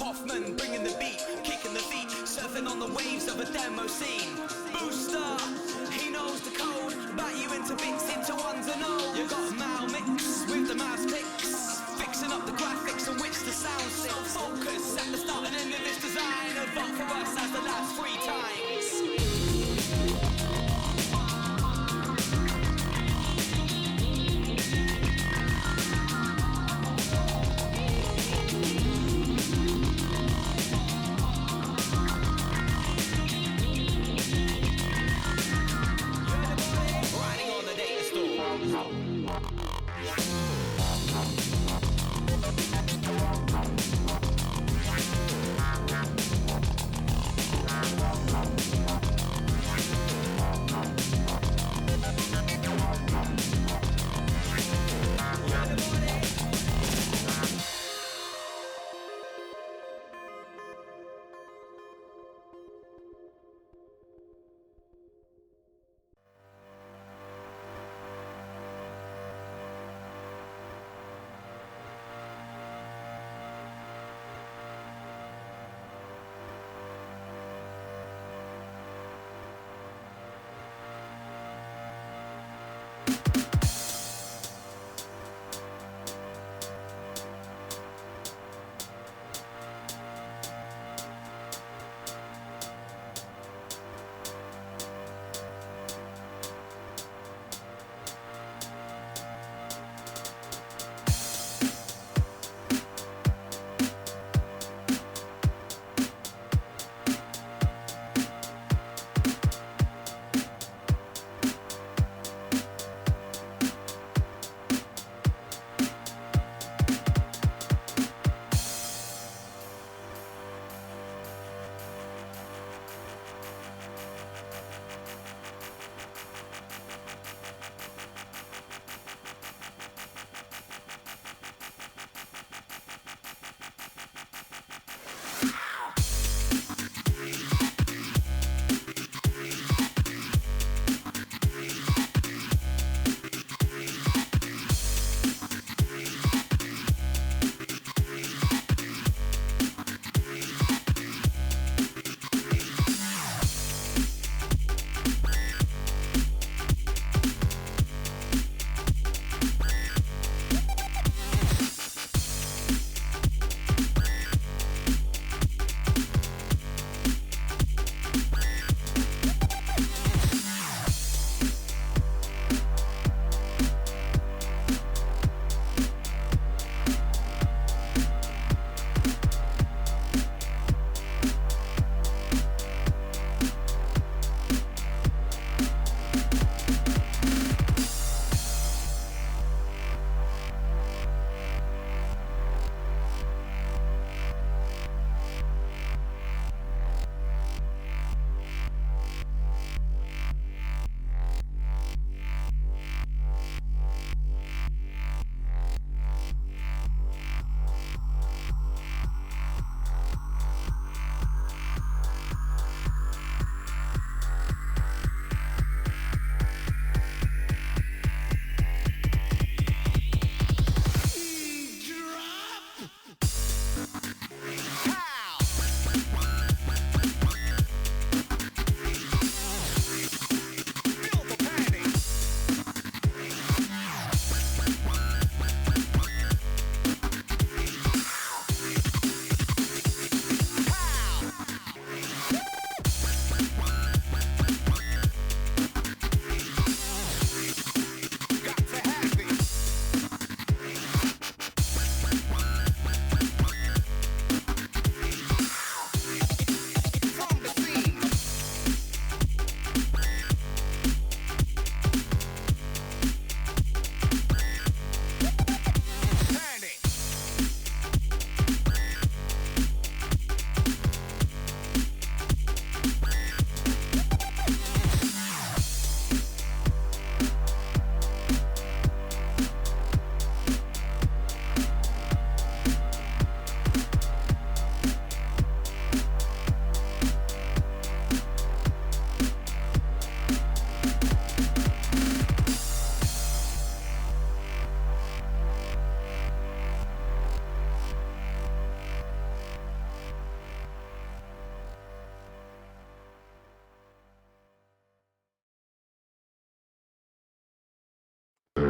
Hoffman bringing the beat, kicking the feet, surfing on the waves of a demo scene. Booster, he knows the code, bat you into bits, into ones and O's. You got a Mal mix with the mouse clicks, fixing up the graphics on which the sound sits. Focus at the start and end of this design, and vote for us as the last 3 times.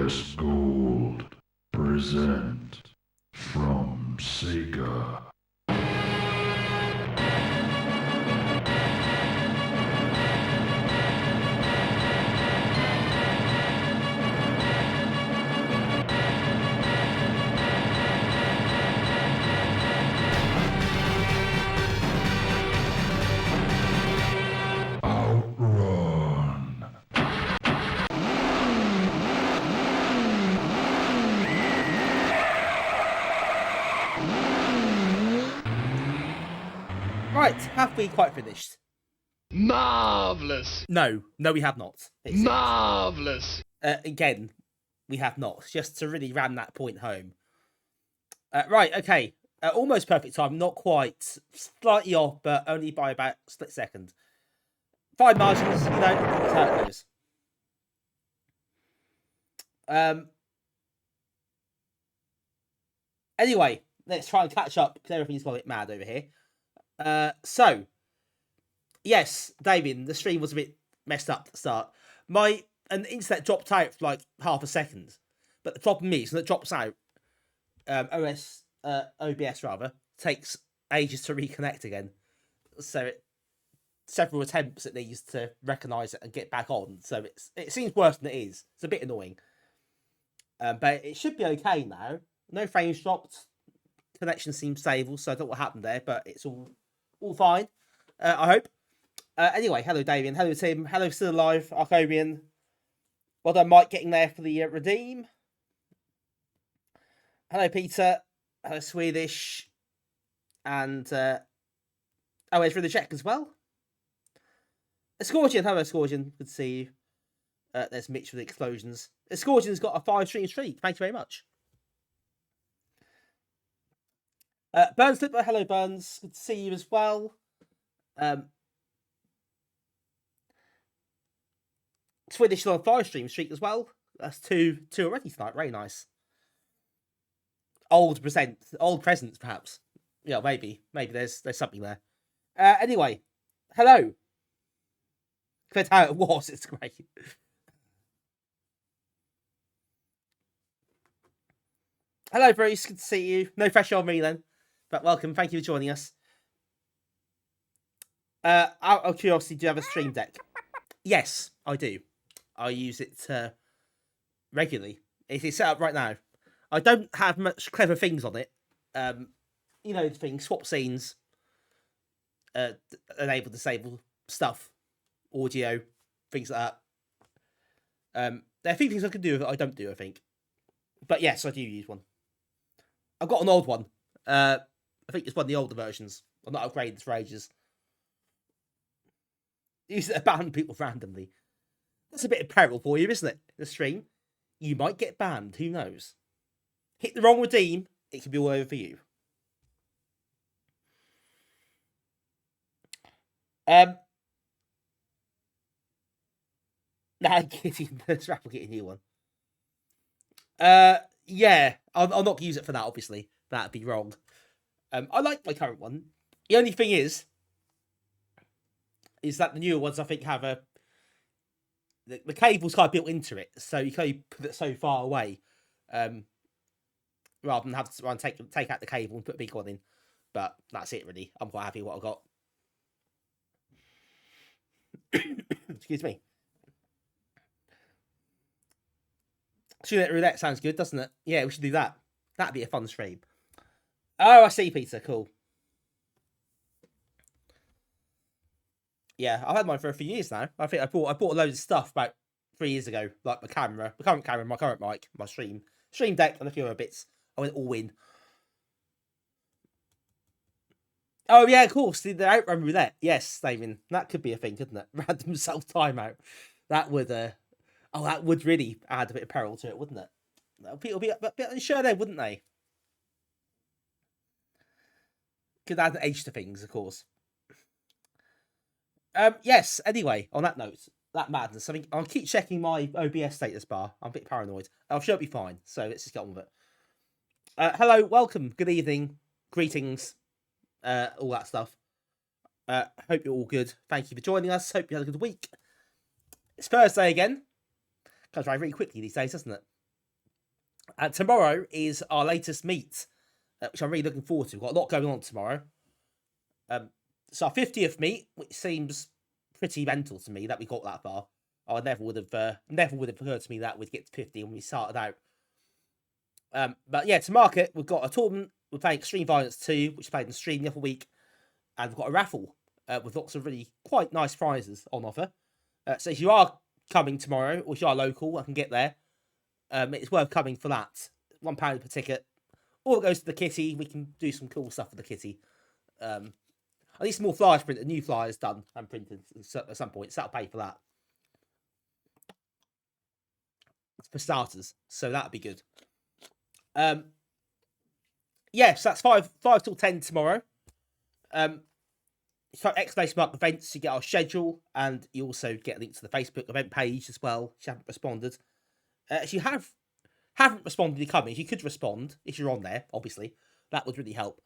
Press Gold present from Sega. Outrun. Right, have we quite finished? Marvellous! No, we have not. Marvellous! Again, we have not. Just to really ram that point home. Right, okay. Almost perfect time, not quite. Slightly off, but only by about a split second. Fine margins, that's how it goes. Anyway, let's try and catch up, because everything's got a bit mad over here. So, yes, Damien, the stream was a bit messed up at the start. And the internet dropped out for like half a second. But the problem is, when it drops out, OBS rather, takes ages to reconnect again. So several attempts it needs to recognise it and get back on. So it seems worse than it is. It's a bit annoying. But it should be okay now. No frames dropped. Connection seems stable, so I don't know what happened there, but it's all fine. I hope. Anyway, hello Damien, hello Tim, hello Still Alive, Aaargh. Well done Mike getting there for the redeem. Hello Peter, hello Swedish, and it's for the check as well. Aaargh, hello Aaargh, good to see you. There's Mitch with the explosions. Aaargh's got a 5-stream streak, thank you very much. Burns Slipper, hello Burns, good to see you as well. Swedish on 5-stream streak as well. That's two already tonight. Very nice. Old presents perhaps. Yeah, maybe there's something there. Anyway, hello. Compared to how it was, it's great. Hello Bruce, good to see you. No pressure on me then, but welcome. Thank you for joining us. Out of curiosity, do you have a stream deck? Yes, I do. I use it regularly. It is set up right now. I don't have much clever things on it. The things, swap scenes, enable, disable stuff, audio, things like that. There are a few things I can do that I don't do, I think. But yes, I do use one. I've got an old one. I think it's one of the older versions. I'm not upgraded for ages. Use it to ban people randomly. That's a bit of peril for you, isn't it? The stream. You might get banned. Who knows? Hit the wrong redeem. It could be all over for you. Nah, kidding. Let's rapidly get a new one. Yeah. I'll not going to use it for that, obviously. That'd be wrong. I like my current one. The only thing is that the newer ones, I think, have the cable's kind of built into it, so you can only put it so far away, rather than have to try and take out the cable and put a big one in. But that's it, really. I'm quite happy with what I got. Excuse me. Shooting roulette sounds good, doesn't it? Yeah, we should do that. That'd be a fun stream. Oh, I see, Peter. Cool. Yeah, I've had mine for a few years now. I think I bought a load of stuff about 3 years ago, like my camera, my current camera, my current mic, my stream deck, and a few other bits. I went all in. Oh yeah, of course, the outrun roulette. Yes, Damien, that could be a thing, couldn't it? Random self timeout. That would really add a bit of peril to it, wouldn't it? People would be a bit unsure then, wouldn't they? Could add an edge to things, of course. Yes, anyway, on that note, that madness, I'll keep checking my OBS status bar. I'm a bit paranoid. I'm sure it'll be fine, so let's just get on with it. Hello, welcome, good evening, greetings, all that stuff. Hope you're all good. Thank you for joining us. Hope you had a good week. It's Thursday again. Comes around really quickly these days, doesn't it? And tomorrow is our latest meet, which I'm really looking forward to. We've got a lot going on tomorrow. It's our 50th meet, which seems pretty mental to me that we got that far. I never would have occurred to me that we'd get to 50 when we started out. But yeah, to mark it, we've got a tournament. We're playing Extreme Violence 2, which played in the stream the other week, and we've got a raffle with lots of really quite nice prizes on offer. So if you are coming tomorrow, or if you are local, I can get there. It's worth coming for that. £1 per ticket. All it goes to the kitty. We can do some cool stuff for the kitty. I need some more flyers printed, new flyers done and printed at some point, so that'll pay for that. For starters, so that'll be good. Yes, that's 5 till 10 tomorrow. If you type exclamation mark events, you get our schedule, and you also get a link to the Facebook event page as well, if you haven't responded. If you haven't responded, you're coming. If you could respond, if you're on there, obviously, that would really help,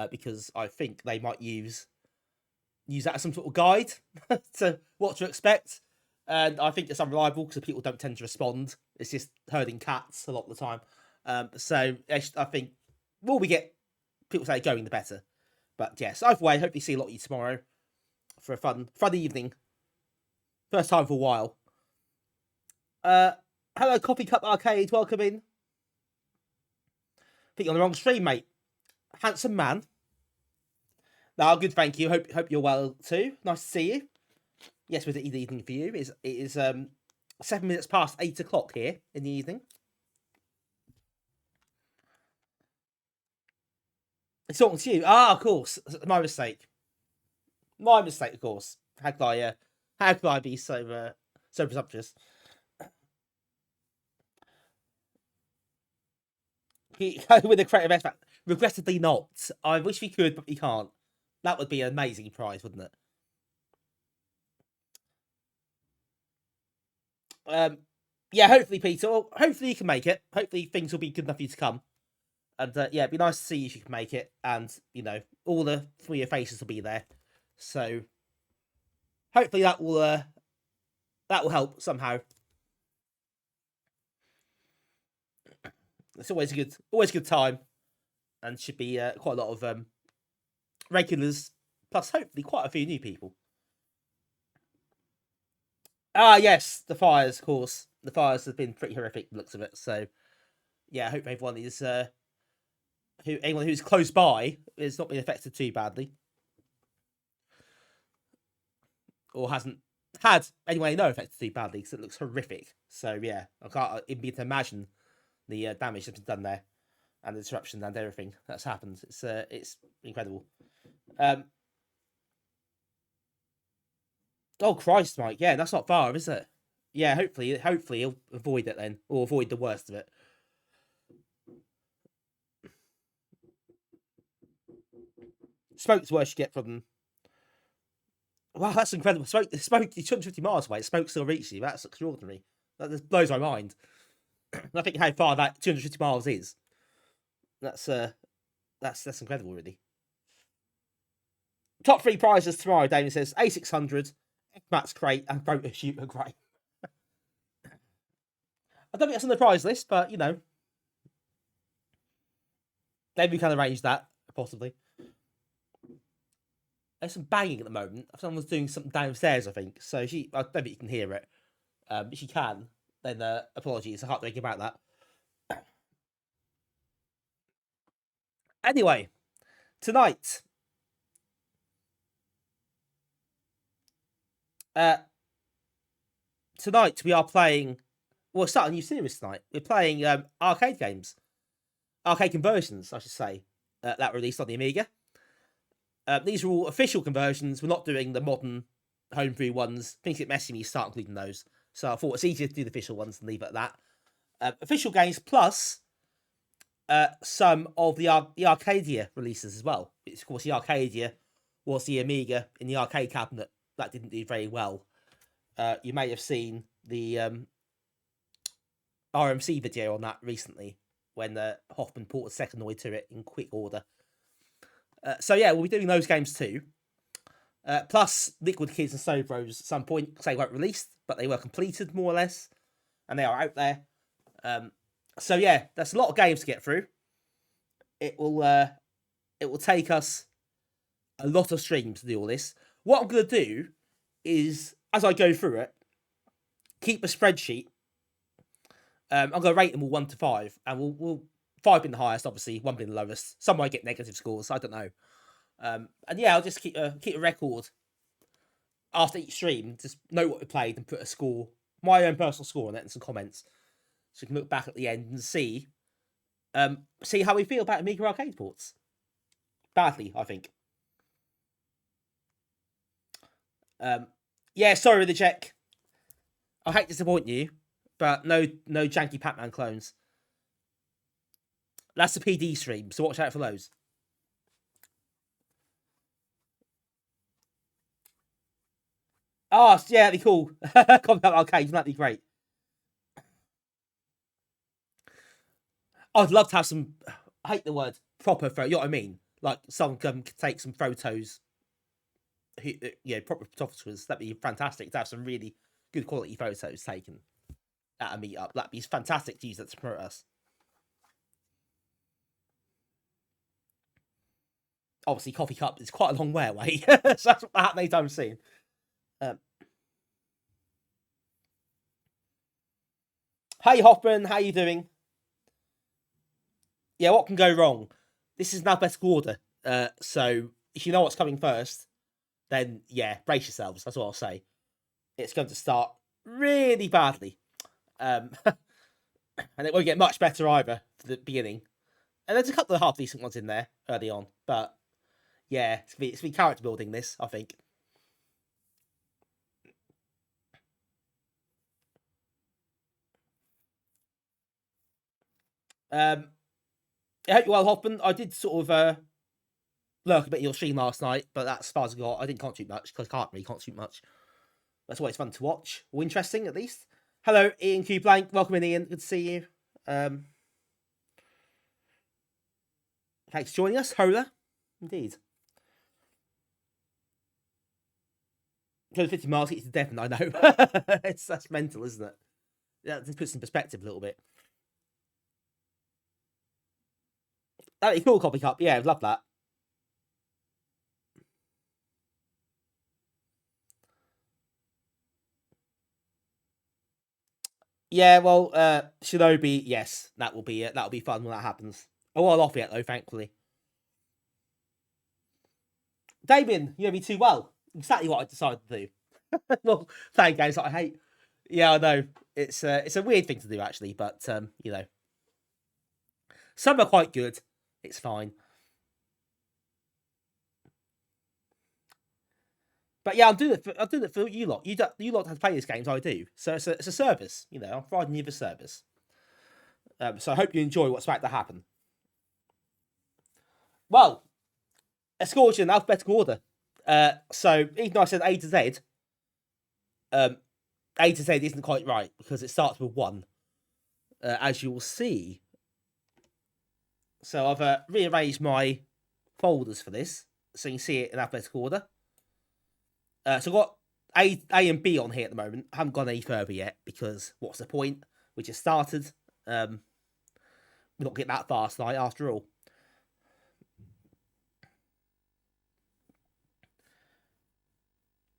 because I think they might use that as some sort of guide to what to expect. And I think it's unreliable because people don't tend to respond. It's just herding cats a lot of the time. So I think more we get people say going, the better. But yes, either way, hope you see a lot of you tomorrow for a fun evening. First time for a while. Hello, Coffee Cup Arcade. Welcome in. I think you're on the wrong stream, mate. Handsome man. No, good, thank you. Hope you're well too. Nice to see you. Yes, with the evening for you. It is 7 minutes past 8 o'clock here in the evening. It's talking to you. Of course. My mistake. My mistake, of course. How could I be so presumptuous? With the creative effect. Regrettably not. I wish we could, but we can't. That would be an amazing prize, wouldn't it? Yeah, hopefully, Peter. Hopefully you can make it. Hopefully things will be good enough for you to come. And yeah, it'd be nice to see if you can make it. And, you know, all the familiar faces will be there. So hopefully that will help somehow. It's always a good time. And should be quite a lot of regulars, plus hopefully quite a few new people. Yes, the fires, of course. The fires have been pretty horrific, looks of it. So, yeah, I hope everyone is, anyone who's close by has not been affected too badly, or hasn't had anyone they know affected too badly, because it looks horrific. So, yeah, I can't even begin to imagine the damage that's been done there, and the disruption and everything that's happened. It's incredible. Oh Christ, Mike! Yeah, that's not far, is it? Yeah, hopefully he'll avoid it then, or avoid the worst of it. Smoke's worse you get from. Wow, that's incredible. Smoke 250 miles away. Smoke still reaches you. That's extraordinary. That just blows my mind. I think how far that 250 miles is. That's incredible, really. Top 3 prizes tomorrow, Damien says. A600, Matt's crate, and Proto Shooter crate. I don't think that's on the prize list, but, you know. Maybe we can arrange that, possibly. There's some banging at the moment. Someone's doing something downstairs, I think. So I don't think you can hear it. If you can, then apologies. I can't do anything about that. Anyway, tonight. Tonight we are playing. We'll start a new series tonight. We're playing arcade games, arcade conversions, I should say, that were released on the Amiga. These are all official conversions. We're not doing the modern homebrew ones. Things get messy when you start including those. So I thought it's easier to do the official ones and leave it at that. Official games plus some of the Arcadia releases as well. Of course, the Arcadia was the Amiga in the arcade cabinet. That didn't do very well. You may have seen the RMC video on that recently when Hoffman ported Secanoid to it in quick order. So yeah, we'll be doing those games too. Plus Liquid Kids and Snow Bros at some point. They weren't released, but they were completed more or less, and they are out there. So yeah, that's a lot of games to get through. It will take us a lot of streams to do all this. What I'm gonna do is, as I go through it, keep a spreadsheet. I'm gonna rate them all 1 to 5, and we'll 5 being the highest, obviously, 1 being the lowest. Some might get negative scores. I don't know. And yeah, I'll just keep a record after each stream. Just know what we played and put a score, my own personal score on it, and some comments, so we can look back at the end and see how we feel about Amiga arcade ports. Badly, I think. Yeah, sorry with the check. I hate to disappoint you, but no janky Pac-Man clones. That's the PD stream, so watch out for those. Oh, yeah, that'd be cool. Combat arcade, that'd be great. I'd love to have some. I hate the word proper photo. You know what I mean? Like someone can take some photos. Proper photographers. That'd be fantastic to have some really good quality photos taken at a meetup. That'd be fantastic to use that to promote us. Obviously, Coffee Cup is quite a long way away, so that's not happening anytime soon. Hey Hoffman, how you doing? Yeah, what can go wrong? This is in alphabetical order, so if you know what's coming first, then yeah, brace yourselves. That's what I'll say. It's going to start really badly, and it won't get much better either for the beginning. And there's a couple of half decent ones in there early on, but yeah, it's been character building. This, I think. I hope you're well, Hoffman. I did sort of lurk a bit in your stream last night, but that's as far as I got. I didn't contribute much because I can't really contribute much. That's why it's fun to watch, or interesting at least. Hello, Ian Q Blank. Welcome in, Ian. Good to see you. Thanks for joining us, Hola. Indeed. 250 miles gets to Devon, I know. That's mental, isn't it? Yeah, it puts in perspective a little bit. That'd be cool, Copy Cup. Yeah, I'd love that. Yeah, well, Shinobi, yes, that'll be fun when that happens. Oh, well, off yet though, thankfully. Damien, you know me too well. Exactly what I decided to do. Well, playing games that I hate. Yeah, I know. It's a weird thing to do actually, but you know, some are quite good. It's fine. But yeah, I'm doing it for you lot. You lot have to play these games. I do. So it's a service. You know, I'm providing you the service. So I hope you enjoy what's about to happen. Well, escort you in alphabetical order. So even though I said A to Z, A to Z isn't quite right because it starts with 1, as you will see. So I've rearranged my folders for this, so you can see it in alphabetical order. So I've got A and B on here at the moment. I haven't gone any further yet because what's the point? We just started. We're not getting that far tonight after all.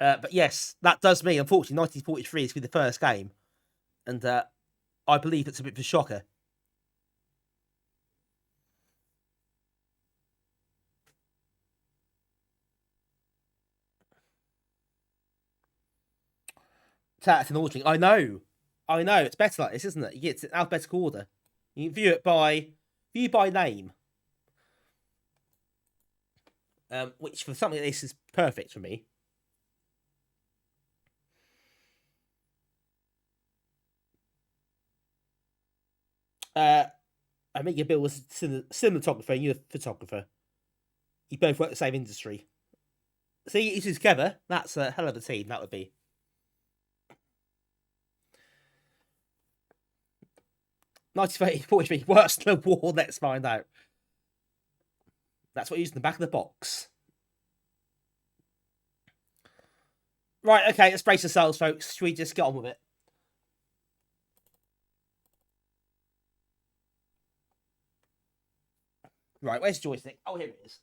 But yes, that does mean, unfortunately, 1943 is going to be the first game. And I believe it's a bit of a shocker. That's an ordering. I know. It's better like this, isn't it? You get it in alphabetical order. You can view it by name. Which for something like this is perfect for me. I think Bill was a cinematographer and you're a photographer. You both work in the same industry. See, you two together, that's a hell of a team, that would be. $1943 worse than the war, let's find out. That's what you use in the back of the box. Right, okay, let's brace ourselves, folks. Should we just get on with it? Right, where's the joystick? Oh, here it is.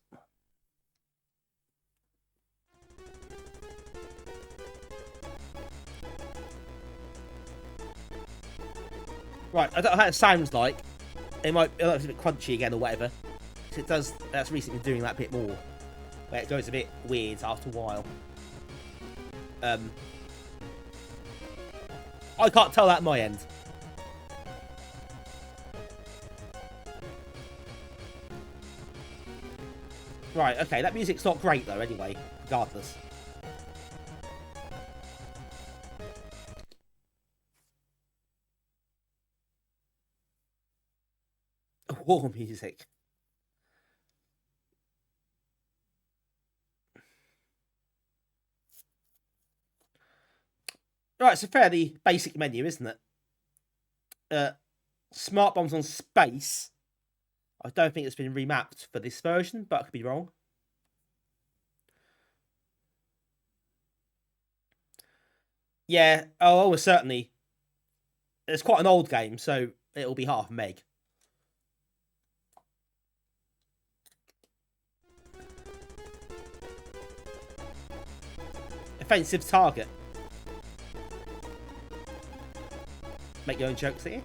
Right, I don't know how it sounds like. It might be a bit crunchy again or whatever. It does. That's recently been doing that a bit more, where it goes a bit weird after a while. I can't tell that at my end. Right, okay, that music's not great though, anyway, regardless. War music. Right, it's a fairly basic menu, isn't it? Smart bombs on space. I don't think it's been remapped for this version, but I could be wrong. Yeah, oh, certainly. It's quite an old game, so it'll be half a meg. Offensive target. Make your own jokes here.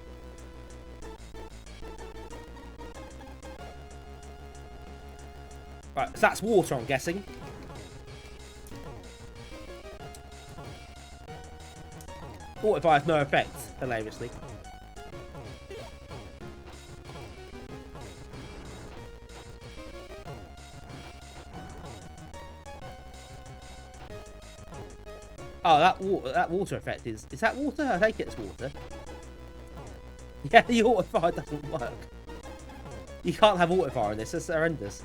Right, so that's water, I'm guessing. Water fire has no effect, hilariously. Oh, that water effect is that water? I think it's water. Yeah, the water fire doesn't work. You can't have water fire in this. It's horrendous.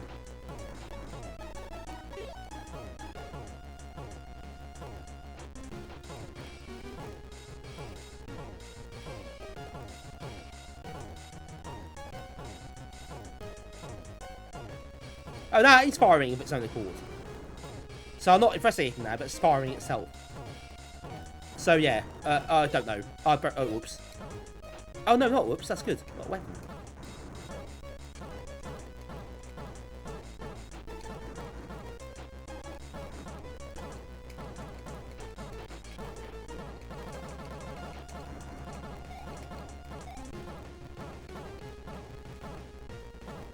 Oh, no, it's firing of its own accord. So I'm not pressing anything now, but it's firing itself. So yeah, I don't know. Oh, whoops. Oh no, not whoops. That's good. Not a weapon.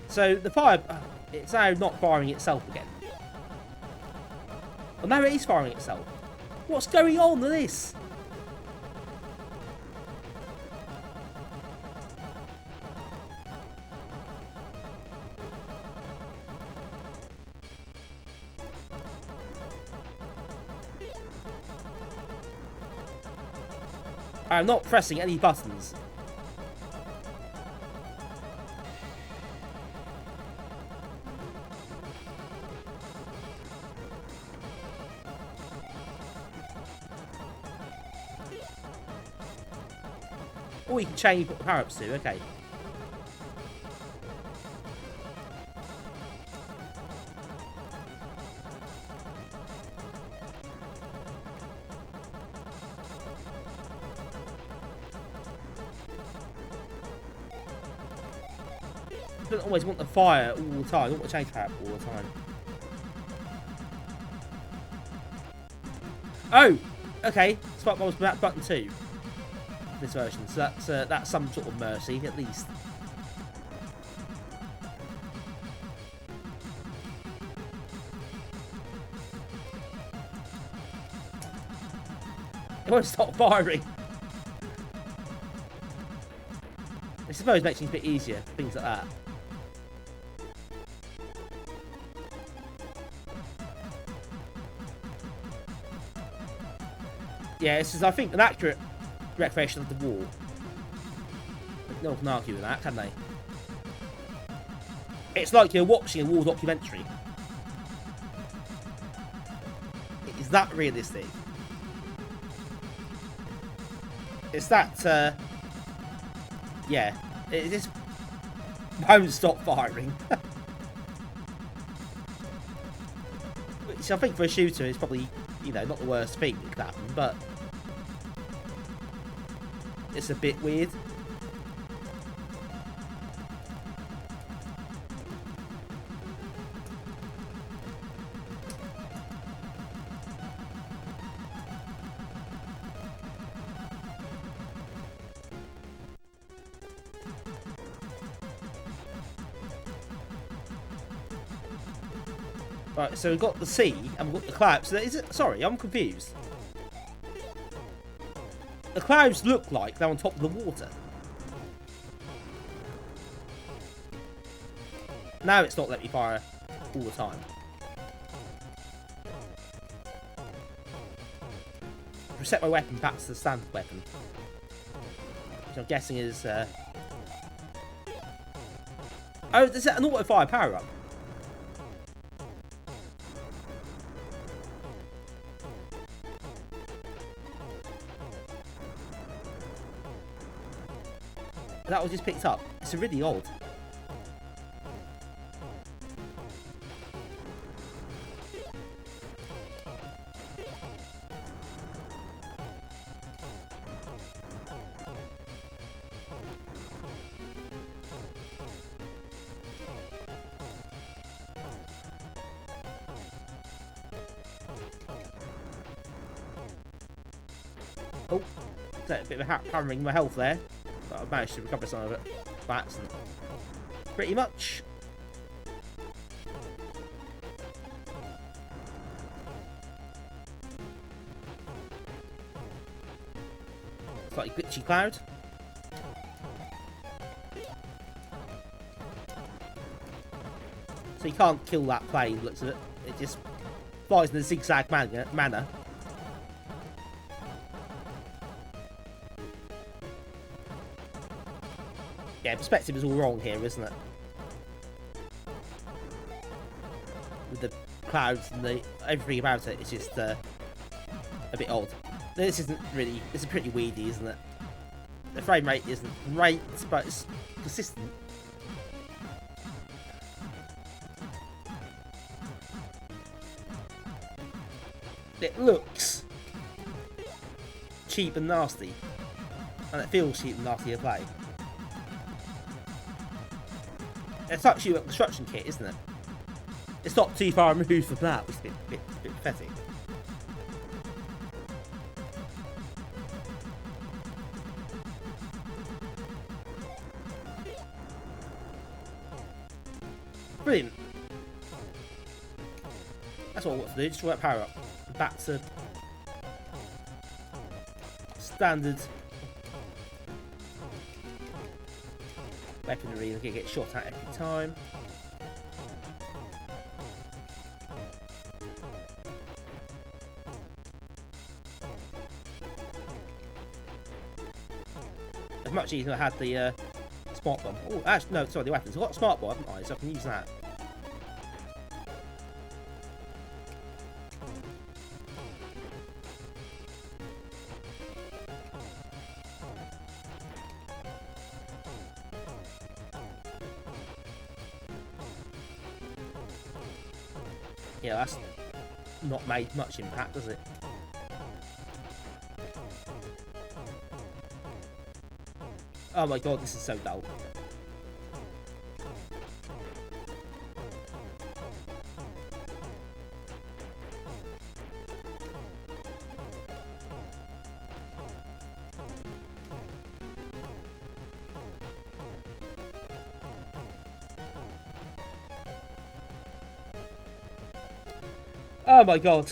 So the fire, it's now not firing itself again. Oh no, it is firing itself. What's going on with this? I'm not pressing any buttons. Or you can change what the power-ups do, okay. You don't always want the fire all the time. You don't want to change power-up all the time. Oh! Okay. Spike bombs button 2. This version, so that's some sort of mercy at least. It won't stop firing. I suppose it makes things a bit easier, things like that. Yeah, this is, I think, an accurate recreation of the war. No one can argue with that, can they? It's like you're watching a war documentary. Is that realistic? It's that, yeah. It just won't stop firing. Which I think for a shooter is probably, you know, not the worst thing that could happen, but it's a bit weird. Right, so we've got the sea and we've got the clouds. So is it? Sorry, I'm confused. The clouds look like they're on top of the water. Now it's not letting me fire all the time. Reset my weapon back to the standard weapon. Which I'm guessing is... Oh, is that an auto-fire power-up? That was just picked up. It's really odd. Oh, a bit of hammering my health there. But I've managed to recover some of it by accident. Pretty much. Slightly glitchy cloud. So you can't kill that plane, looks at it. It just flies in a zigzag manner. Yeah, perspective is all wrong here, isn't it? With the clouds and everything about it, it's just a bit odd. This isn't really... It's pretty weedy, isn't it? The frame rate isn't great, but it's consistent. It looks cheap and nasty. And it feels cheap and nasty to play. It's actually a construction kit, isn't it? It's not too far removed from that, which is a bit pathetic. Brilliant. That's what I want to do, just work power up. Back to standard weaponry, and get shot at every time. It's much easier if I had the smart bomb. Oh, actually, no, sorry, the weapons. I've got a smart bomb, haven't I? So I can use that. Yeah, that's not made much impact, does it? Oh my god, this is so dull. Oh my god.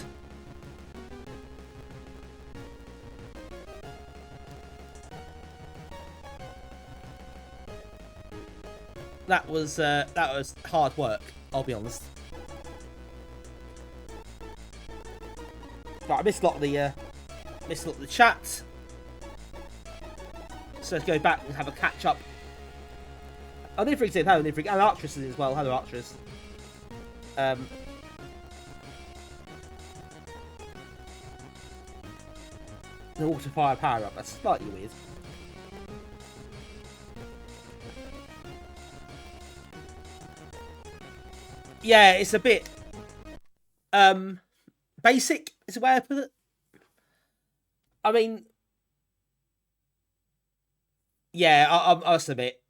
That was hard work, I'll be honest. Right, I missed a lot of the chat. So let's go back and have a catch up. Oh, Nifrig did. Hello, Nifrig. And Arctress did as well. Hello, Arctress. The water fire power up. That's slightly weird. Yeah, it's a bit basic is the way I put it. I mean, yeah, I must admit,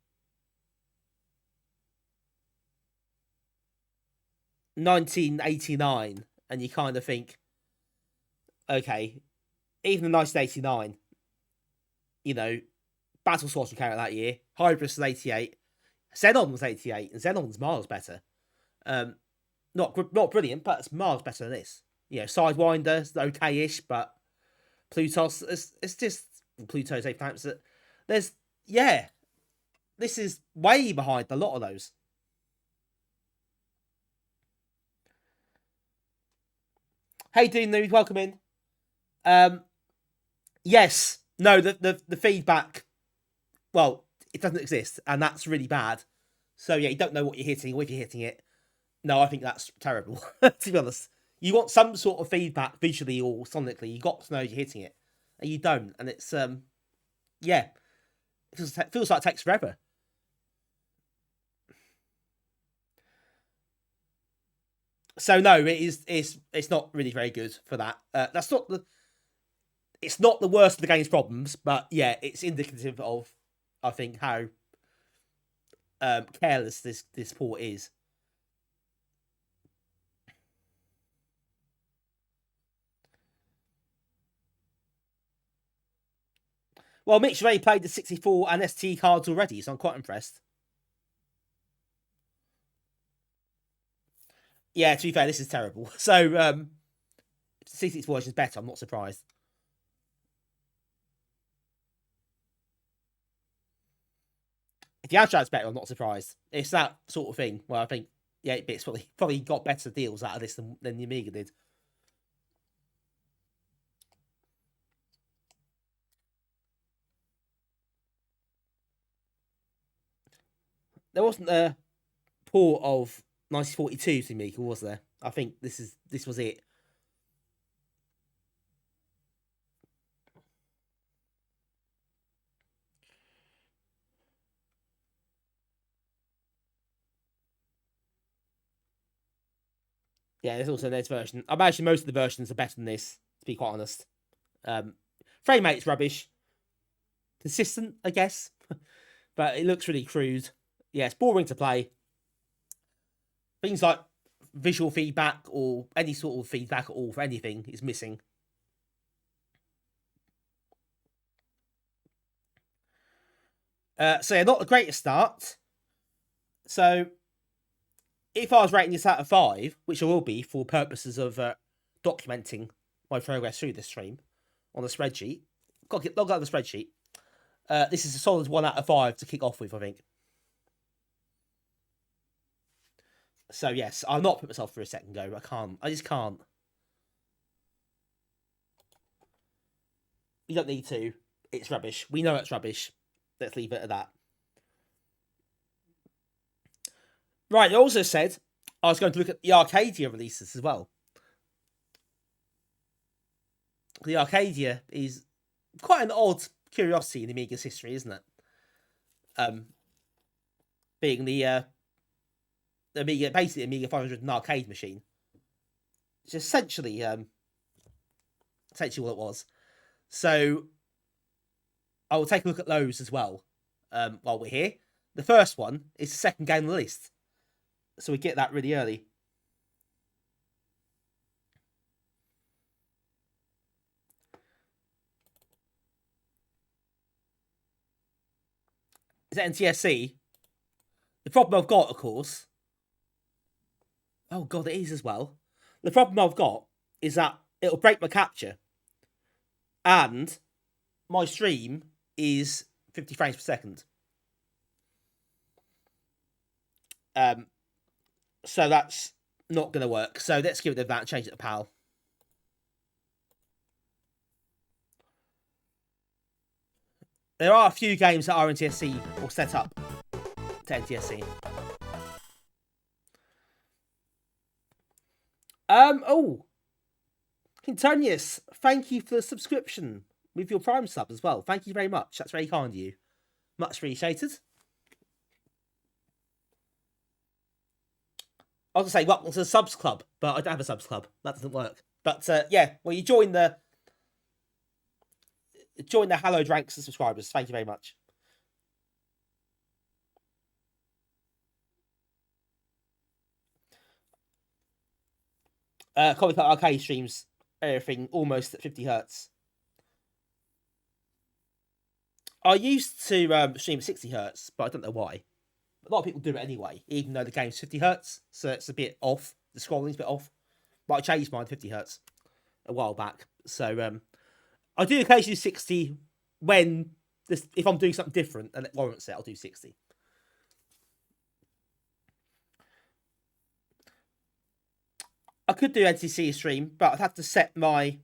1989, and you kind of think, okay, even in 1989, you know, Battle Sword came out that year, Hybris was 88, Xenon was 88, and Xenon's miles better. not brilliant, but it's miles better than this. You know, Sidewinder's okay-ish, but Plutos, it's just Pluto's 8 times. There's this is way behind a lot of those. Hey, Dean News, welcome in. Yes, no, the feedback, well, it doesn't exist, and that's really bad. So yeah, you don't know what you're hitting, or if you're hitting it. No, I think that's terrible, to be honest. You want some sort of feedback visually or sonically. You got to know you're hitting it, and you don't. And it's yeah, it feels like it takes forever. So no, it's not really very good for that. That's not it's not the worst of the game's problems, but yeah, it's indicative of, I think, how careless this port is. Well, Mitch already played the 64 and ST cards already, so I'm quite impressed. Yeah, to be fair, this is terrible. So, if the 64 version is better, I'm not surprised. If the Amstrad's better, I'm not surprised. It's that sort of thing where I think 8-bit's probably got better deals out of this than the Amiga did. There wasn't a port of 1942 to Amiga, was there? I think this was it. Yeah, there's also this version. I imagine most of the versions are better than this, to be quite honest. Frame rate's rubbish. Consistent, I guess. But it looks really crude. Yeah, it's boring to play. Things like visual feedback or any sort of feedback at all for anything is missing. So yeah, not the greatest start. So if I was rating this out of 5, which I will be for purposes of documenting my progress through this stream on the spreadsheet, got to log out the spreadsheet. This is a solid 1 out of 5 to kick off with, I think. So yes, I'll not put myself through a second go. I just can't. You don't need to. It's rubbish. We know it's rubbish. Let's leave it at that. Right, I also said I was going to look at the Arcadia releases as well. The Arcadia is quite an odd curiosity in Amiga's history, isn't it? Being the Amiga, basically Amiga 500 an arcade machine. It's essentially what it was. So I will take a look at those as well while we're here. The first one is the second game on the list, so we get that really early. Is that NTSC? The problem I've got, of course. Oh god, it is as well. The problem I've got is that it'll break my capture, and my stream is 50 frames per second. So that's not going to work. So let's give it that and change it to PAL. There are a few games that are NTSC or set up to NTSC. Oh, Quintonius, thank you for the subscription with your Prime sub as well. Thank you very much. That's very kind of you. Much appreciated. I was going to say, welcome to the subs club, but I don't have a subs club. That doesn't work. But yeah, well, you join the hallowed ranks of subscribers. Thank you very much. Comic Arcade streams everything almost at 50 hertz. I used to stream at 60 hertz, but I don't know why. A lot of people do it anyway, even though the game's 50 hertz, so it's a bit off the scrolling's a bit off. But I changed mine to 50 hertz a while back. So I do occasionally do 60 when if I'm doing something different and it warrants it, I'll do 60. I could do NTC stream, but I'd have to set my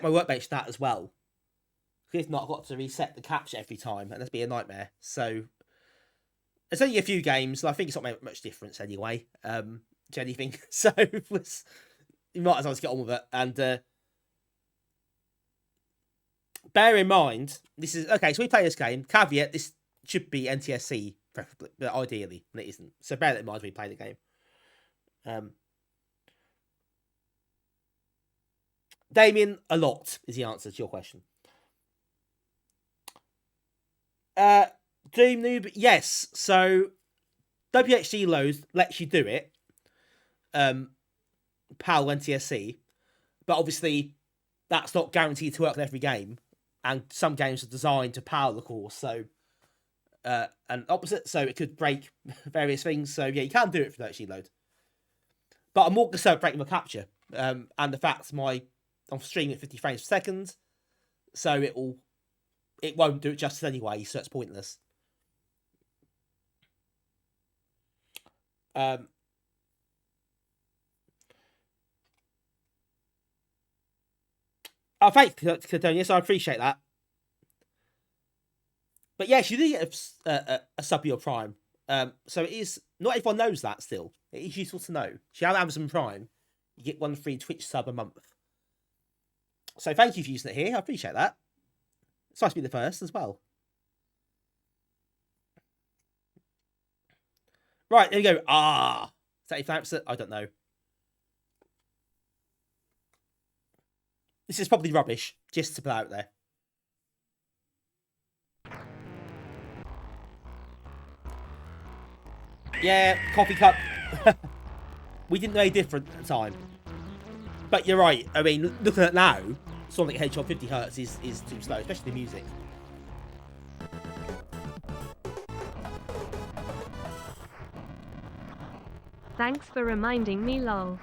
workbench to that as well. If not, I've got to reset the capture every time, and that'd be a nightmare. So there's only a few games, and I think it's not made much difference anyway. To anything, so you might as well just get on with it. And bear in mind, this is okay. So we play this game. Caveat: this should be NTSC, preferably, but ideally, and it isn't. So bear that in mind when we play the game. Damien, a lot is the answer to your question. Doom Noob, yes. So WHD load lets you do it. PAL NTSC, but obviously that's not guaranteed to work in every game, and some games are designed to PAL the course, so and opposite, so it could break various things. So yeah, you can do it for WHD load, but I'm more concerned breaking my capture, and the fact I'm streaming at 50 frames per second, so it won't do it justice anyway, so it's pointless. Oh, thanks, Cadonius. I appreciate that. But yes, you do get a sub your Prime. So it is, not everyone knows that still. It is useful to know. If you have Amazon Prime, you get 1 free Twitch sub a month. So thank you for using it here. I appreciate that. It's nice to be the first as well. Right, there we go. Is that if that's it? I don't know. This is probably rubbish, just to put out there. Yeah, coffee cup. We didn't know any different at the time. But you're right. I mean, looking at it now, Sonic Hedgehog 50 Hz is too slow, especially the music. Thanks for reminding me, lol.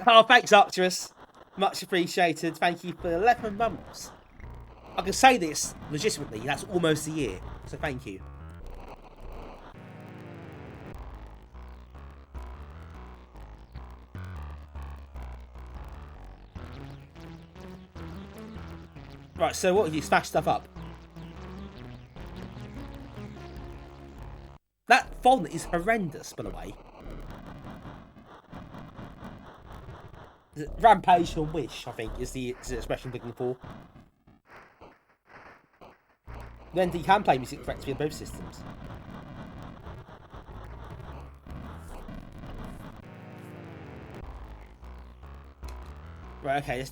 Oh, thanks, Arcturus. Much appreciated. Thank you for 11 months. I can say this legitimately. That's almost a year. So thank you. Right, so what, you smash stuff up? That font is horrendous, by the way. Rampage or Wish, I think, is the expression I'm looking for. Then you can play music correctly on both systems. Right, okay, let's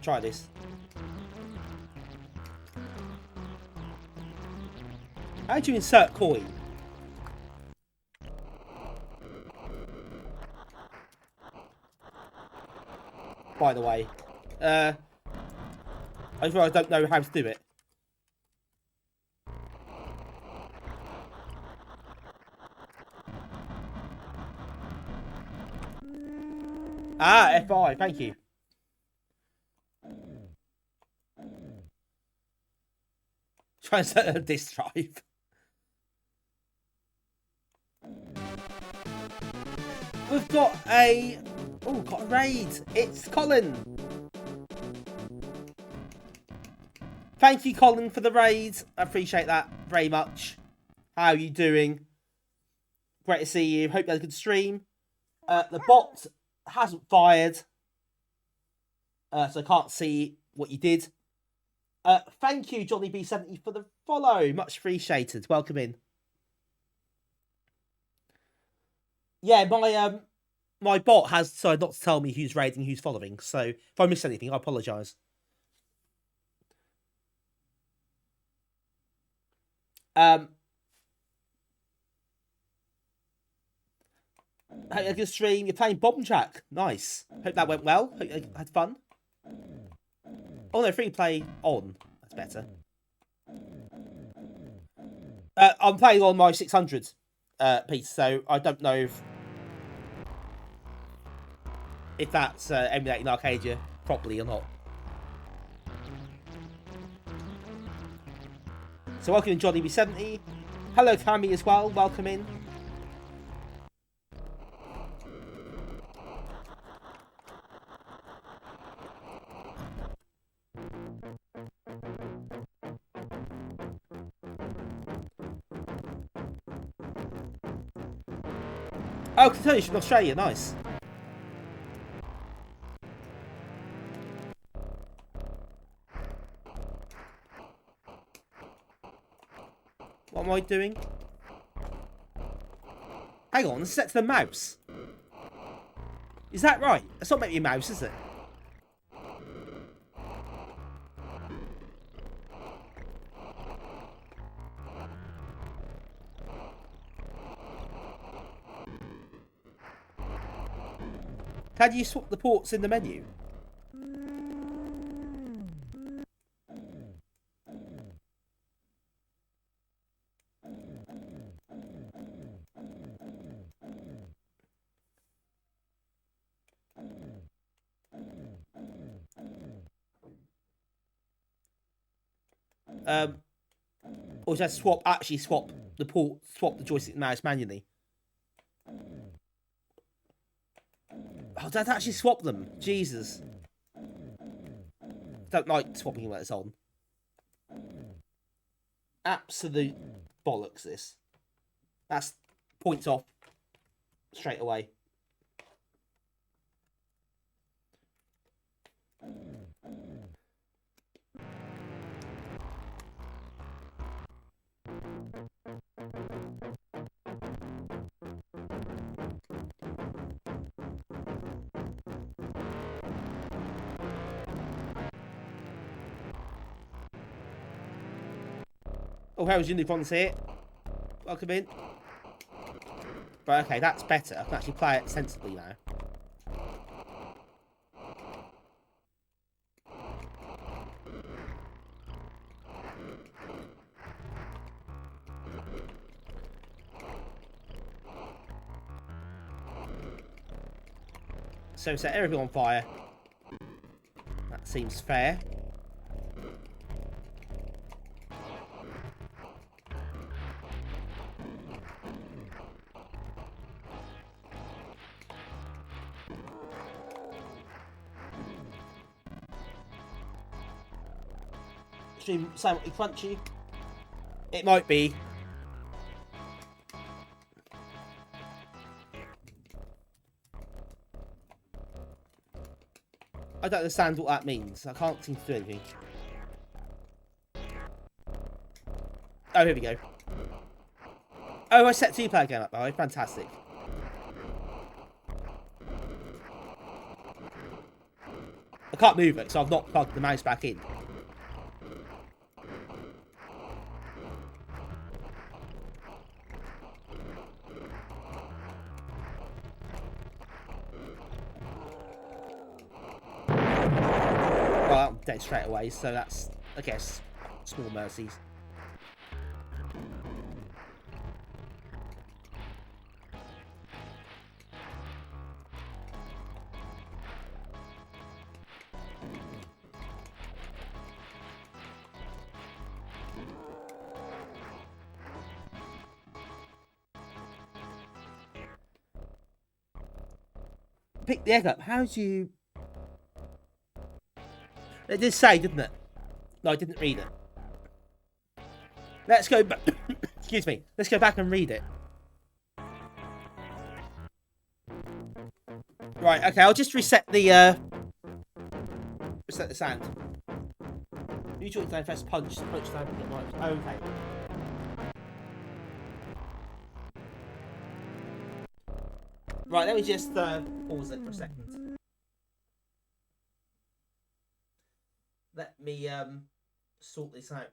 try this. How do you insert coin? By the way, I don't know how to do it. F5, thank you. Try and set a disk drive. We've got a raid. It's Colin. Thank you, Colin, for the raid. I appreciate that very much. How are you doing? Great to see you. Hope you had a good stream. The bot hasn't fired, so I can't see what you did. Thank you, Johnny B70, for the follow. Much appreciated. Welcome in. Yeah, my bot has decided not to tell me who's raiding, who's following. So if I miss anything, I apologise. Had a good stream. You're playing Bomb Jack. Nice. Hope that went well. Hope you had fun. Oh no, free play on. That's better. I'm playing on my 600 piece, so I don't know if that's emulating Arcadia properly or not. So welcome in Johnny B70. Hello Cammy as well, welcome in. Oh, Catonish from Australia, nice. What am I doing? Hang on, set to the mouse. Is that right? That's not meant to be a mouse, is it? Can you swap the ports in the menu? Or just actually swap the port, swap the joystick and mouse manually. Oh, did I actually swap them? Jesus. Don't like swapping when it's on. Absolute bollocks, this. That's points off straight away. Oh, how's Unicorns here? Welcome in. Right, okay, that's better. I can actually play it sensibly now. So set everything on fire. That seems fair. Stream somewhat crunchy. It might be. I don't understand what that means. I can't seem to do anything. Oh, here we go. Oh, I set 2-player game up, by the way. Fantastic. I can't move it, so I've not plugged the mouse back in. Well, I'm dead straight away, so that's, I guess, small mercies. Pick the egg up. How do you... It did say, didn't it? No, I didn't read it. Let's go back. Excuse me. Let's go back and read it. Right, okay, I'll just reset the sound. You talk down first, punch down and get right. Okay. Right, let me just pause it for a second. Let me sort this out.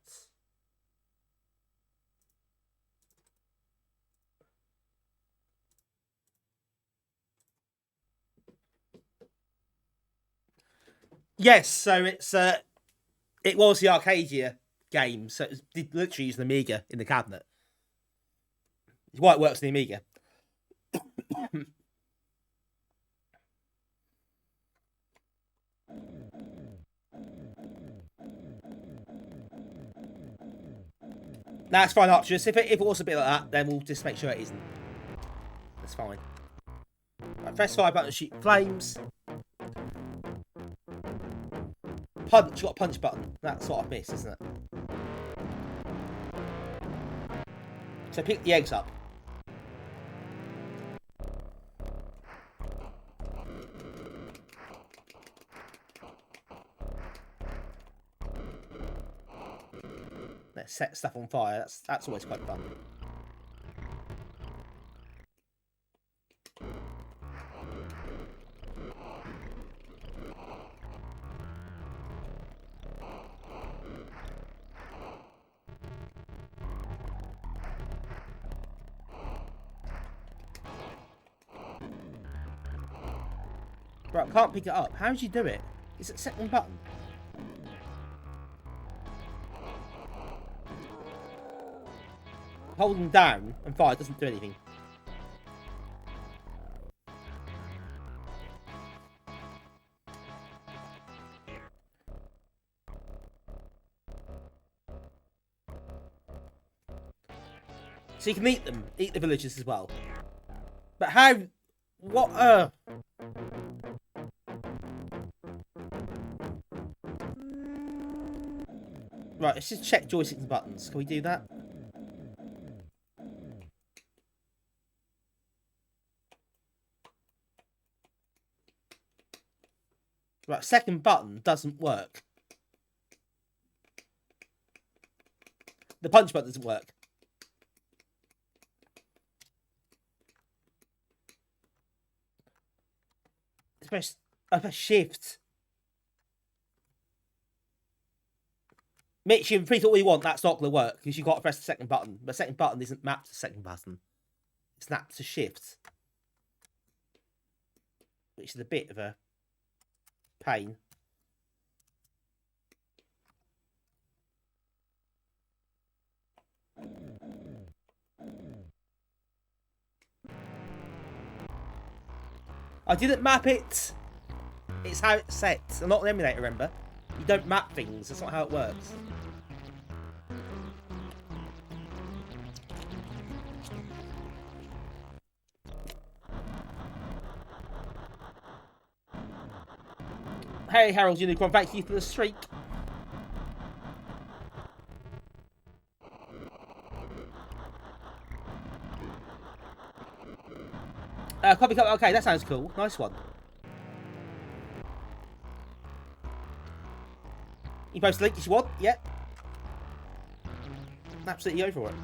Yes, so it's it was the Arcadia game, so it was literally using Amiga in the cabinet. It's why it works on the Amiga. Nah, it's fine, Arcturus. If it was a bit like that, then we'll just make sure it isn't. That's fine. Right, press fire button to shoot flames. Punch, you got a punch button. That's what I've missed, isn't it? So pick the eggs up. Let's set stuff on fire. That's always quite fun. Right, can't pick it up. How did you do it? Is it second button? Holding down and fire doesn't do anything. So you can eat them, eat the villagers as well. But how? What? Right, let's just check joysticks and buttons. Can we do that? Right, second button doesn't work. The punch button doesn't work. Press shift. Mitch, you can press all you want, that's not going to work, because you've got to press the second button. The second button isn't mapped to the second button. It's mapped to shift. Which is a bit of a pain. I didn't map it. It's how it's set. I'm not an emulator, remember? You don't map things. That's not how it works. Hey, Harold Unicorn, thank you for the streak. Copy, okay, that sounds cool. Nice one. You post a link if you want, yeah. Absolutely go for it.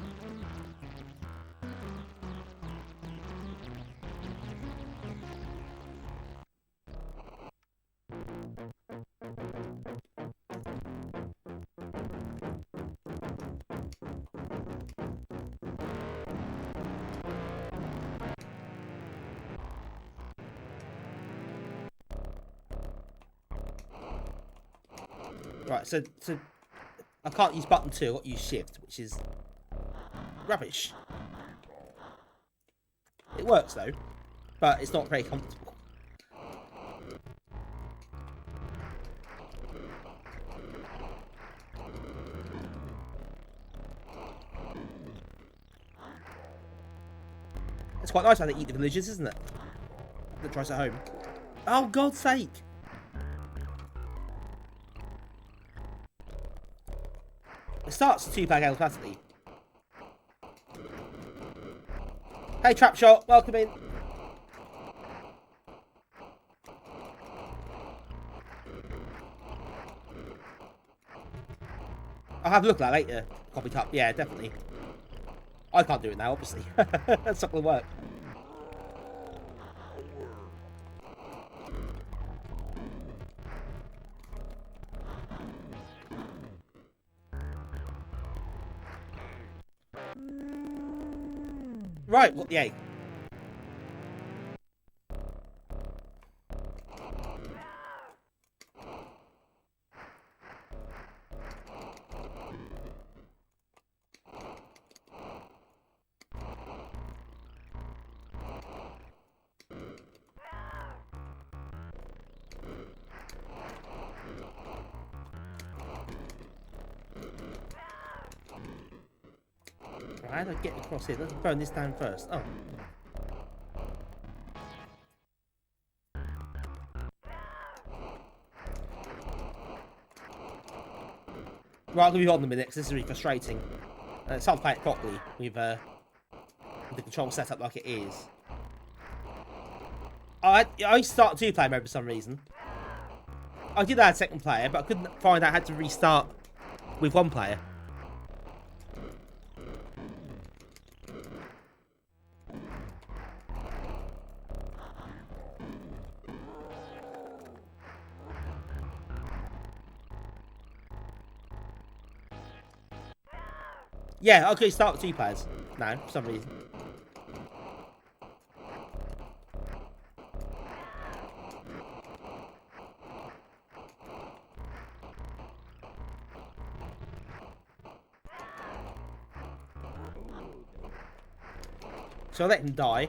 Right, so I can't use button 2, I've got to use shift, which is rubbish. It works though, but it's not very comfortable. It's quite nice how they eat the villagers, isn't it? That tries at home. Oh, God's sake! It starts the 2-pack automatically. Hey, Trapshot, welcome in. I'll have a look at that later. Copy top, yeah, definitely. I can't do it now, obviously. That's not gonna work. Right, what the egg? How do I get across here? Let's burn this down first. Oh. Right, I'm going to be on in a minute because this is really frustrating. It's hard to play it properly with the control set up like it is. I started two-player mode for some reason. I did add a second player, but I couldn't find out how to restart with one player. Yeah, okay, start with two players now, for some reason. So I let him die.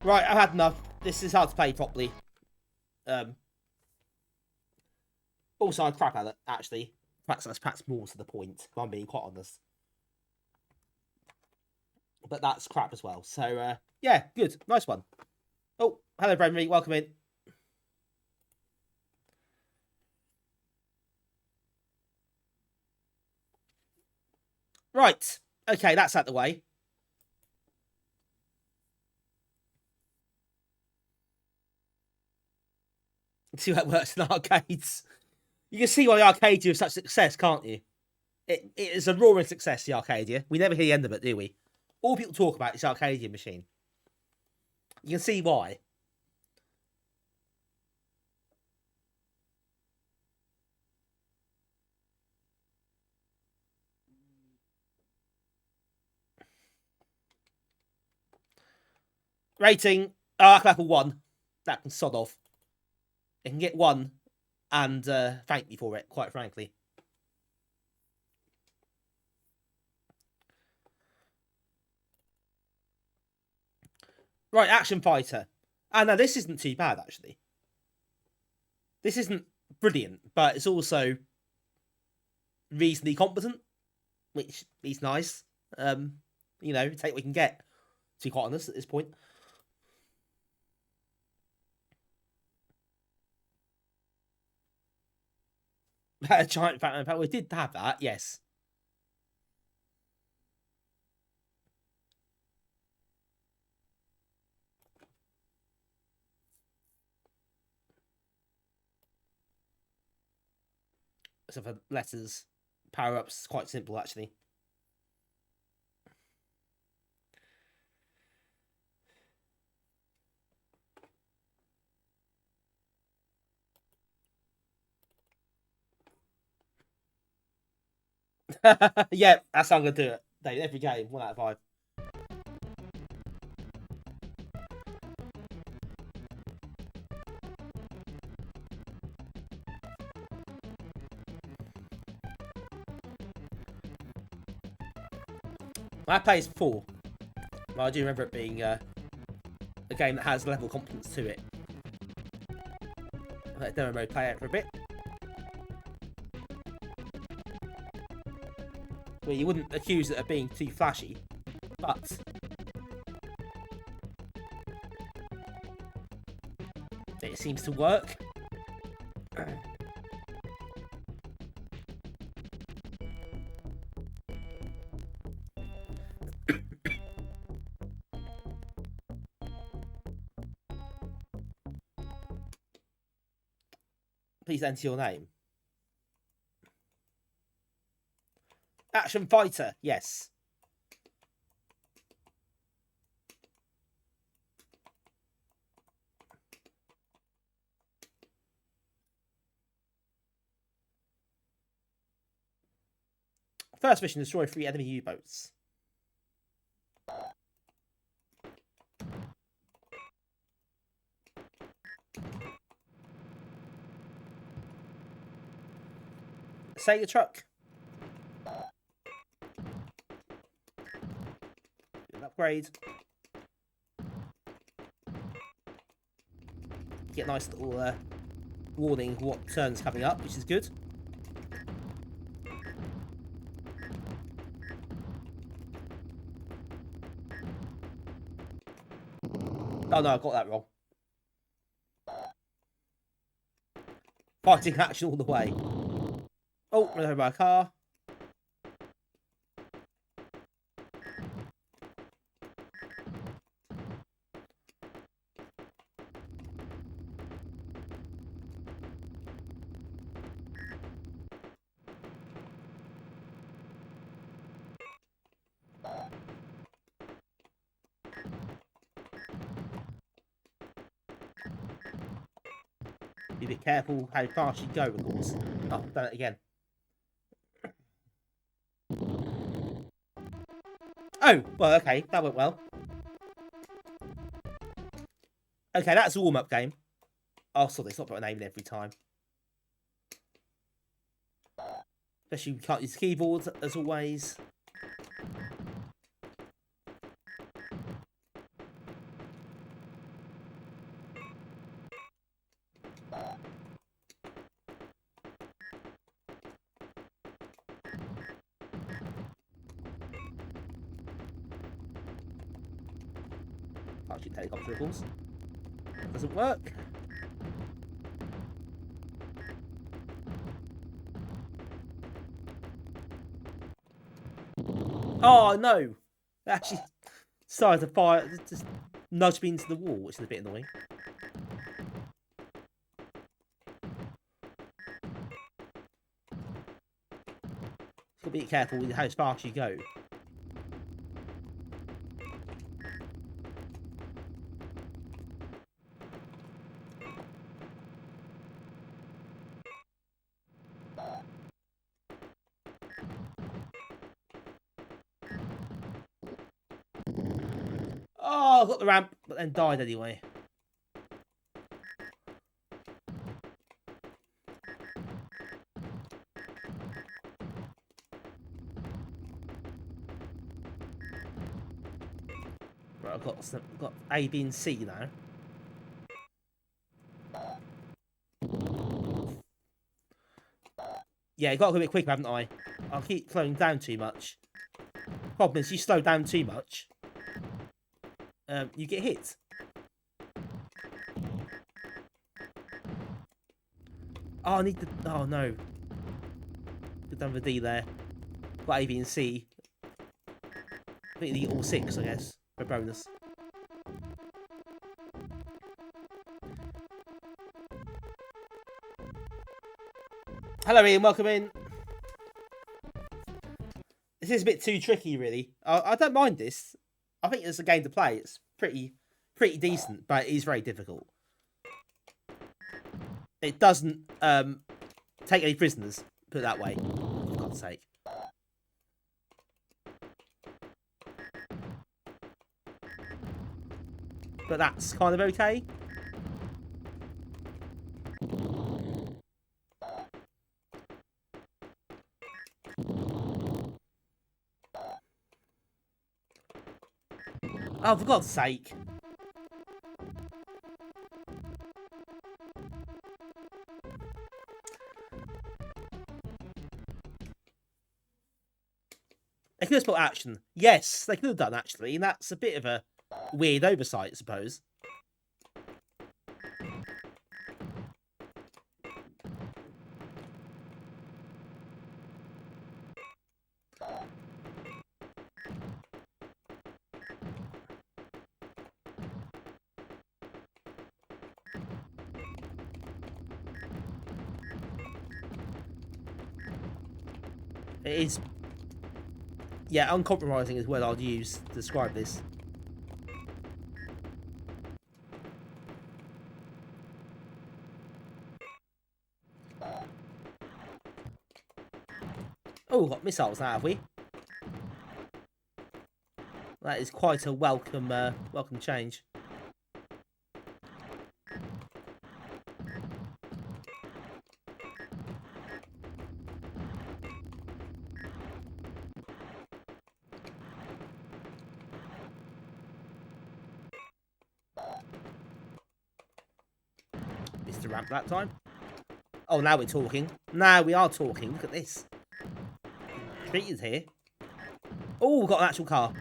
Right, I've had enough. This is hard to play properly. Also, I crap at it, actually. That's perhaps more to the point, if I'm being quite honest. But that's crap as well. So, yeah, good. Nice one. Oh, hello, Brenry. Welcome in. Right. Okay, that's out the way. See how it works in arcades. You can see why Arcadia is such success, can't you? It is a roaring success, the Arcadia. We never hear the end of it, do we? All people talk about is the Arcadia machine. You can see why. Rating, Aaargh level 1. That can sod off. It can get 1 and thank me for it, quite frankly. Right, Action Fighter. Ah, no, this isn't too bad, actually. This isn't brilliant, but it's also reasonably competent, which is nice. You know, take what we can get, to be quite honest, at this point. A giant Batman power. We did have that, yes. So for letters, power-ups, quite simple, actually. Yeah, that's how I'm going to do it. Dave, every game, 1 out of 5. I played 4. But I do remember it being a game that has level competence to it. Let demo mode play out for a bit. Well, you wouldn't accuse it of being too flashy, but it seems to work. Please enter your name. Action Fighter, yes. First mission, destroy 3 enemy U-boats. Sega truck. Good upgrade. Get a nice little warning of what turn's coming up, which is good. Oh no, I got that wrong. Fighting action all the way. Oh, run over by a car. Be a bit careful how fast you go, of course. Oh, done it again. Oh, well, okay, that went well. Okay, that's a warm-up game. Oh, sorry, stop putting a name in every time. Especially, we can't use the keyboard, as always. Can't shoot helicopter, of course. Doesn't work. Oh no! That actually started to fire, just nudged me into the wall, which is a bit annoying. Gotta be careful with how fast you go. Oh, I got the ramp, but then died anyway. Right, I've got A, B, and C now. Yeah, got to go a bit quicker, haven't I? I'll keep slowing down too much. Problem is, you slow down too much, you get hit. Oh, I need the... Oh, no. Good done with D there. Got A, B, and C. I think you get all 6, I guess, for a bonus. Hello, Ian. Welcome in. This is a bit too tricky, really. I don't mind this. I think it's a game to play. It's pretty decent, but it is very difficult. It doesn't take any prisoners, put it that way, for God's sake. But that's kind of okay. Oh, for God's sake. They could have spelled action. Yes, they could have done, actually. And that's a bit of a weird oversight, I suppose. It is... Yeah, uncompromising is what I'll use to describe this. Oh, got missiles now, have we? That is quite a welcome change. Mr. Ramp that time. Oh, now we're talking. Now we are talking. Look at this. Treated here. Oh, we've got an actual car.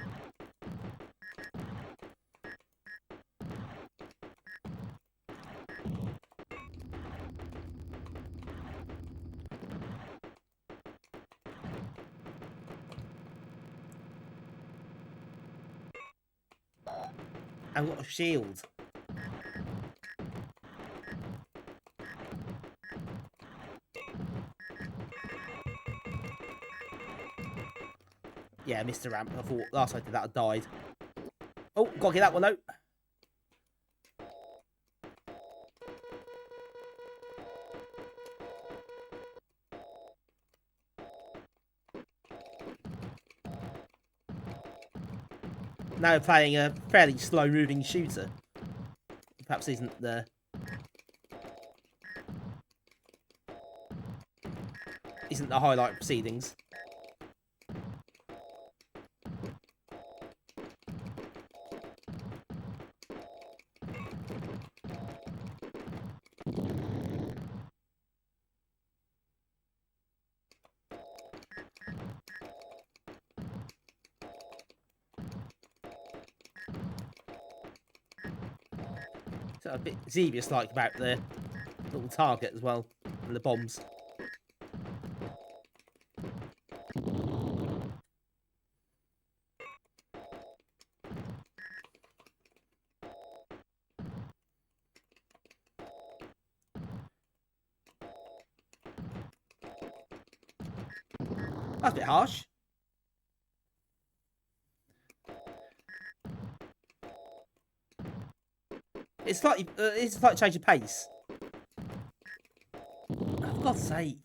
And we've got a shield. Yeah, Mr. Ramp. I thought last time I did that, I died. Oh, gotta get that one out. Now we're playing a fairly slow-moving shooter. Perhaps isn't the highlight of proceedings. So a bit Xevious-like about the little target as well, and the bombs. That's a bit harsh. It's like change of pace. Oh, for God's sake.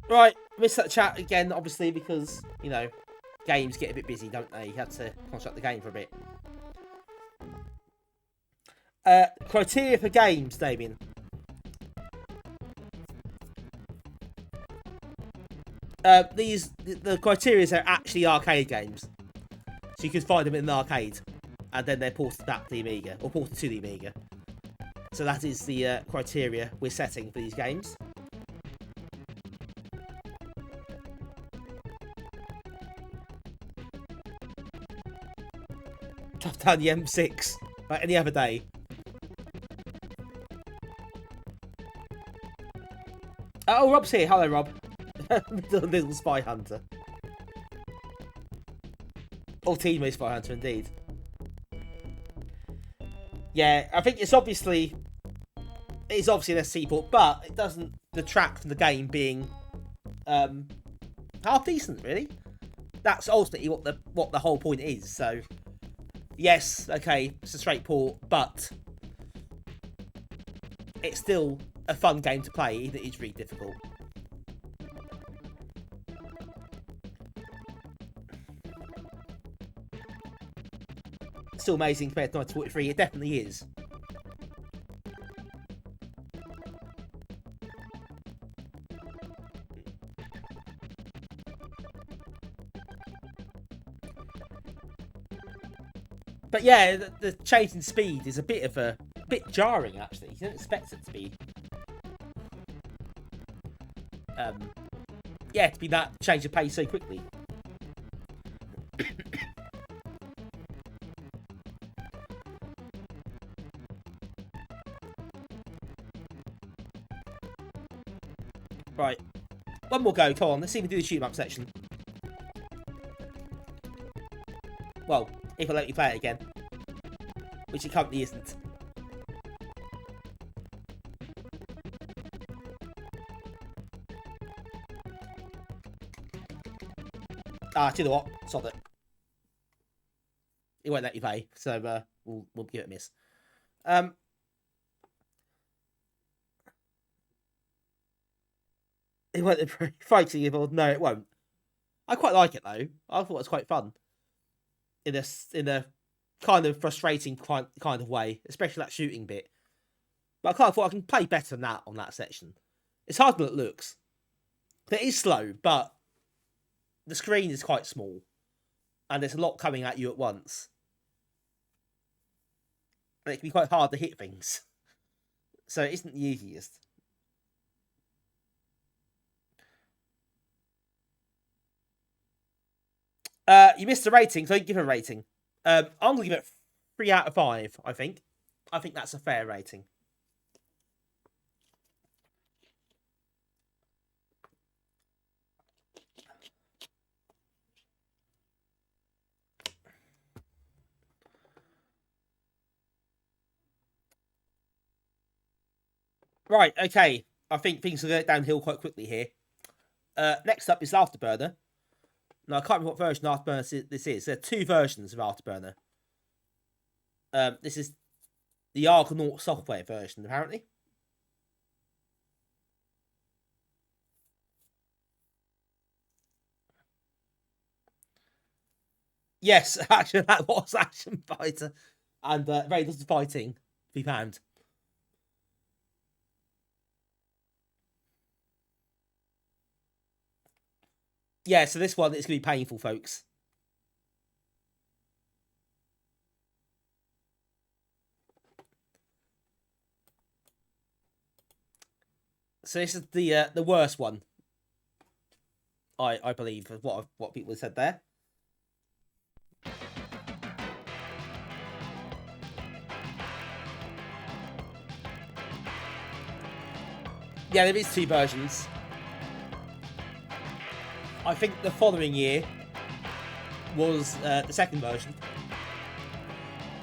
Right, missed that chat again, obviously, because, you know, games get a bit busy, don't they? You have to construct the game for a bit. Criteria for games, Damien. The criteria are actually arcade games. So you can find them in an arcade. And then they're ported back to the Amiga, or ported to the Amiga. So that is the criteria we're setting for these games. I've done the M6 like any other day. Oh, Rob's here. Hello, Rob. The little spy hunter. Or teammate spy hunter, indeed. Yeah, I think it's obviously an SC port, but it doesn't detract from the game being half decent, really. That's ultimately what the whole point is. So. Yes, okay, it's a straight port, but it's still a fun game to play, even if it's really difficult. Still amazing compared to 1943, it definitely is. But yeah, the change in speed is a bit jarring, actually. You don't expect it to be to be that change of pace so quickly. Right, one more go. Come on, let's see if we can do the shoot 'em up section. Well, if I let you play it again. Which it currently isn't. Do you know what? Sod it. It won't let you play, so we'll give it a miss. It won't let fighting involved. No, it won't. I quite like it though. I thought it was quite fun. In a kind of frustrating kind of way, especially that shooting bit. But I kind of thought I can play better than that on that section. It's harder than it looks. It is slow, but the screen is quite small. And there's a lot coming at you at once. And it can be quite hard to hit things. So it isn't the easiest. You missed a rating, so you give it a rating. I'm going to give it 3 out of 5, I think. I think that's a fair rating. Right, okay. I think things are going downhill quite quickly here. Next up is Afterburner. Now, I can't remember what version of Afterburner this is. There are 2 versions of Afterburner. This is the Arkanoid software version, apparently. Yes, actually, that was Action Fighter. And very little fighting to be found. Yeah, so this one is going to be painful, folks. So this is the worst one. I believe is what people have said there. Yeah, there is 2 versions. I think the following year was the second version.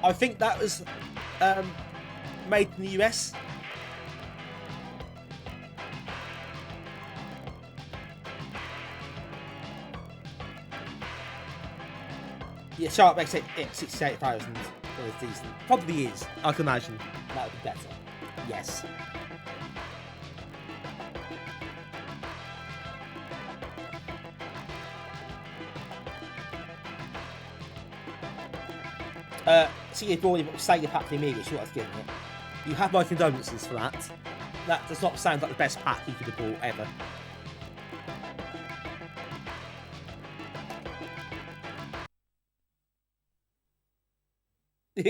I think that was made in the US. Yeah, Sharp makes it 68,000 was decent. Probably is. I can imagine that would be better. Yes. See if you're Sega pack for the Amiga, sure, that's getting it. You have my condolences for that. That does not sound like the best pack you could have bought ever.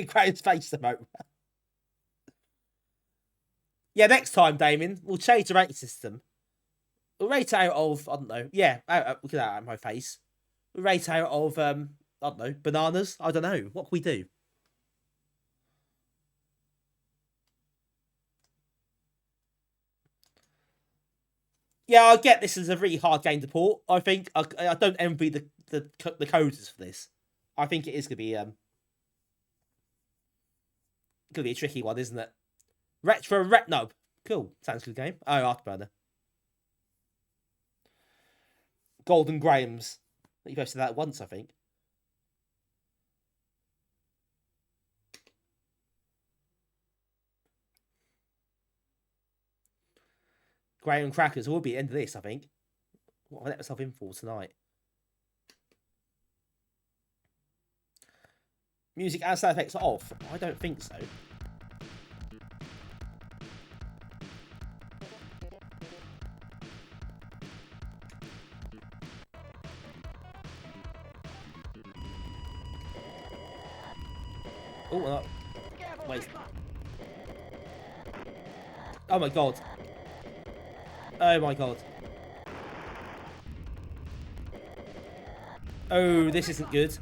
Graham's face emote. Yeah, next time, Damien, we'll change the rating system. We'll rate out of, I don't know, yeah, look at that at my face. We'll rate out of, I don't know, bananas? I don't know. What can we do? Yeah, I get this is a really hard game to port. I think I don't envy the coders for this. I think it is gonna be a tricky one, isn't it? No, cool. Sounds like a good game. Oh, Afterburner. Golden Grahams. You posted that once, I think. Graham Crackers will be the end of this, I think. What have I let myself in for tonight? Music and sound effects are off? I don't think so. Oh, no. Wait. Oh my god. Oh my god. Oh, this isn't good.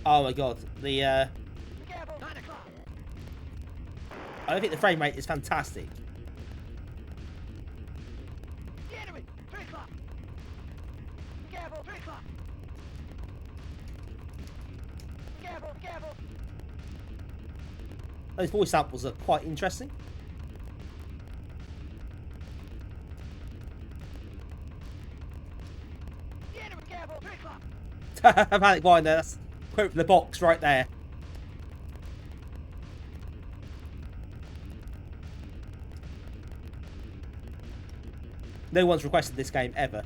Oh my god, I don't think the frame rate is fantastic. Those voice samples are quite interesting. Panic buying there. That's quote from the box right there. No one's requested this game ever.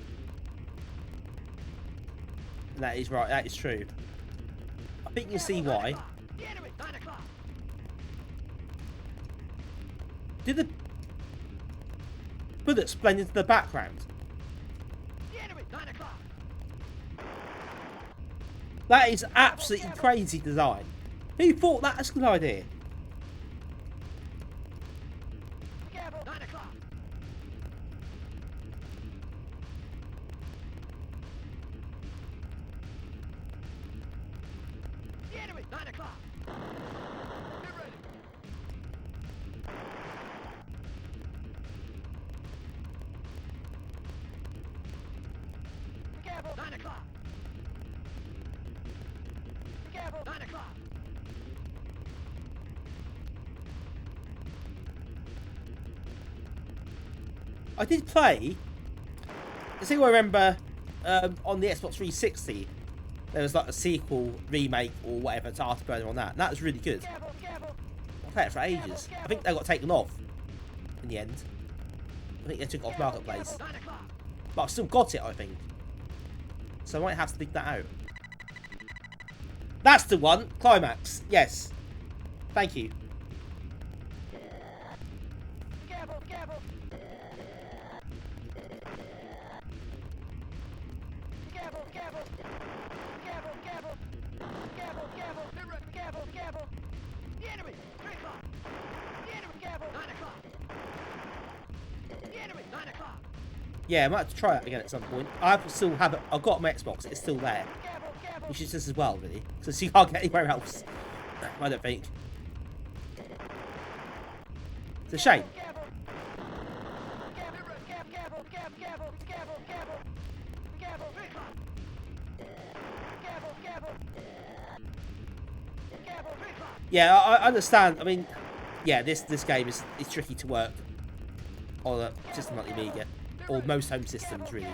And that is right, that is true. I think you see why. Did the bullets blend into the background? That is absolutely crazy design. Who thought that was a good idea? I did play. I think I remember on the Xbox 360 there was like a sequel, remake, or whatever to Afterburner on that. And that was really good. I played it for ages. I think they got taken off in the end. I think they took it off Marketplace. But I've still got it, I think. So I might have to dig that out. That's the one. Climax. Yes. Thank you. Yeah, I might have to try it again at some point. I still have it. I've got my Xbox. It's still there. Which is just as well, really. Because you can't get anywhere else. I don't think. It's a shame. Yeah, I understand. I mean, yeah, this game is tricky to work on a system like the Amiga. Or most home systems, really.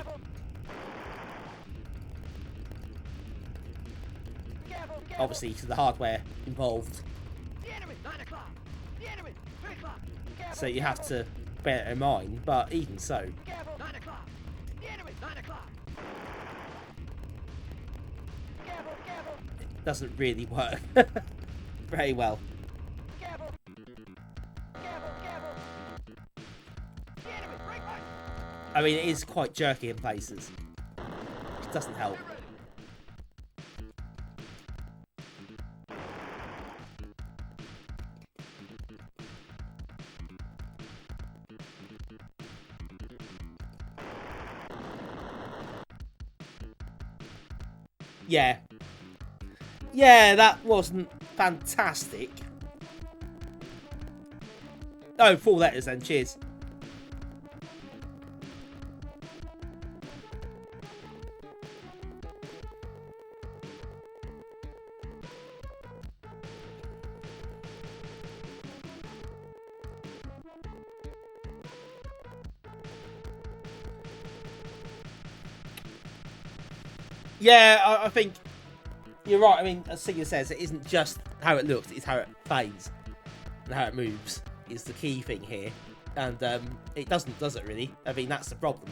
Obviously, to the hardware involved. So you have to bear it in mind, but even so. It doesn't really work very well. I mean, it is quite jerky in places. It doesn't help. Yeah. Yeah, that wasn't fantastic. Oh, 4 letters then. Cheers. Yeah, I think you're right. I mean, as Sega says, it isn't just how it looks, it's how it plays and how it moves is the key thing here. And it doesn't, does it really? I mean, that's the problem.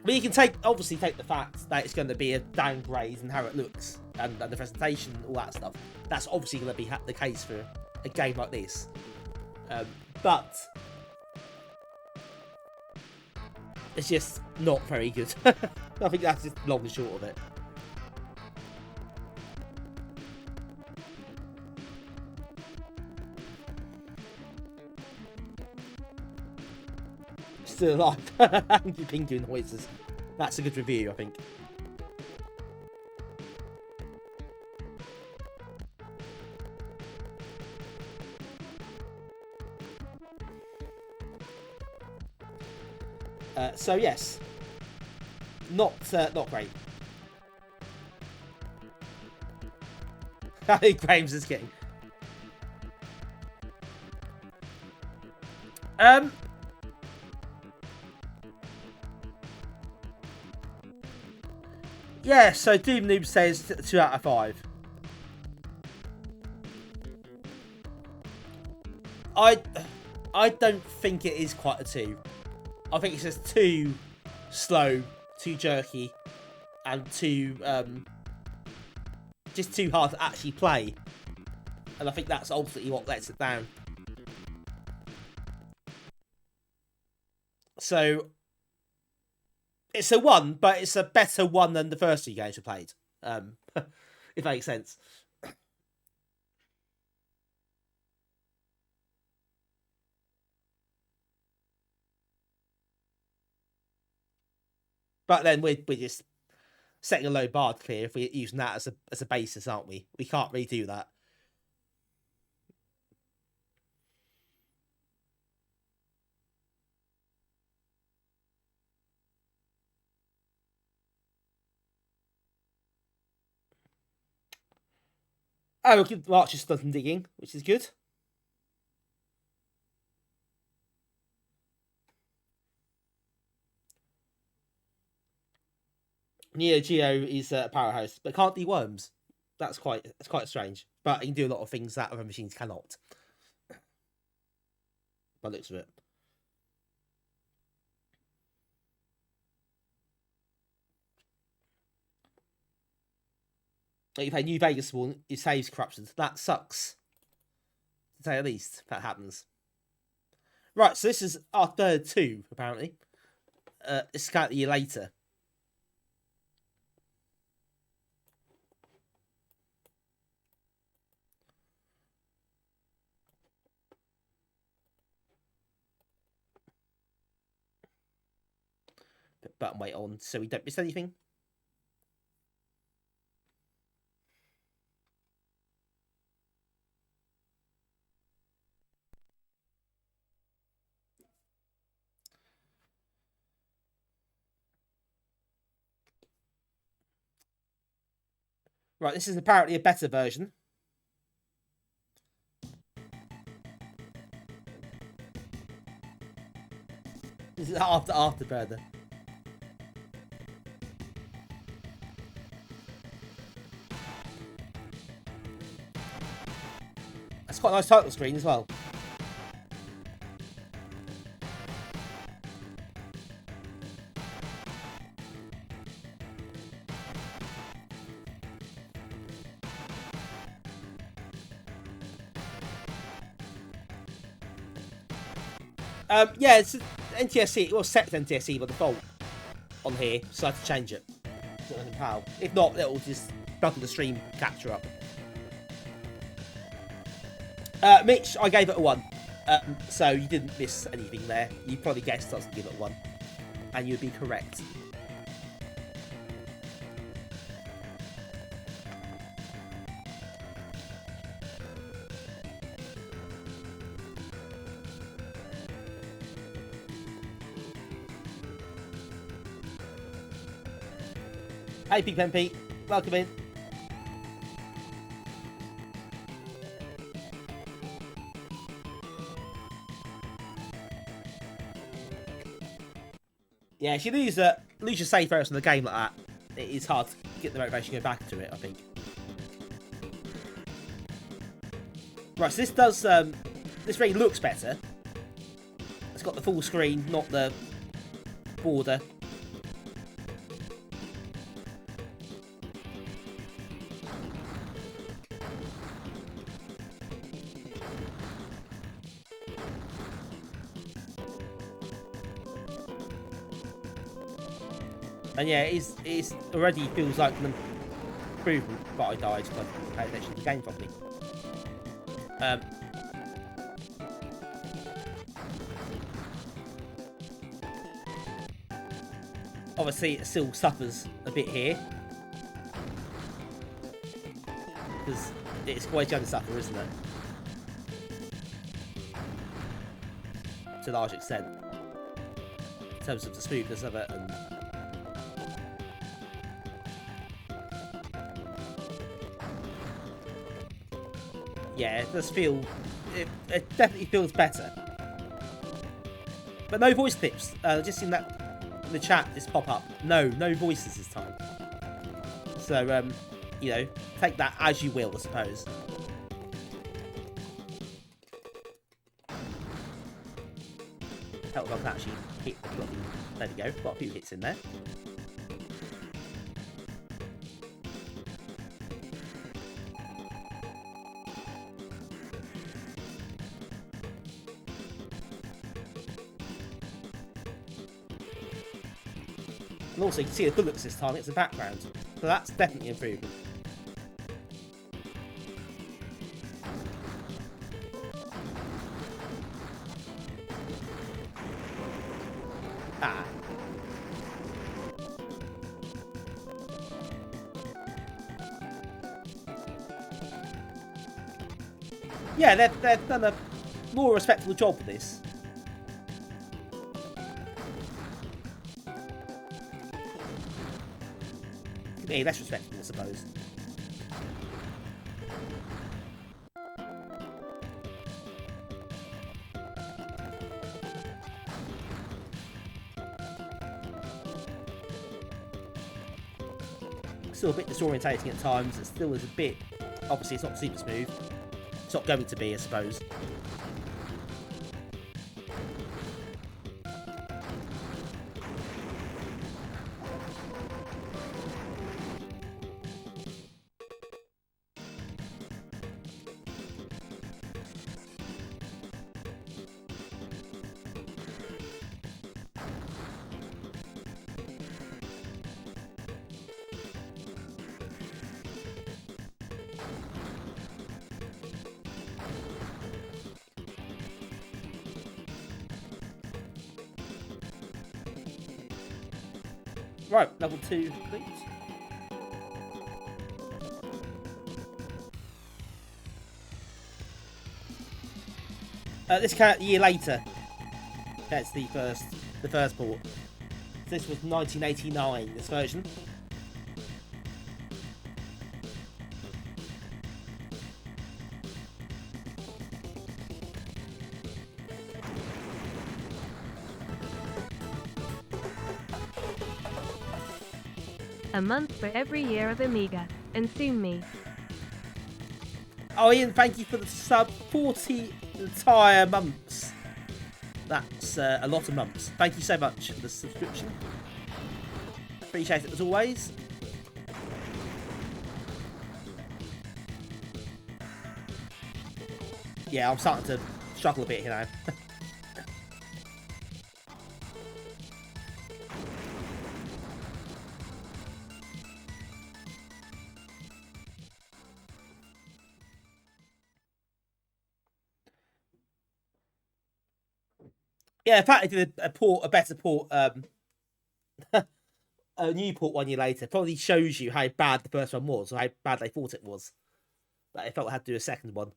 But you can obviously take the fact that it's going to be a downgrade in how it looks and the presentation and all that stuff. That's obviously going to be the case for a game like this. But it's just not very good. I think that's just long and short of it. Still alive. Angry Pingu noises. That's a good review, I think. So yes, not great. I think Graham's is getting. Yeah, so Doom Noob says 2 out of 5. I don't think it is quite a 2. I think it's just too slow, too jerky, and just too hard to actually play. And I think that's ultimately what lets it down. So it's a 1, but it's a better 1 than the first 2 games we played. If that makes sense. But then we're just setting a low bar to clear if we're using that as a basis, aren't we? We can't really do that. Oh, we'll give March just done some digging, which is good. Neo Geo is a powerhouse, but can't do worms. That's quite strange. But it can do a lot of things that other machines cannot. By the looks of it. Like you play New Vegas one, it saves corruptions. That sucks. To say the least, that happens. Right, so this is our third 2, apparently. This is kind of a year later. Put button weight on so we don't miss anything. Right, this is apparently a better version. This is Afterburner. That's quite a nice title screen as well. Yeah, it's NTSC. It was set to NTSC by default on here, so I had to change it. If not, it'll just buckle the stream capture up. Mitch, I gave it a 1. So you didn't miss anything there. You probably guessed I was going to give it a 1. And you'd be correct. Hey, Pete MP, welcome in. Yeah, if you lose your save first in the game like that, it is hard to get the motivation to go back to it, I think. Right, so this does, this really looks better. It's got the full screen, not the border. And yeah, it already feels like an improvement, but I died because I didn't pay attention to the game properly. Obviously, it still suffers a bit here. Because it's quite going to suffer, isn't it? To a large extent. In terms of the smoothness of it and... Yeah, it does feel... It definitely feels better. But no voice clips. Just seen that in the chat, this pop up. No voices this time. So, you know, take that as you will, I suppose. Help if I can actually hit the bloody... There we go, got a few hits in there. And also, you can see the bullets this time, it's the background. So that's definitely improvement. Ah. Yeah, they've done a more respectable job with this. Yeah, less respectable, I suppose. Still a bit disorientating at times. It still is a bit... Obviously, it's not super smooth. It's not going to be, I suppose. Right, level 2, please. This came out a year later. That's the first port. This was 1989, this version. A month for every year of Amiga, and soon me. Oh, Ian, thank you for the sub 40 entire months. That's a lot of months. Thank you so much for the subscription. Appreciate it as always. Yeah, I'm starting to struggle a bit here now. Yeah, in fact, they did a better port, a new port 1 year later. Probably shows you how bad the first one was, or how bad they thought it was. That they felt they had to do a second one.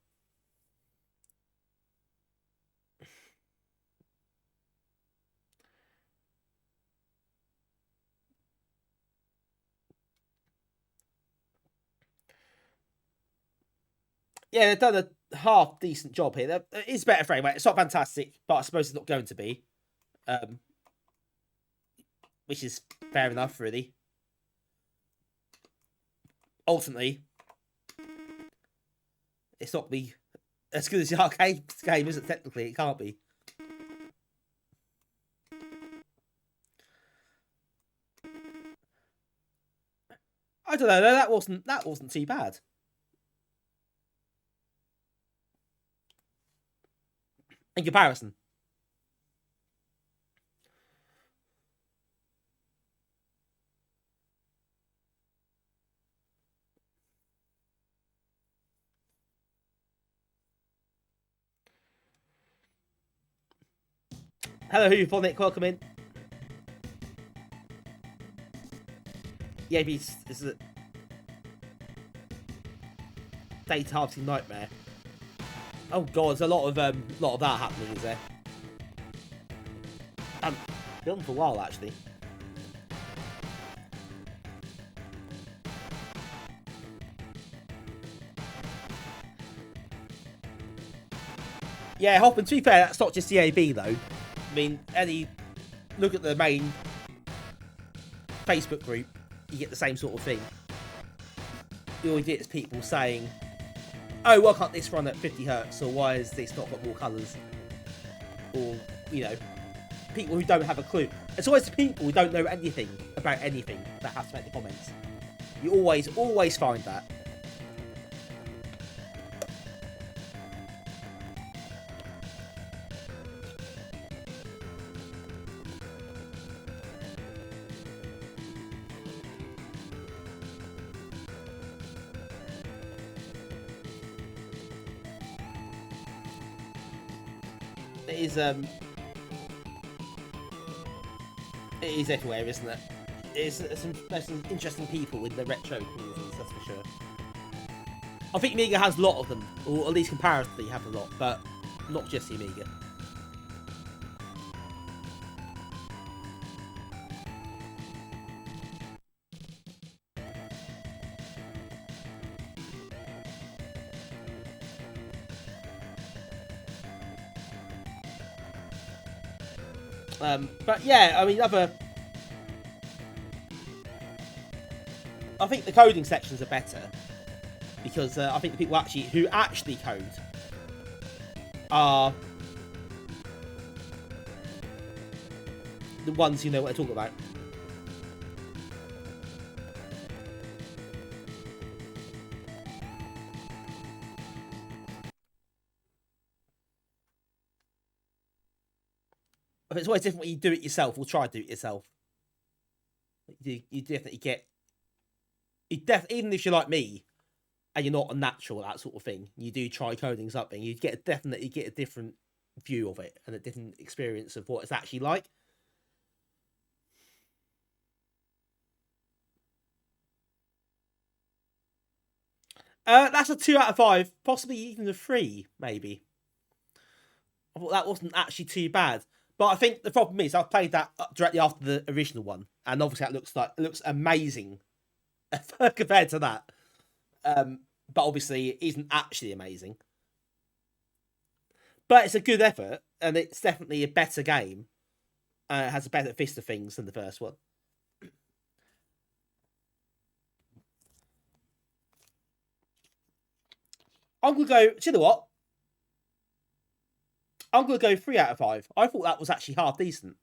Yeah, they've done a half decent job here. It is better frame rate. It's not fantastic, but I suppose it's not going to be. Which is fair enough, really. Ultimately, it's not be as good as the arcade game, is it? Technically, it can't be. I don't know. That wasn't too bad. In comparison. Hello, Hoofonic, welcome in. Yeah, this is a data harvesting nightmare. Oh god, there's a lot of that happening, is there? Filmed for a while actually. Yeah, Hoffman, to be fair, that's not just the AB though. I mean, look at the main Facebook group, you get the same sort of thing. you always get people saying, "Oh, why can't this run at 50 hertz?" or "Why has this not got more colours?" Or, you know, people who don't have a clue. It's always the people who don't know anything about anything that have to make the comments. You always find that. It is everywhere, isn't it? There's some interesting people in the retro communities, that's for sure. I think Amiga has a lot of them, or at least comparatively have a lot, but not just the Amiga. But yeah, I mean, I think the coding sections are better because I think the people who actually code are the ones who know what they're talking about. It's always different when you do it yourself or try to do it yourself. You definitely get... even if you're like me and you're not a natural at that sort of thing, you do try coding something, you definitely get a different view of it and a different experience of what it's actually like. That's a 2 out of 5, possibly even a 3, maybe. I thought that wasn't actually too bad. But I think the problem is I've played that directly after the original one, and obviously it looks amazing compared to that. But obviously it isn't actually amazing. But it's a good effort, and it's definitely a better game. It has a better fist of things than the first one. I'm gonna go. Do you know what? I'm gonna go 3 out of 5. I thought that was actually half decent.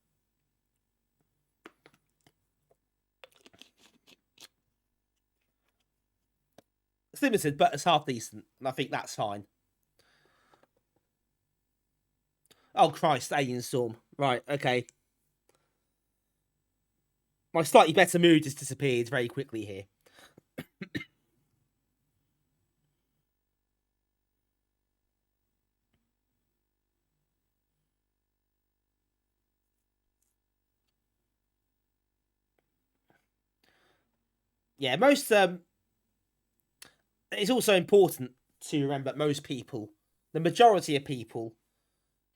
It's limited, but it's half decent, and I think that's fine. Oh Christ, Alien Storm. Right, okay. My slightly better mood has disappeared very quickly here. Yeah, it's also important to remember that most people, the majority of people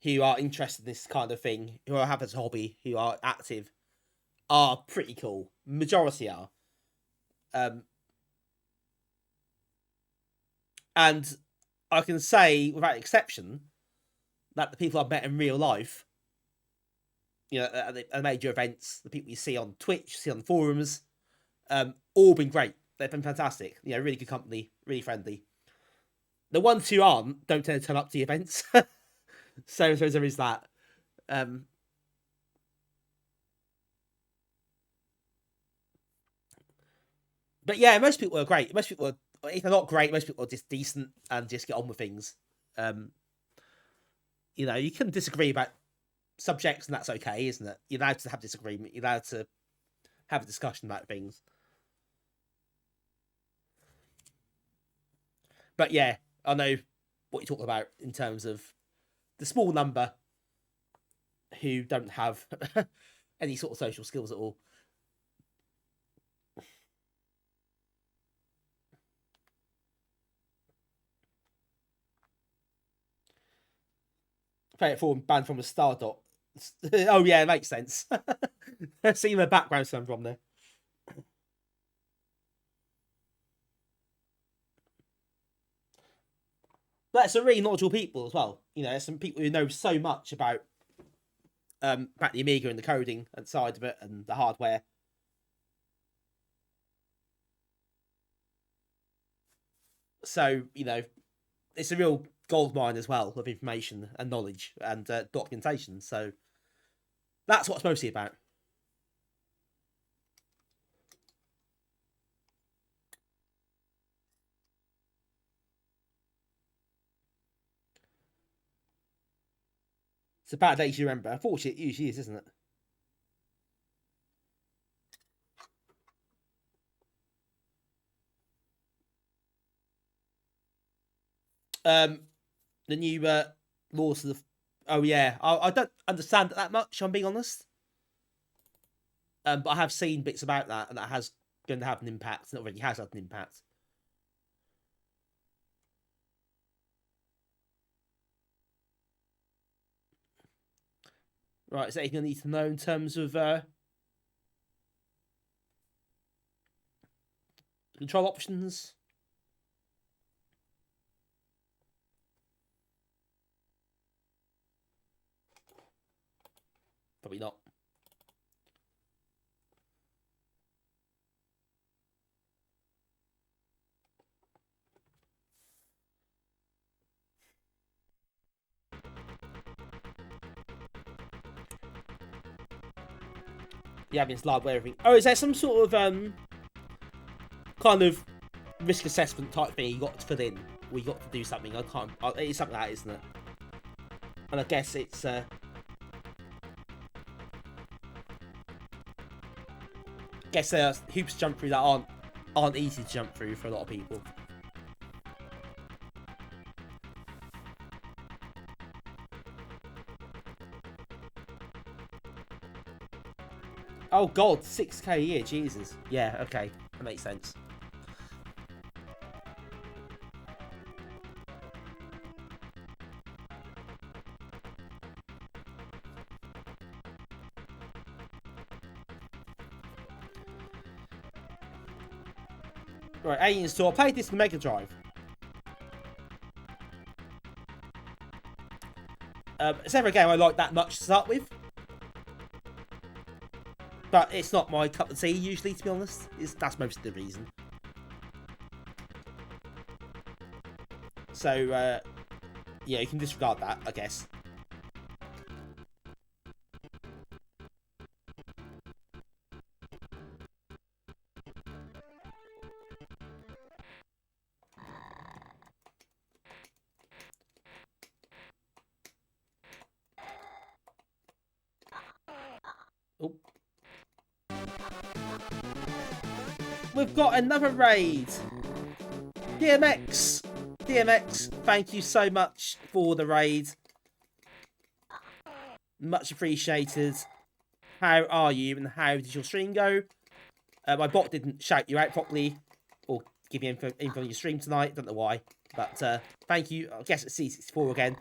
who are interested in this kind of thing, who have this hobby, who are active, are pretty cool. Majority are. And I can say, without exception, that the people I've met in real life, you know, at the major events, the people you see on Twitch, see on the forums, all been great. They've been fantastic. You know, really good company, really friendly. The ones who aren't don't tend to turn up to the events. so there is that. But yeah, most people are great. Most people are, if they're not great, most people are just decent and just get on with things. You know, you can disagree about subjects and that's okay, isn't it? You're allowed to have disagreement. You're allowed to have a discussion about things. But yeah, I know what you're talking about in terms of the small number who don't have any sort of social skills at all. Play it for banned from the Star Dot. Oh yeah, it makes sense. See where background's come from there. But some really knowledgeable people as well. You know, there's some people who know so much about the Amiga and the coding and side of it and the hardware. So, it's a real goldmine as well of information and knowledge and documentation. So that's what it's mostly about. It's a bad day to remember. Unfortunately, it usually is, isn't it? The new laws of the... Oh, yeah. I don't understand it that much, I'm being honest. But I have seen bits about that, and that has going to have an impact. And it already has had an impact. Right, is there anything I need to know in terms of control options? Probably not. Yeah, it's live everything. Oh, is there some sort of kind of risk assessment type thing you got to fill in? Or you got to do something? I can't. It's something like that, isn't it? And I guess it's guess there hoops to jump through that aren't easy to jump through for a lot of people. Oh god, 6k a year, Jesus. Yeah, okay, that makes sense. Right, Alien Store. I played this on Mega Drive. It's never a game I like that much to start with. But it's not my cup of tea usually, to be honest. That's most of the reason. So, yeah, you can disregard that, I guess. Oh. We've got another raid. DMX, thank you so much for the raid. Much appreciated. How are you and how did your stream go? My bot didn't shout you out properly or give you info on your stream tonight. Don't know why. But thank you. I guess it's C64 again.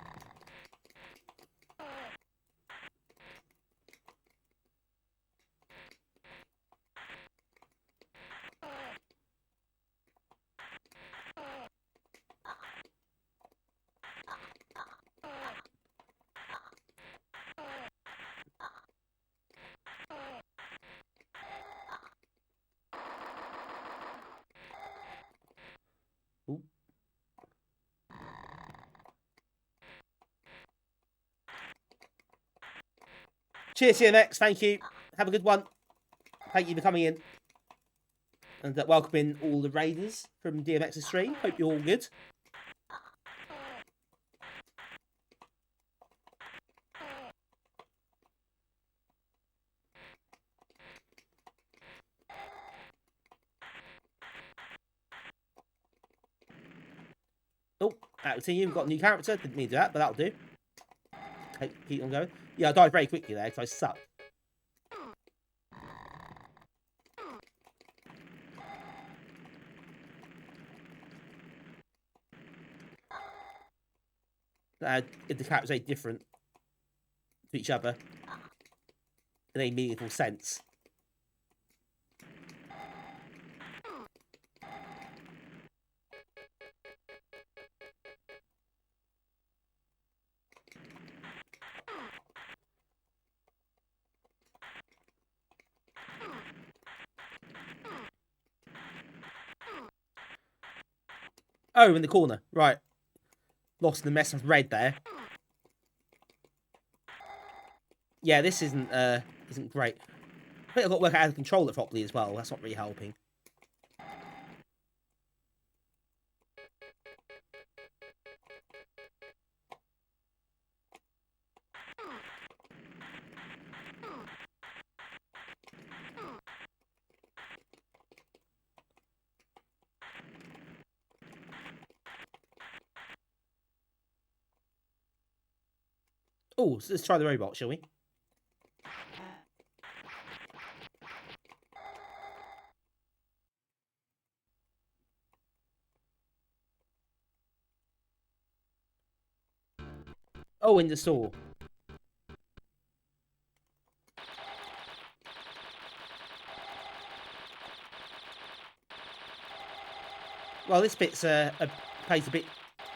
Ooh. Cheers, CMX. Thank you. Have a good one. Thank you for coming in. And welcoming all the raiders from DMX's stream. Hope you're all good. Oh, out of team, we've got a new character. Didn't mean to do that, but that'll do. Keep on going. Yeah, I died very quickly there because I suck. If the characters are different to each other in a meaningful sense. Oh, in the corner. Right. Lost in the mess of red there. Yeah, this isn't great. I think I've got to work out how to control it properly as well. That's not really helping. Oh, so let's try the robot, shall we? Oh, in the store. Well, this bit's plays a bit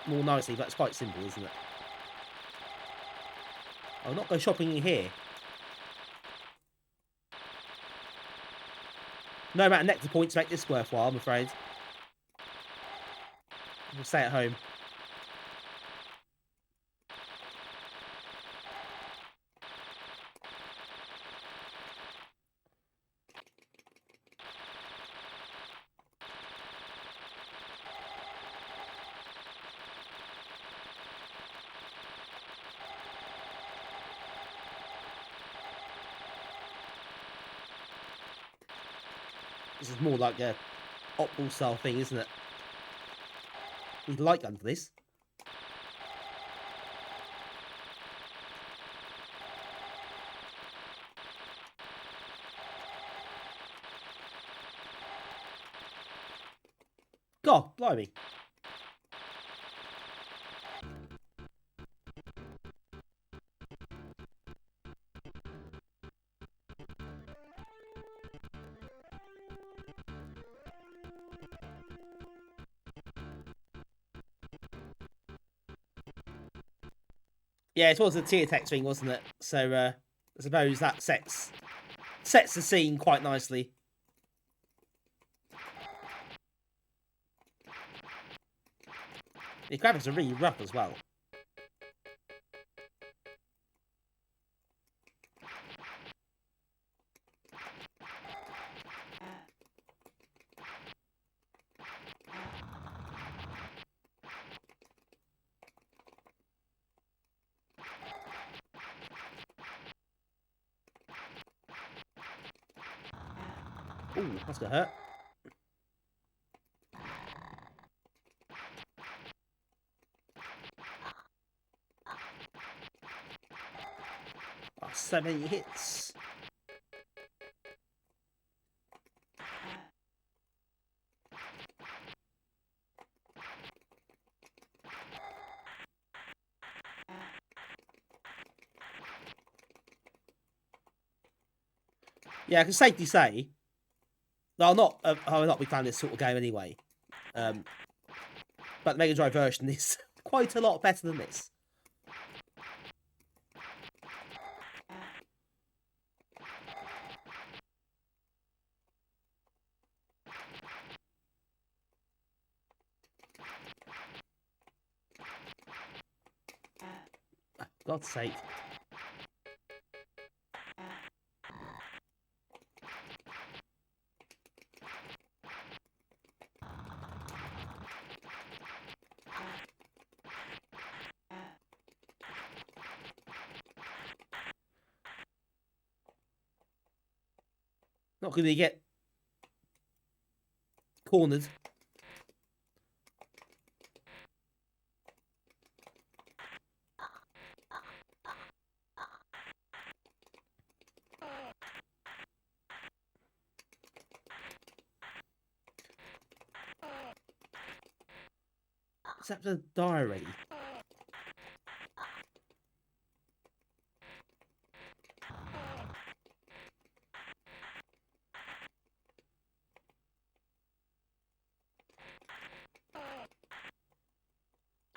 more nicely, but it's quite simple, isn't it? I'll not go shopping in here. No amount of nectar points make this worthwhile, I'm afraid. We'll stay at home. This is more like a optimal style thing, isn't it? Need a light gun for this. God, blimey. Yeah, it was the tier text thing, wasn't it? So I suppose that sets the scene quite nicely. The graphics are really rough as well. Ooh, that's gonna hurt. Oh, so many hits. Yeah, I can safely say that I'll not be playing this sort of game anyway. But the Mega Drive version is quite a lot better than this. God's sake. Not going to get cornered. It's up to the diary.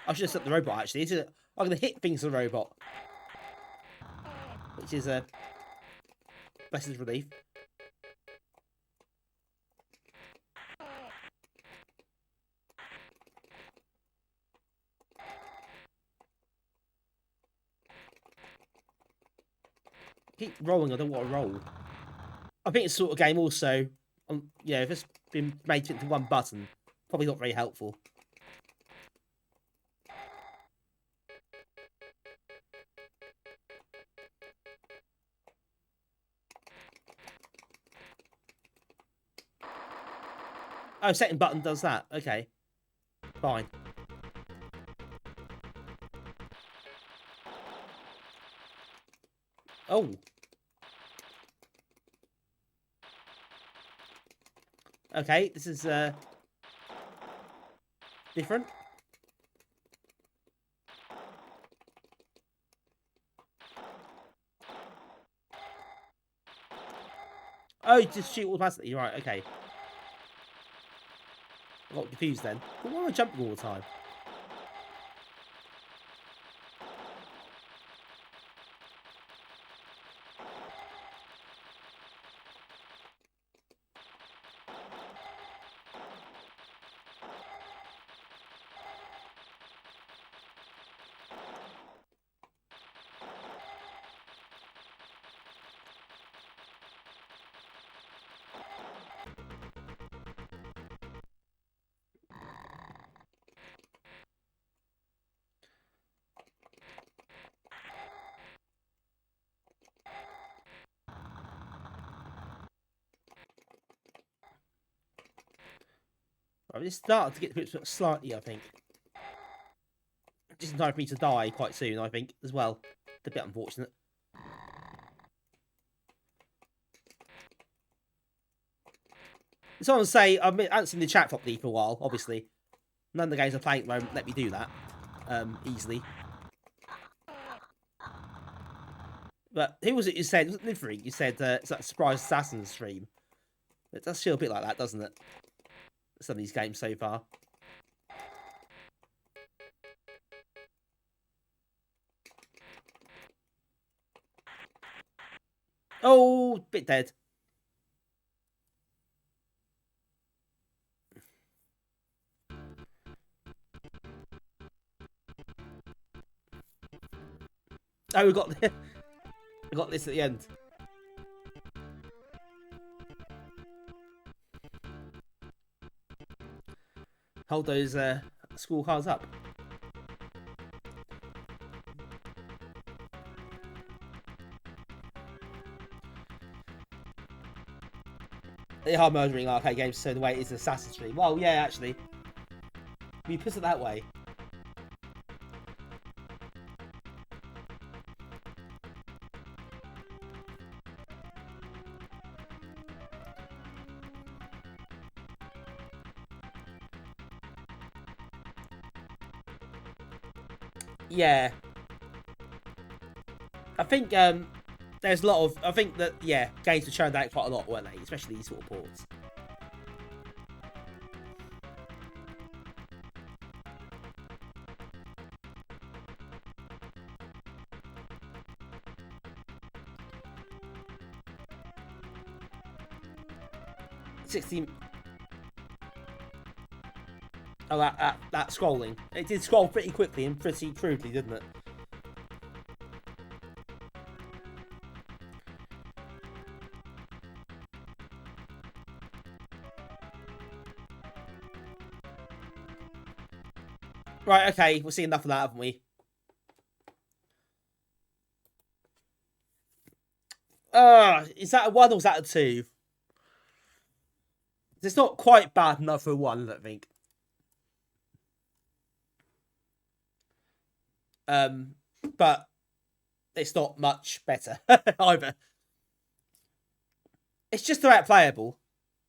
I should have set the robot actually. I'm going to hit things with the robot, which is a blessed relief. Keep rolling, I don't want to roll. I think it's the sort of game also, yeah, if it's been made into one button, probably not very helpful. Oh, second button does that. Okay. Fine. Oh. Okay, this is different. Oh, just shoot automatically. Right, okay. I got confused then. But why am I jumping all the time? Right, it's starting to get to it slightly, I think. Just in time for me to die quite soon, I think, as well. It's a bit unfortunate. Someone say, I've been answering the chat properly for a while, obviously. None of the games I'm playing at the moment let me do that easily. But who was it you said? Was it Livery? You said it's that Surprise Assassin stream. It does feel a bit like that, doesn't it? Some of these games so far. Oh, bit dead. Oh, we got we got this at the end. Hold those school cards up. They are murdering arcade games, so the way it is Assassin's Creed. Well, yeah, actually. When you put it that way. Yeah. I think there's a lot of... I think that, yeah, games were churned out quite a lot, weren't they? Especially these sort of ports. Oh, that scrolling. It did scroll pretty quickly and pretty crudely, didn't it? Right, okay, we've seen enough of that, haven't we? Is that a 1 or is that a 2? It's not quite bad enough for a 1, I don't think. But it's not much better either. It's just about playable.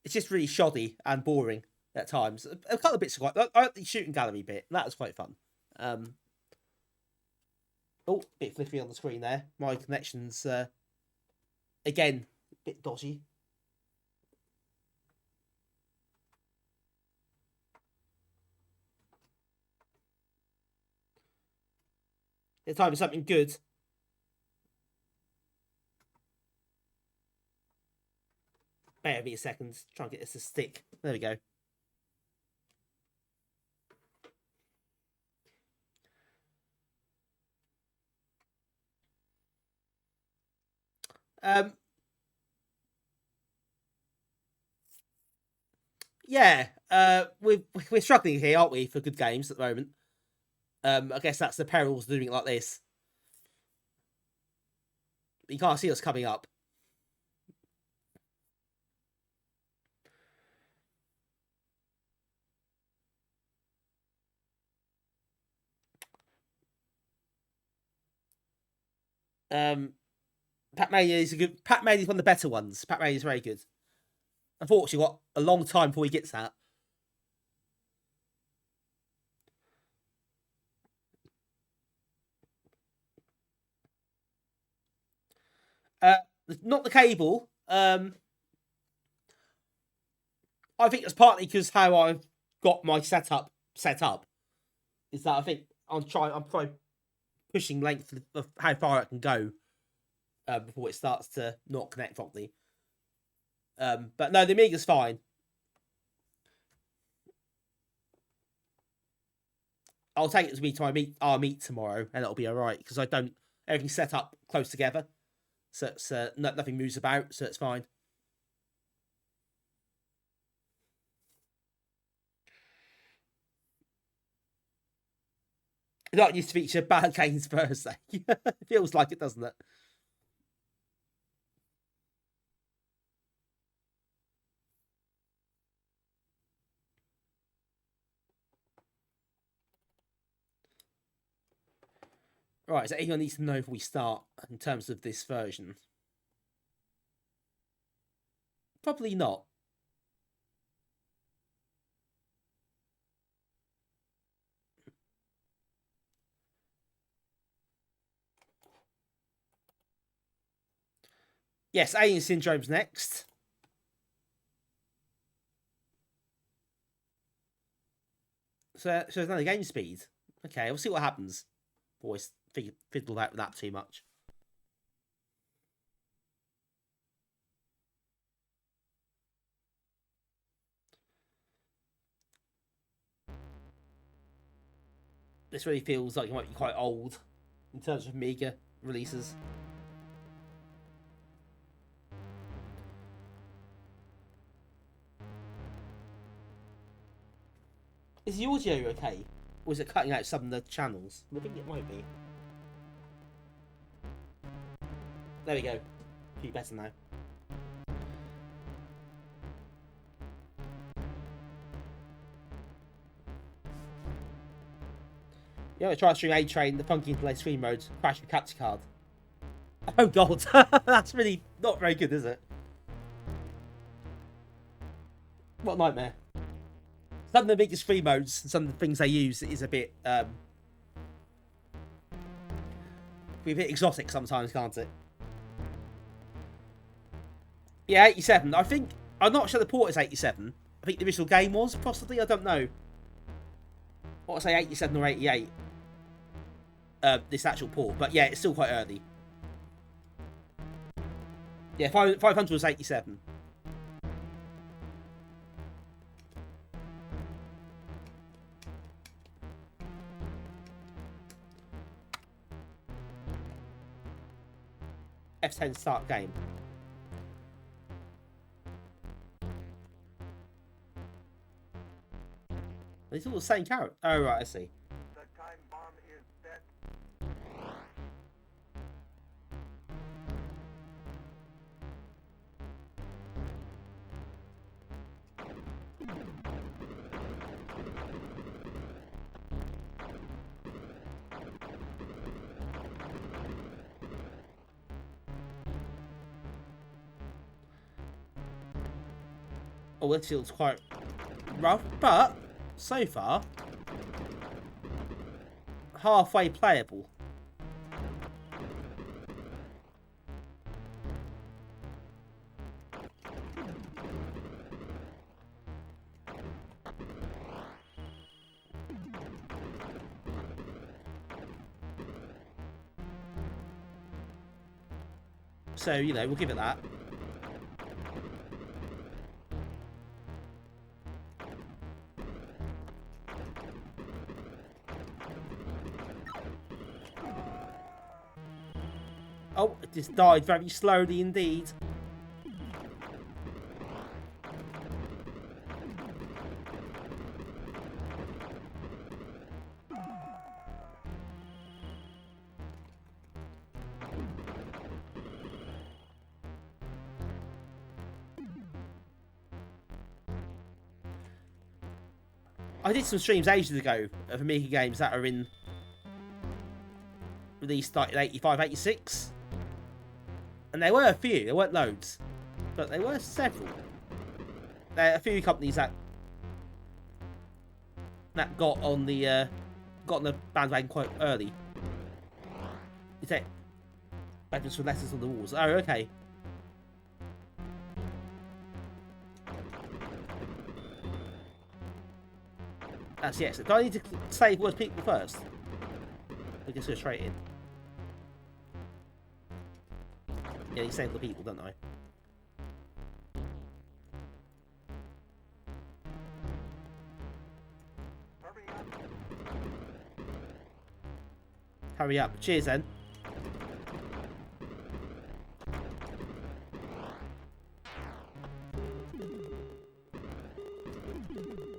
It's just really shoddy and boring at times. A couple of bits are quite... I like the shooting gallery bit. That was quite fun. Oh, bit flippy on the screen there. My connection's, again, a bit dodgy. It's time for something good. Bear me a second. Try and get this to stick. There we go. Um, yeah, we're struggling here, aren't we, for good games at the moment? I guess that's the perils of doing it like this. You can't see us coming up. Pac-Mania is a good. Pac-Mania is one of the better ones. Pac-Mania is very good. Unfortunately, got a long time before he gets that. Not the cable. I think it's partly because how I've got my setup set up is that I think I'm probably pushing length of how far I can go before it starts to not connect properly. But no, the Amiga's fine. I'll take it to me to our meet tomorrow, and it'll be alright because I don't everything's set up close together, so it's nothing moves about, so it's fine. It not used to feature bad games Thursday. It feels like it, doesn't it? Right, so anyone needs to know before we start in terms of this version? Probably not. Yes, Alien Syndrome's next. So there's another game speed. Okay, we'll see what happens. Always fiddle about with that too much. This really feels like it might be quite old in terms of Amiga releases. Is the audio okay? Or is it cutting out some of the channels? I think it might be. There we go. Be better now. Yeah, try to stream A-Train, the funky play screen mode, crash with capture card. Oh god, that's really not very good, is it? What a nightmare. Some of the biggest free modes, some of the things they use is a bit exotic sometimes, can't it? Yeah, 87. I'm not sure the port is 87. I think the original game was, possibly, I don't know. What I say, 87 or 88. This actual port, but yeah, it's still quite early. Yeah, 500 was 87. F10 start game. It's all the same character. Oh, right, I see. The time bomb is set. Oh, it feels quite rough, but so far, halfway playable. So, you know, we'll give it that. Oh, it just died very slowly indeed. I did some streams ages ago of Amiga games that are in released like in 85, 86. And there were a few, there weren't loads. But there were several. There are a few companies that got on the bandwagon quite early. You take badges for letters on the walls. Oh, okay. That's yes. Do I need to say words people first? I just go straight in. Yeah, you save the people, don't I? Hurry up. Hurry up. Cheers then.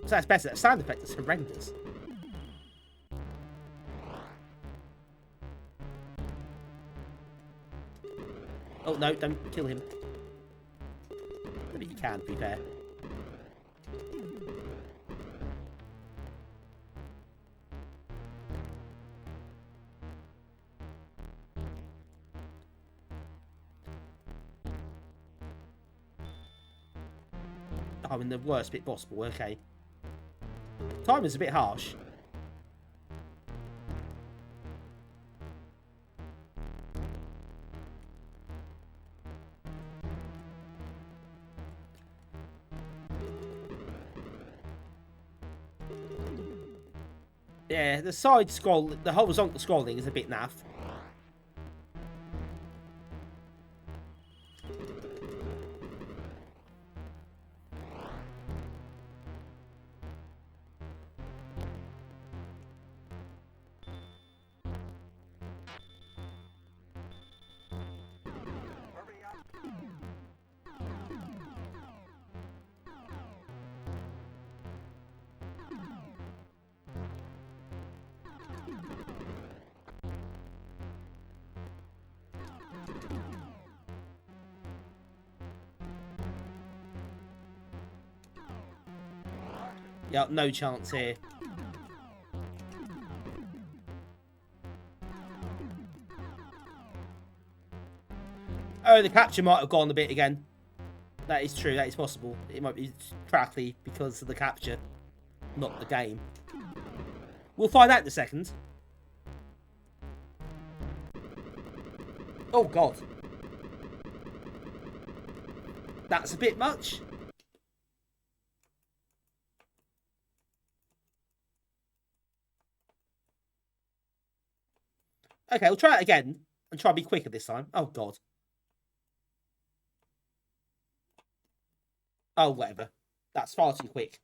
So that's better. That sound effect is horrendous. Oh no, don't kill him. Maybe you can, to be fair. I'm in the worst bit possible, okay. Time is a bit harsh. Yeah, the side scroll, the horizontal scrolling is a bit naff. Hurry up. Yeah, no chance here. Oh, the capture might have gone a bit again. That is true, that is possible. It might be crackly because of the capture, not the game. We'll find out in a second. Oh, God. That's a bit much. Okay, we'll try it again and try and be quicker this time. Oh, God. Oh, whatever. That's far too quick.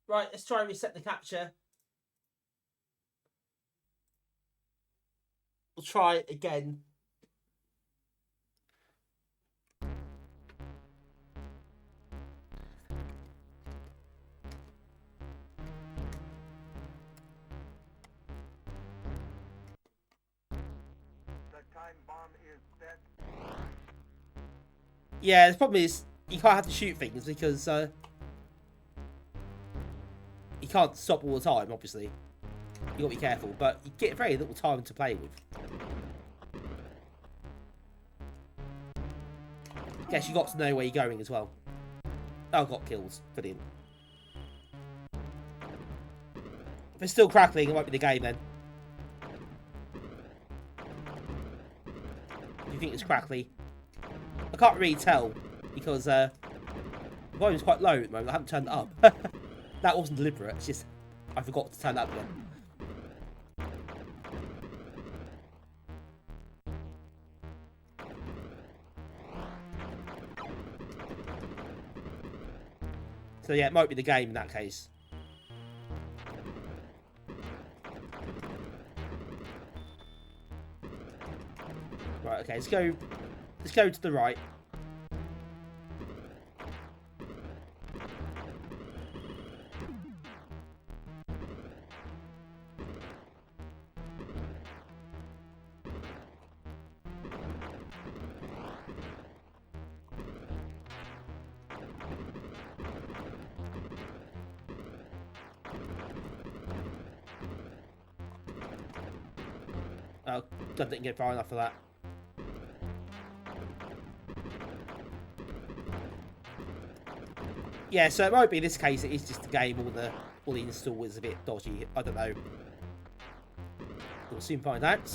Right, let's try and reset the capture. We'll try it again. The time bomb is set. Yeah, the problem is you can't have to shoot things because you can't stop all the time, obviously. You gotta be careful, but you get very little time to play with. Guess you got to know where you're going as well. Oh, got killed. Brilliant. If it's still crackling, it might be the game then. If you think it's crackly. I can't really tell because the volume's quite low at the moment. I haven't turned it up. That wasn't deliberate. It's just I forgot to turn it up again. So yeah, it might be the game in that case. Right, okay, let's go to the right. Oh, God, didn't get far enough for that. Yeah, so it might be in this case it is just the game, all the install is a bit dodgy. I don't know. We'll soon find out.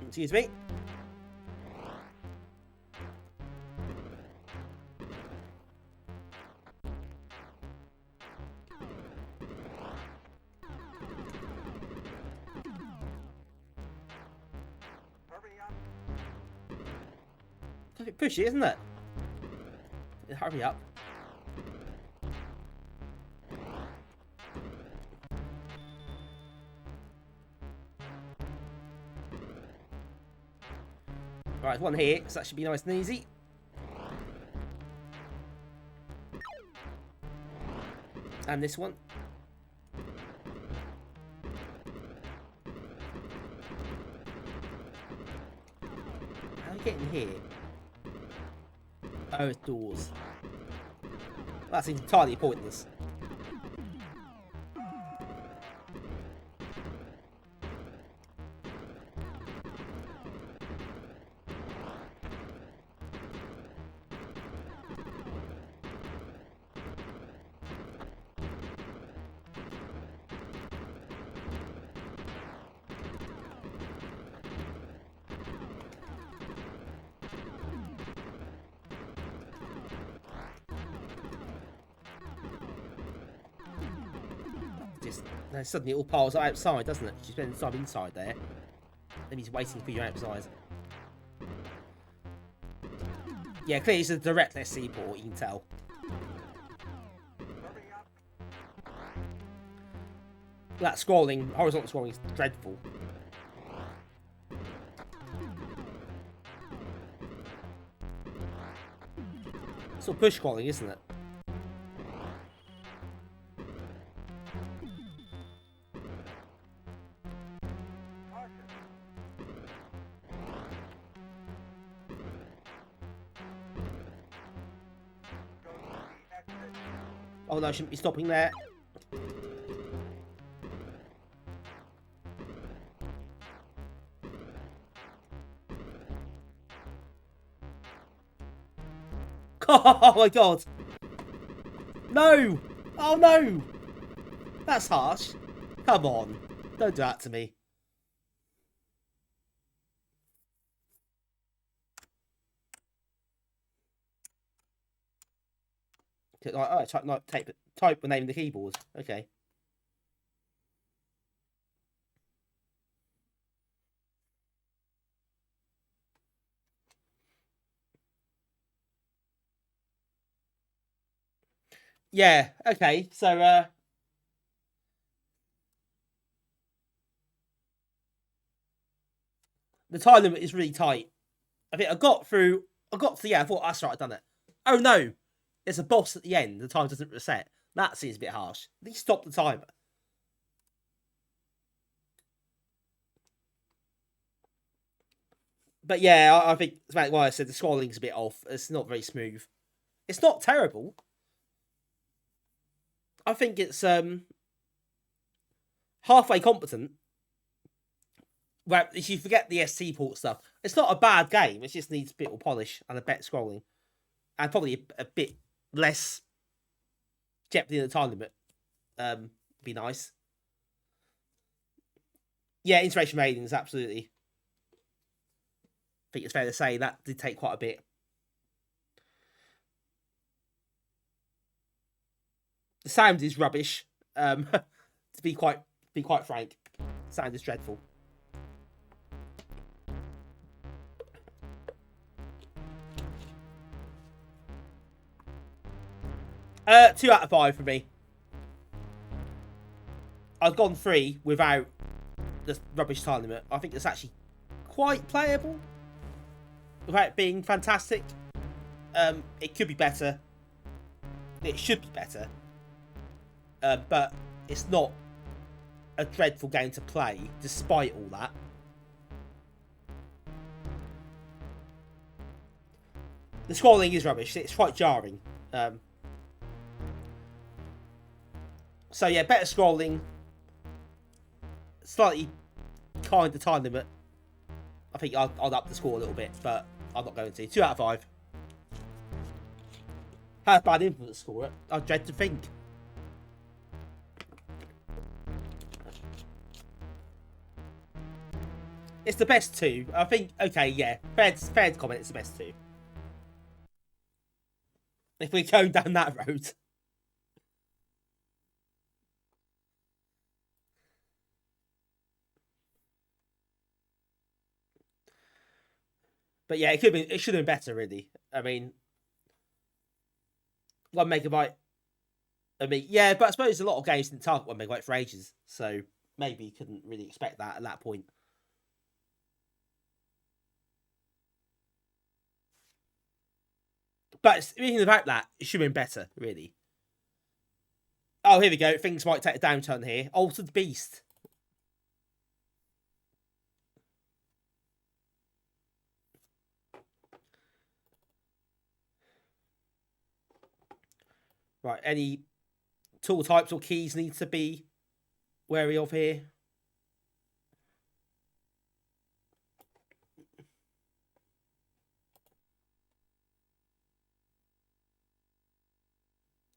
Excuse me. Hurry up. It's a bit pushy, isn't it? Hurry up. Right, one here, so that should be nice and easy. And this one. How are we getting here? Oh, it's doors. That seems entirely pointless. Just suddenly it all piles up outside, doesn't it? You spend time inside there, then he's waiting for you outside. Yeah, clearly it's a direct SC port, you can tell. Hurry up. That scrolling, horizontal scrolling is dreadful. It's all push scrolling, isn't it? Caution. Go to the exit. Oh no, I shouldn't be stopping there. Oh my god! No! Oh no! That's harsh. Come on. Don't do that to me. Oh, type the name of the keyboard. Okay. Yeah, okay, so the time limit is really tight. I think I got to I thought that's right, I've done it. Oh no! There's a boss at the end, the time doesn't reset. That seems a bit harsh. At least stop the timer. But yeah, I think it's about why I said the scrolling's a bit off. It's not very smooth. It's not terrible. I think it's halfway competent. Well, if you forget the ST port stuff, it's not a bad game. It just needs a bit more polish and a better scrolling, and probably a bit less jeopardy in the time limit. Be nice. Yeah, Inspiration Maidens, absolutely. I think it's fair to say that did take quite a bit. The sound is rubbish. To be quite frank, sound is dreadful. Uh, 2 out of 5 for me. I've gone 3 without the rubbish time limit. I think it's actually quite playable without being fantastic. It could be better. It should be better. But it's not a dreadful game to play, despite all that. The scrolling is rubbish. It's quite jarring. So yeah, better scrolling. Slightly kinder time limit. I think I'll up the score a little bit, but I'm not going to. 2 out of 5. How bad influence score it? I dread to think. It's the best 2. I think, okay, yeah. Fair to comment, it's the best 2. If we go down that road. But yeah, it should have been better, really. I mean, 1 megabyte. I mean, yeah, but I suppose a lot of games didn't target 1 megabyte for ages, so maybe you couldn't really expect that at that point. But even without that, it should have been better, really. Oh, here we go. Things might take a downturn here. Altered Beast. Right, any tool types or keys need to be wary of here?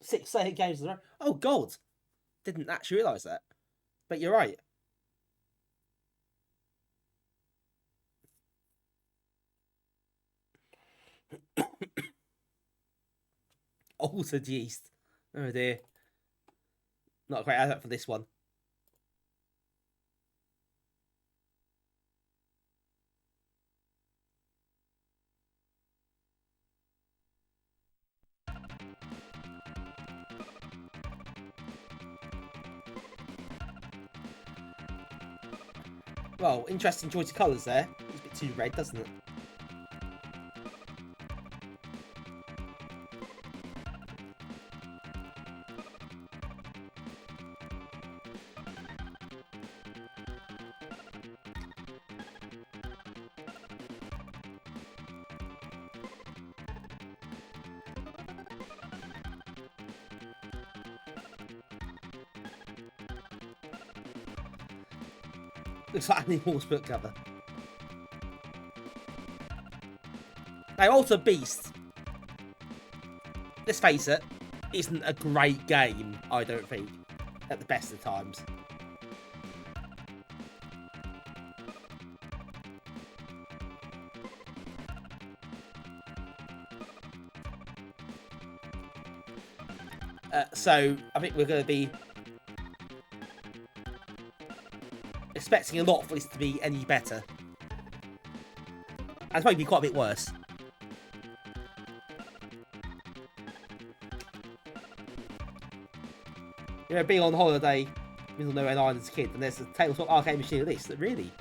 Six Sega games in a row. Oh, God. Didn't actually realise that. But you're right. Altered Yeast. Oh, dear. Not a great advert for this one. Well, interesting choice of colours there. It's a bit too red, doesn't it? Looks like Animal's book cover. Now, Altered Beast, let's face it, isn't a great game, I don't think, at the best of times. So, I think we're going to be expecting a lot for this to be any better. And it's maybe quite a bit worse. You know, being on holiday, middle of nowhere island as a kid, and there's a tabletop arcade machine of this, that really.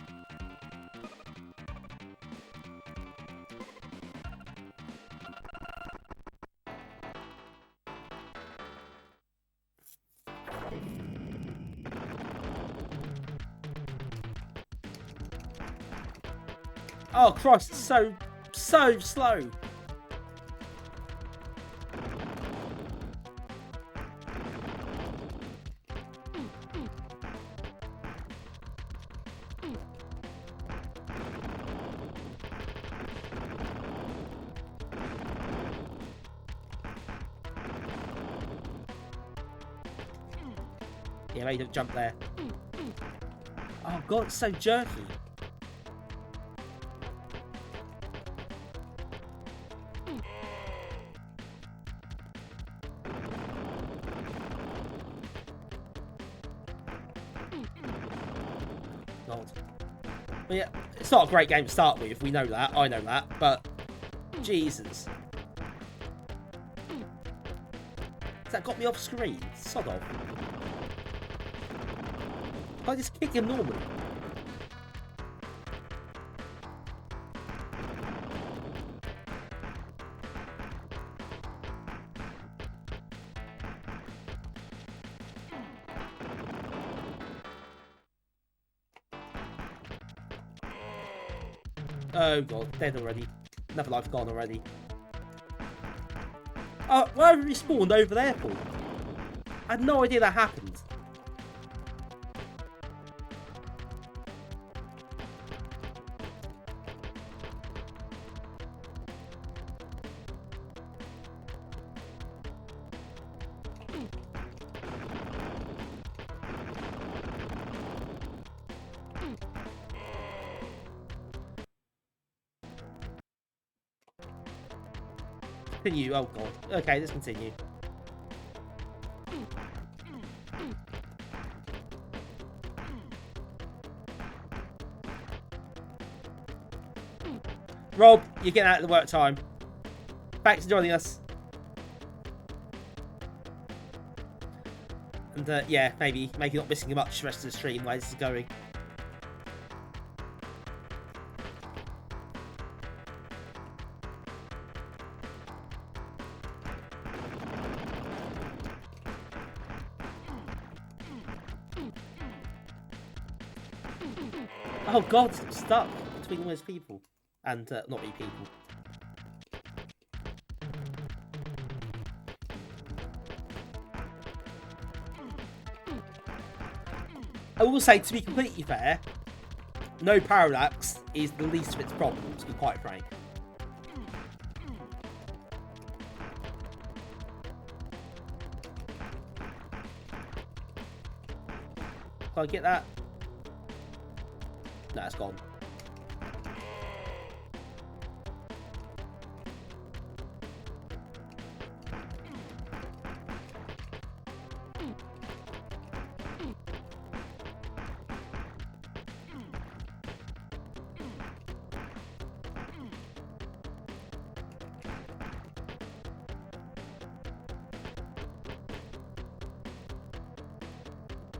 Oh Christ, it's so slow. Yeah, maybe don't jump there. Oh God, it's so jerky. God. But yeah, it's not a great game to start with. We know that. I know that. But Jesus. That got me off screen. Sod off. I just kick him normally. Oh god, dead already. Another life gone already. Oh, why have we respawned over there for? I had no idea that happened. Continue. Oh god. Okay, let's continue. Rob, you're getting out of the work time. Thanks for joining us. And yeah, maybe not missing much the rest of the stream while this is going. Oh god, I'm stuck between all those people. And not me people. I will say, to be completely fair, no parallax is the least of its problems, to be quite frank. Can I get that? No, it's gone.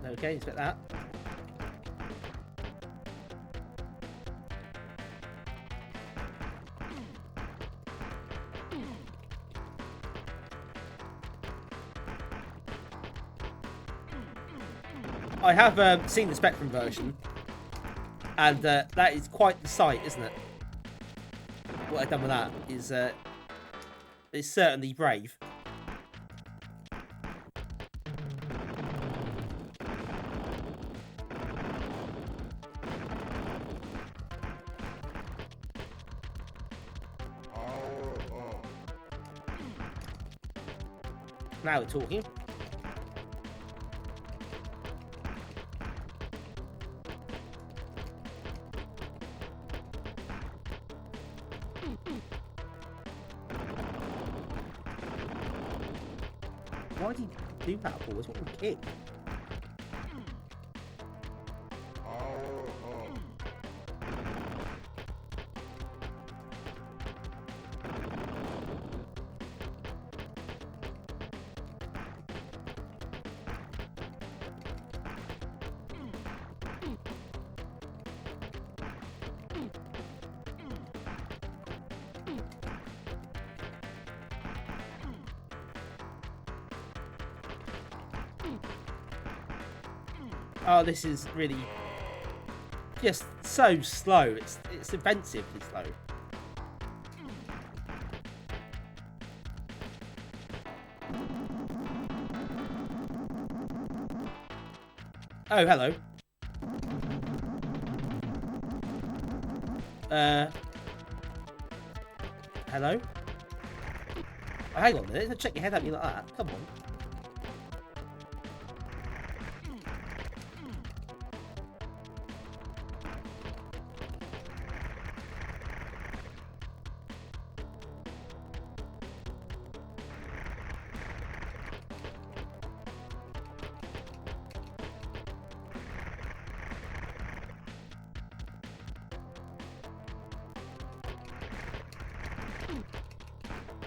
Okay, expect that. I have seen the Spectrum version, and that is quite the sight, isn't it? What I've done with that is certainly brave. Now we're talking. Why did he do that for? It's what we kick. Oh, this is really just so slow. It's offensively slow. Oh, hello. Hello? Oh, hang on a minute. Don't check your head at me like that. Come on.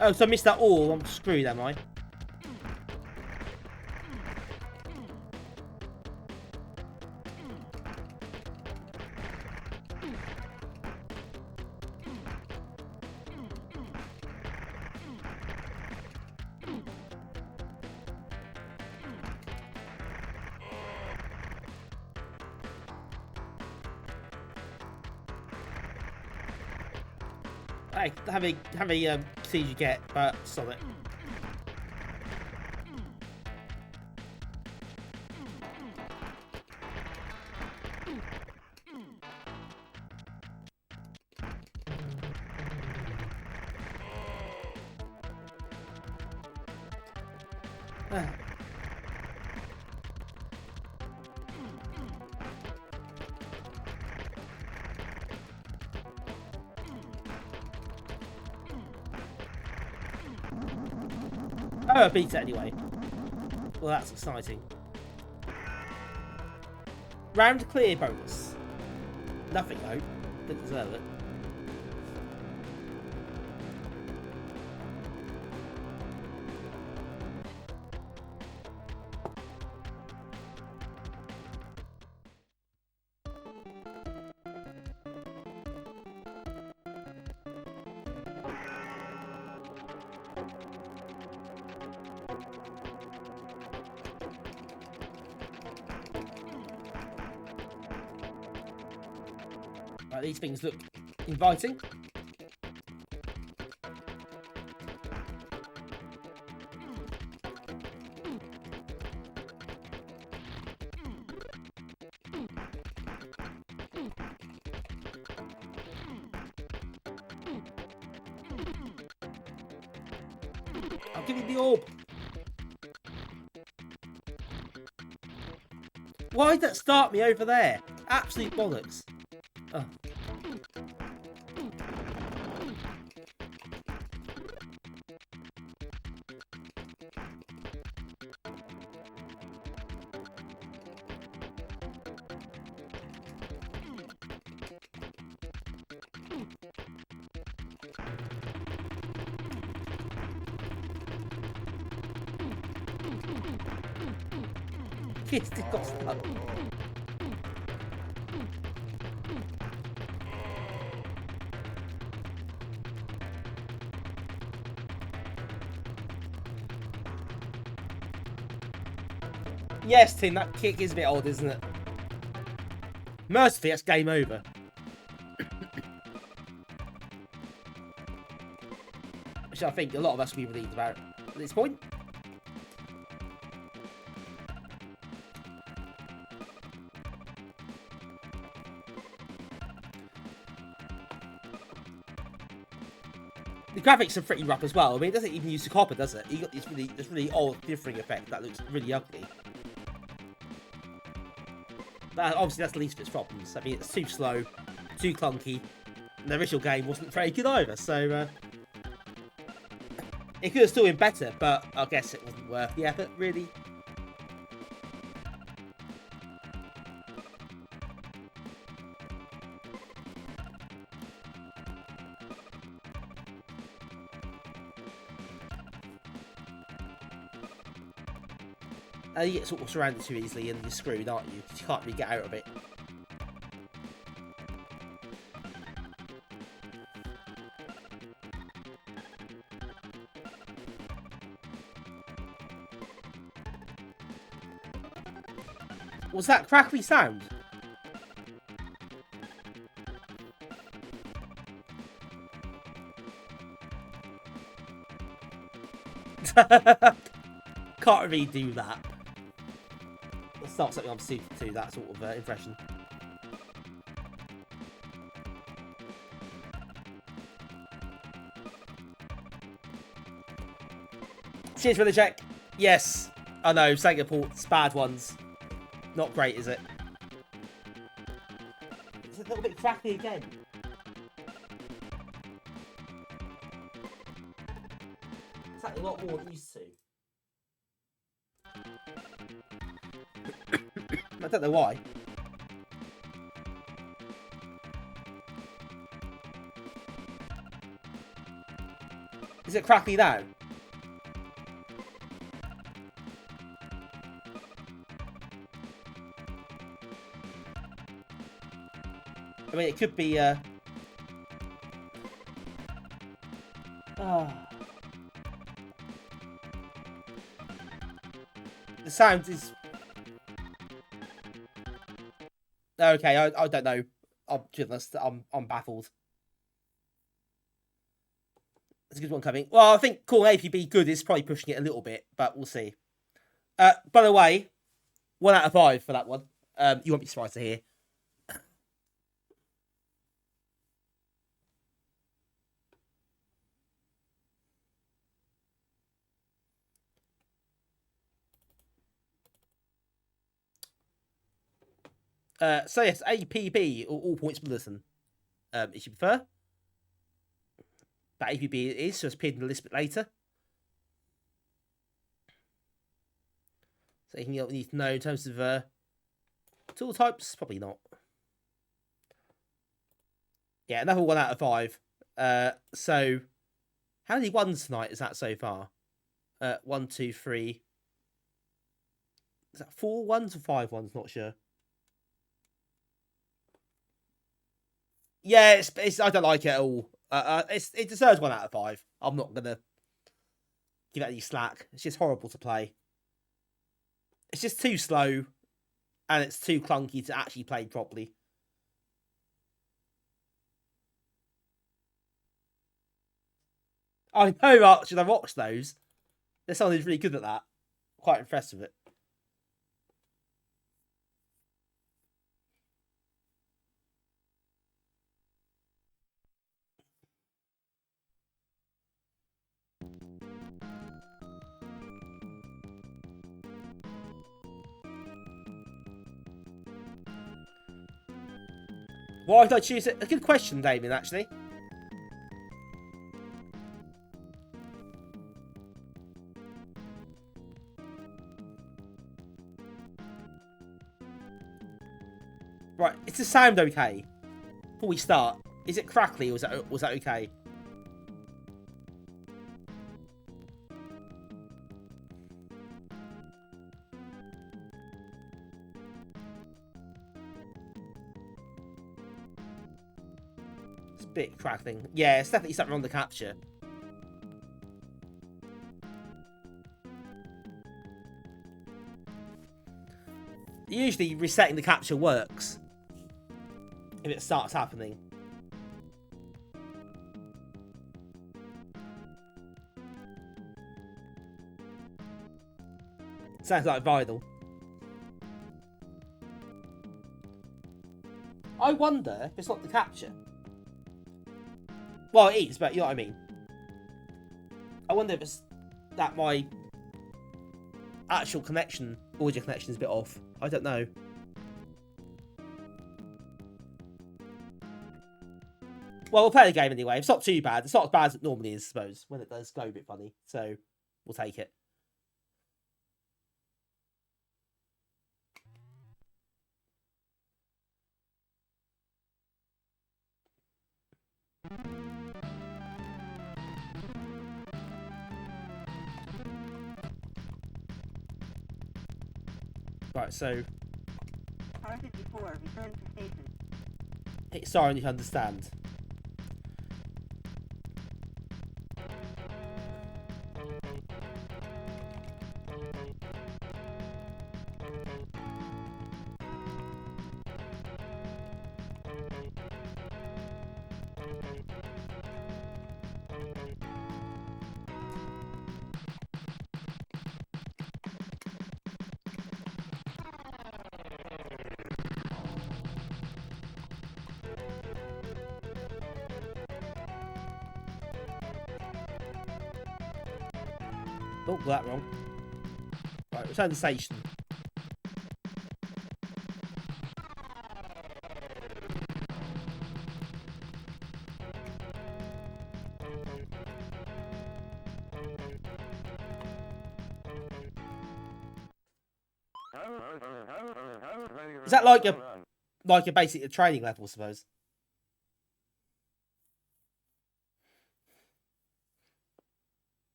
Oh, so I missed that all. I'm screwed, am I? Hey, have a siege you get, but solid. Oh, I beat it anyway. Well, that's exciting. Round clear bonus. Nothing though. Didn't deserve it. Right, these things look inviting. I'll give you the orb. Why did that start me over there? Absolute bollocks. Oh. Kids did got stuck. Yes, Tim, that kick is a bit odd, isn't it? Mercifully, that's game over. Which I think a lot of us will be relieved about at this point. The graphics are pretty rough as well. I mean, it doesn't even use the copper, does it? You got this really odd differing effect that looks really ugly. But obviously, that's the least of its problems. I mean, it's too slow, too clunky. And the original game wasn't very good either, so it could have still been better. But I guess it wasn't worth the effort, really. You get sort of surrounded too easily and you're screwed, aren't you? 'Cause you can't really get out of it. Was that crackly sound? Can't really do that. It's not something I'm suited to, that sort of impression. Cheers for the check. Yes. I know, Sega ports, bad ones. Not great, is it? It's a little bit cracky again. It's actually a lot more than used to. I don't know why. Is it crappy now? I mean, it could be, The sound is... Okay, I don't know. To be honest, I'm baffled. There's a good one coming. Well, I think calling APB good is probably pushing it a little bit, but we'll see. By the way, 1 out of 5 for that one. You won't be surprised to hear. So yes, APB or All Points Bulletin, if you prefer. But APB it is, so it's appeared in the list a bit later. So anything else you need to know in terms of tool types? Probably not. Yeah, another 1 out of 5. So how many ones tonight is that so far? 1, 2, 3. Is that 4 ones or 5 ones? Not sure. Yeah, it's I don't like it at all. It deserves 1 out of 5. I'm not gonna give it any slack. It's just horrible to play. It's just too slow, and it's too clunky to actually play properly. I know, Archie. I watched those. There's someone who's really good at that. Quite impressed with it. Why did I choose it? A good question, Damien, actually. Right, is the sound okay? Before we start, is it crackly or was that okay? It's a bit crackling. Yeah, it's definitely something on the capture. Usually resetting the capture works if it starts happening. Sounds like vinyl. I wonder if it's not the capture. Well, it is, but you know what I mean. I wonder if it's that my actual connection, audio connection, is a bit off. I don't know. Well, we'll play the game anyway. It's not too bad. It's not as bad as it normally is, I suppose, when it does go a bit funny. So, we'll take it. Right, so... Car 54, return to station. Hit star and you can understand. Oh, got that wrong. Right, return to station. Is that like a basic training level, I suppose?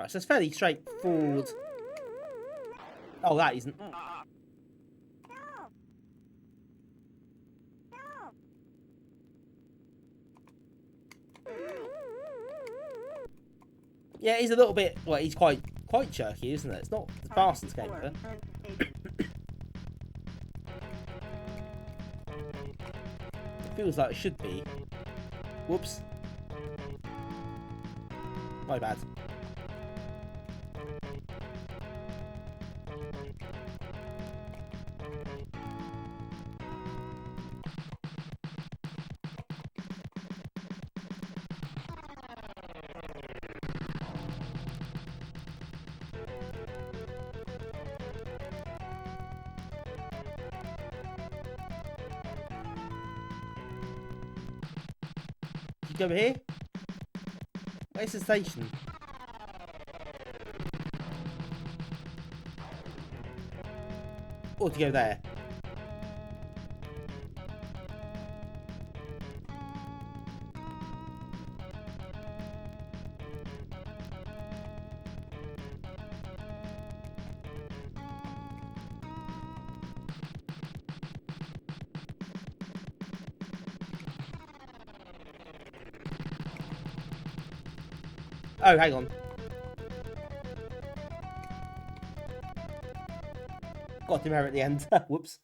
Right, so it's fairly straightforward. Oh, that isn't. Yeah, he's a little bit. Well, he's quite jerky, isn't it? It's not the fastest game ever. Return to station. It feels like it should be. Whoops. My bad. You go over here? Where's the station? Or to go there? Oh, hang on. Got him there at the end. Whoops.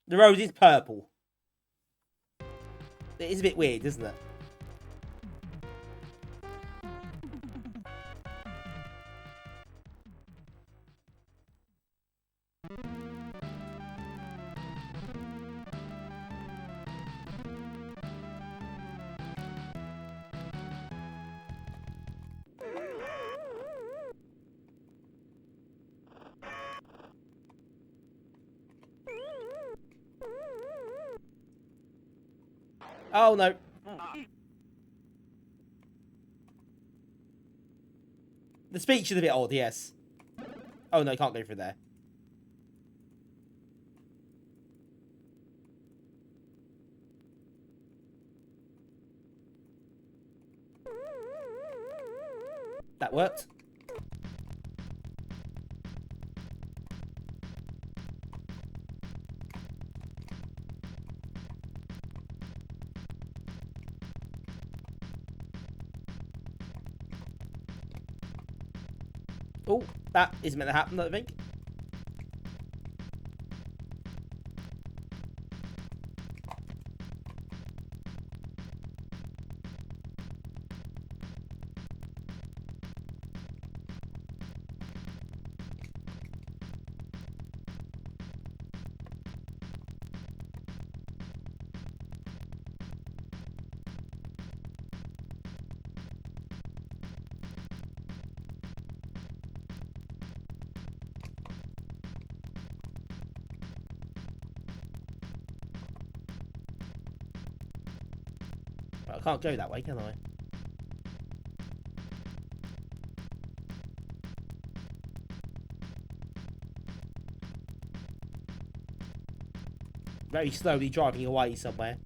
The road is purple. It is a bit weird, isn't it? Oh no. The speech is a bit odd, yes. Oh no, can't go through there. That worked. Oh, that isn't meant to happen, I think. I can't go that way, can I? Very slowly driving away somewhere.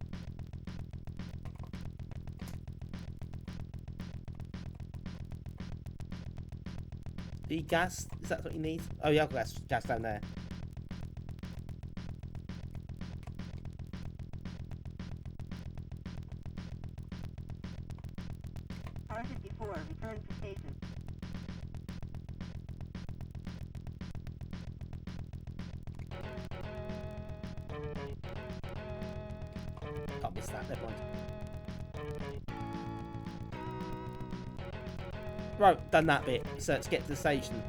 Do you gas? Is that what you need? Oh yeah, I've got gas down there. R54, return to station. Can't miss that, never mind. Right, done that bit. So let's get to the station.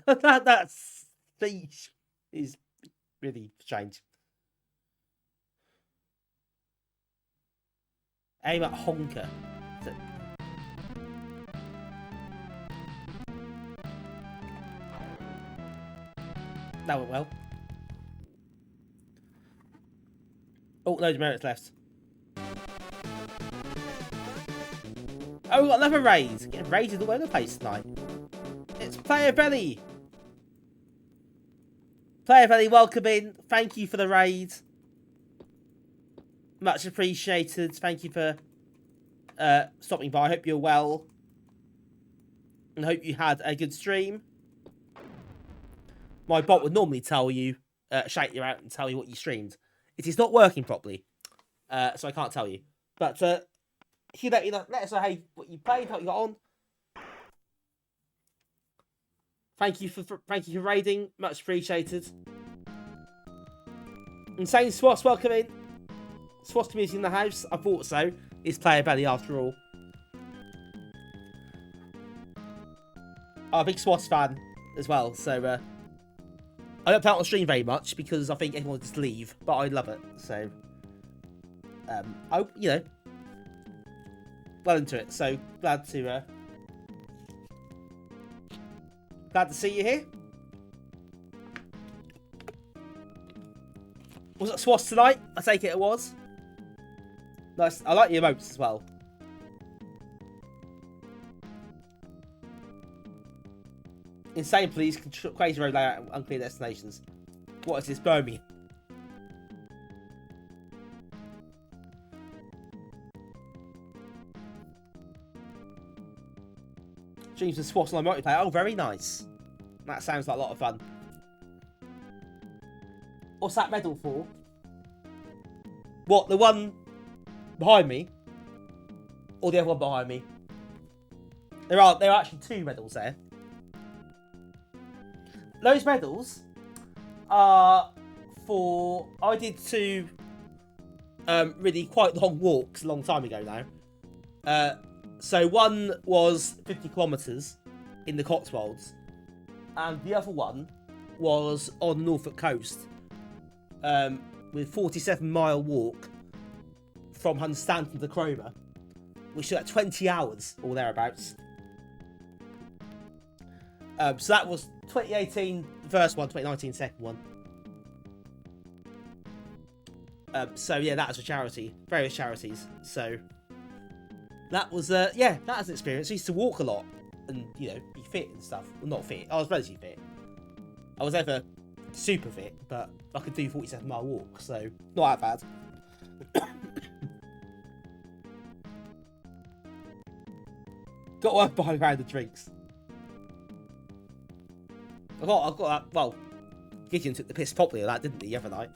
that speech is really strange. Aim at honker. That went well. Oh, loads of merits left. Oh, we got another raid. Getting raided all over the place tonight. It's Player Belly. Player Belly, welcome in. Thank you for the raid. Much appreciated. Thank you for stopping by. I hope you're well. And hope you had a good stream. My bot would normally tell you, shout you out and tell you what you streamed. It is not working properly, so I can't tell you. But if you let us know how what you played, how you got on. Thank you for raiding, much appreciated. Insane Swass, welcome in. Swass community in the house. I thought so. It's Player Belly after all. I'm a big Swass fan as well, so I don't play it on stream very much because I think everyone will just leave, but I love it. So, well into it. So glad to see you here. Was it Swass tonight? I take it was. Nice. I like the emotes as well. Insane police, crazy road layout, and unclear destinations. What is this, Birmingham? Dreams of Swass on multiplayer. Oh, very nice. That sounds like a lot of fun. What's that medal for? What, the one behind me? Or the other one behind me? There are actually two medals there. Those medals are for... I did two really quite long walks a long time ago now. So one was 50 kilometres in the Cotswolds. And the other one was on the Norfolk coast. With 47-mile walk from Hunstanton to Cromer. Which took 20 hours or thereabouts. So that was 2018 first one, 2019 second one. So yeah, that was a charity, various charities. So that was that was an experience. I used to walk a lot and be fit and stuff. Well, not fit. I was relatively fit. I was never super fit, but I could do 47-mile walk, so not that bad. Got one behind around the drinks. I got that. Well, Gideon took the piss properly of that, didn't he, the other night?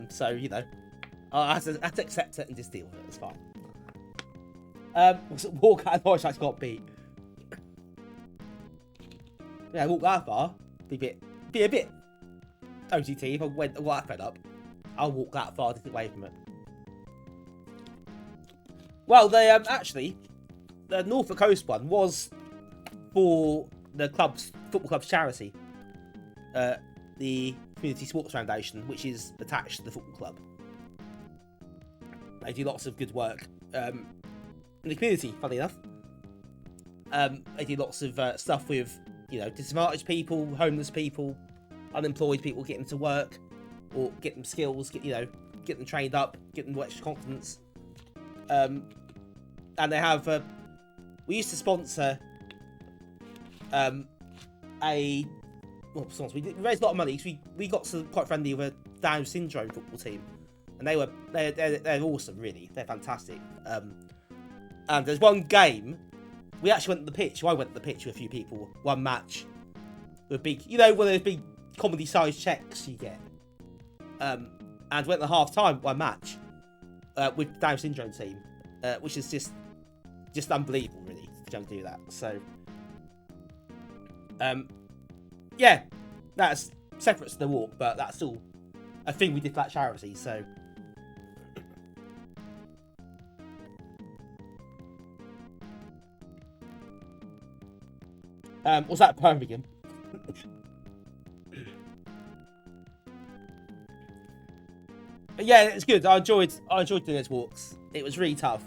So I had to accept it and just deal with it. It's fine. Was it walk out of noise? I got beat. Yeah, walk that far. Be a bit OTT if I got that fed up. I'll walk that far to get away from it. Well, they actually, the Norfolk Coast one was for the football club's charity, the Community Sports Foundation, which is attached to the football club. They do lots of good work in the community, funny enough. They do lots of stuff with, disadvantaged people, homeless people, unemployed people, get them to work, or get them skills, get them trained up, get them extra confidence. And they have, we used to sponsor we raised a lot of money because we got quite friendly with a Down syndrome football team, and they're awesome, really. They're fantastic. And there's one game we actually went to the pitch. I went to the pitch with a few people. One match with big, one of those big comedy-sized checks you get. And went to half time one match with the Down syndrome team, which is just unbelievable, really, to jump do that. So. Yeah, that's separate to the walk, but that's still a thing we did for that charity, so. Was that Birmingham? But yeah, it's good. I enjoyed doing those walks. It was really tough.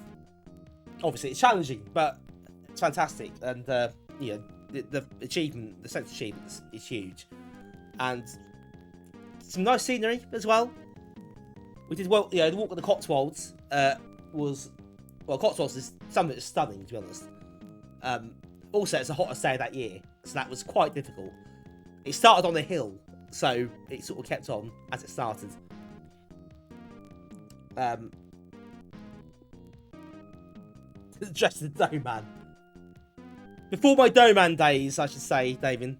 Obviously, it's challenging, but it's fantastic, and the achievement, the sense of achievement is huge. and some nice scenery as well. We did well. The walk of the Cotswolds Cotswolds is something that's stunning, to be honest. Also, it's the hottest day of that year, so that was quite difficult. It started on a hill, so it sort of kept on as it started. Just the Doman. Before my Doman days, I should say, David.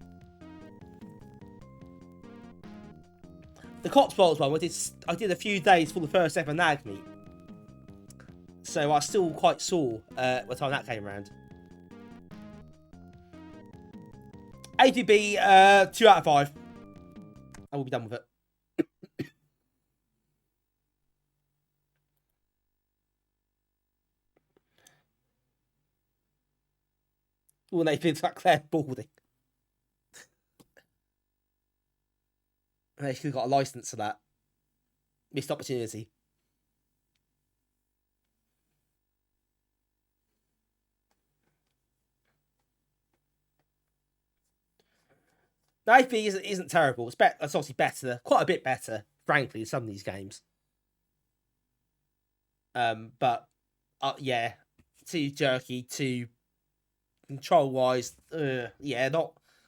The Cotswolds one, I did a few days for the first ever Aaargh meet. So I was still quite sore by the time that came around. AVB, 2 out of 5. I will be done with it. Well, they feel like Claire balding. They should have got a license for that. Missed opportunity. The AP isn't terrible. It's obviously better, quite a bit better, frankly, in some of these games. But yeah, too jerky, too control-wise. Yeah,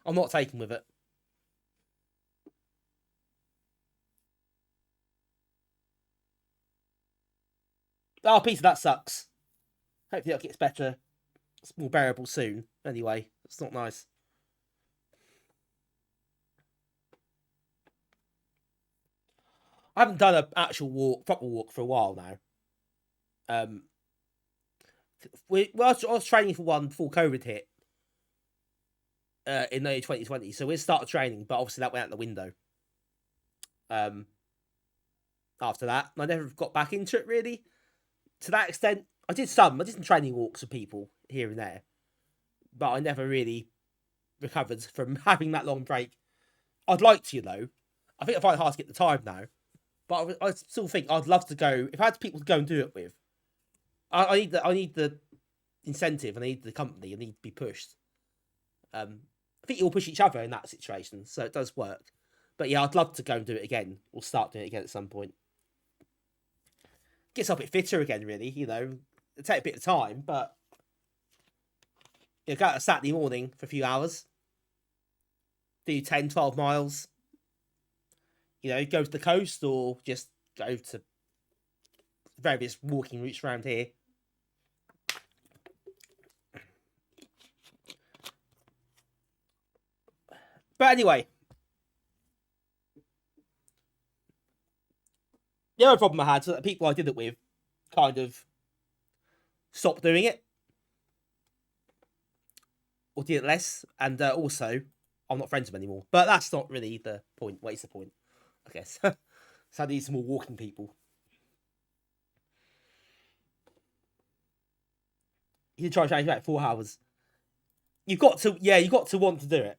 I'm not taken with it. Oh, Peter, that sucks. Hopefully that gets better. It's more bearable soon. Anyway, it's not nice. I haven't done an actual proper walk for a while now. I was training for one before COVID hit in early 2020, so we started training, but obviously that went out the window. After that, I never got back into it really. To that extent, I did some training walks with people here and there, but I never really recovered from having that long break. I'd like to, though. I think I find it hard to get the time now. But I still think I'd love to go. If I had people to go and do it with, I need the incentive. I need the company. I need to be pushed. I think you all push each other in that situation, so it does work. But yeah, I'd love to go and do it again, or start doing it again at some point. Gets a bit fitter again, really. It'll take a bit of time, but go out a Saturday morning for a few hours, do 10, 12 miles. Go to the coast or just go to various walking routes around here. But anyway, the other problem I had was that the people I did it with kind of stopped doing it. Or did it less. And also, I'm not friends with them anymore. But that's not really the point. What is the point? I guess. So I need some more walking people. You try to change about 4 hours. You've got to want to do it.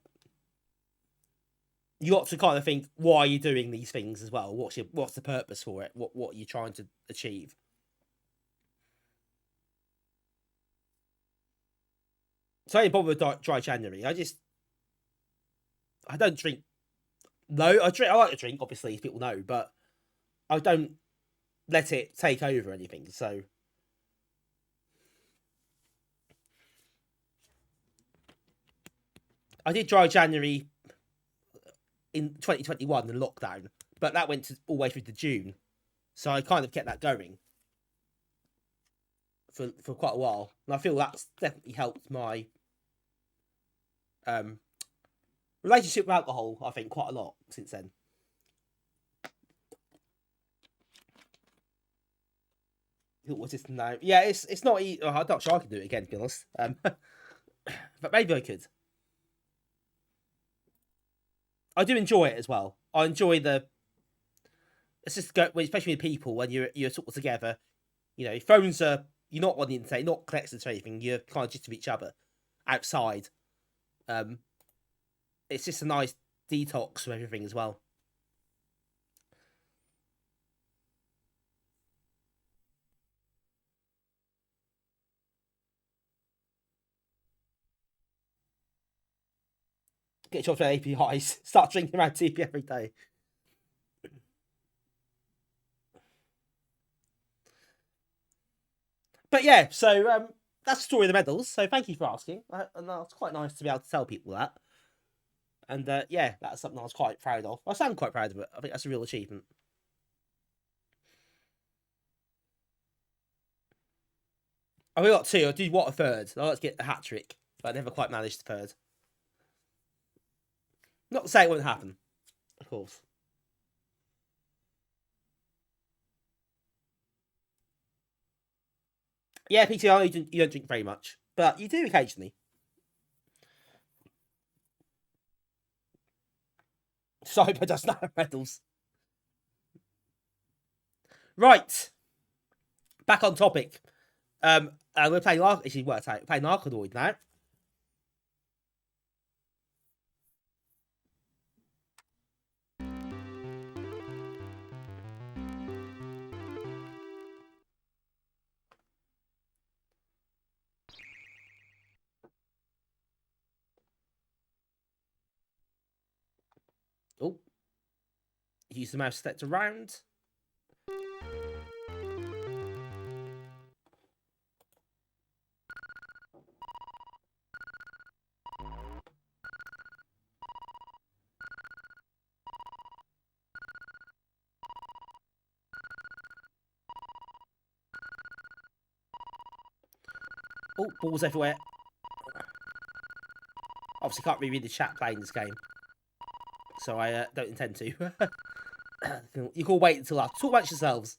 You got to kind of think, why are you doing these things as well? What's the purpose for it? What are you trying to achieve? So I ain't bothered with dry January. I don't drink. No, I like to drink, obviously, as people know, but I don't let it take over anything, so. I did dry January in 2021 in lockdown, but that went all the way through to June, so I kind of kept that going for quite a while, and I feel that's definitely helped my relationship with alcohol, I think, quite a lot since then. What's this now? Yeah, it's not. I'm not sure I can do it again, to be honest. But maybe I could. I do enjoy it as well. I enjoy it's just especially with people when you're sort of together. Phones are, you're not on the internet, not connected to anything. You're kind of just with each other outside. It's just a nice detox from everything as well. Get jobs with APIs. Start drinking around TP every day. But yeah, so that's the story of the medals. So thank you for asking. And that's quite nice to be able to tell people that. And yeah, that's something I was quite proud of. I sound quite proud of it. I think that's a real achievement. I only got 2. I did what a third. I like to get a hat trick, but I never quite managed the third. Not to say it wouldn't happen, of course. Yeah, PTR, you don't drink very much, but you do occasionally. Cyber does not have medals. Right. Back on topic. We're playing actually worked out. We're playing Arkanoid now. Oh. Use the mouse select around. Oh, balls everywhere. Obviously can't really read the chat playing this game. So I don't intend to. You can wait until I talk about yourselves.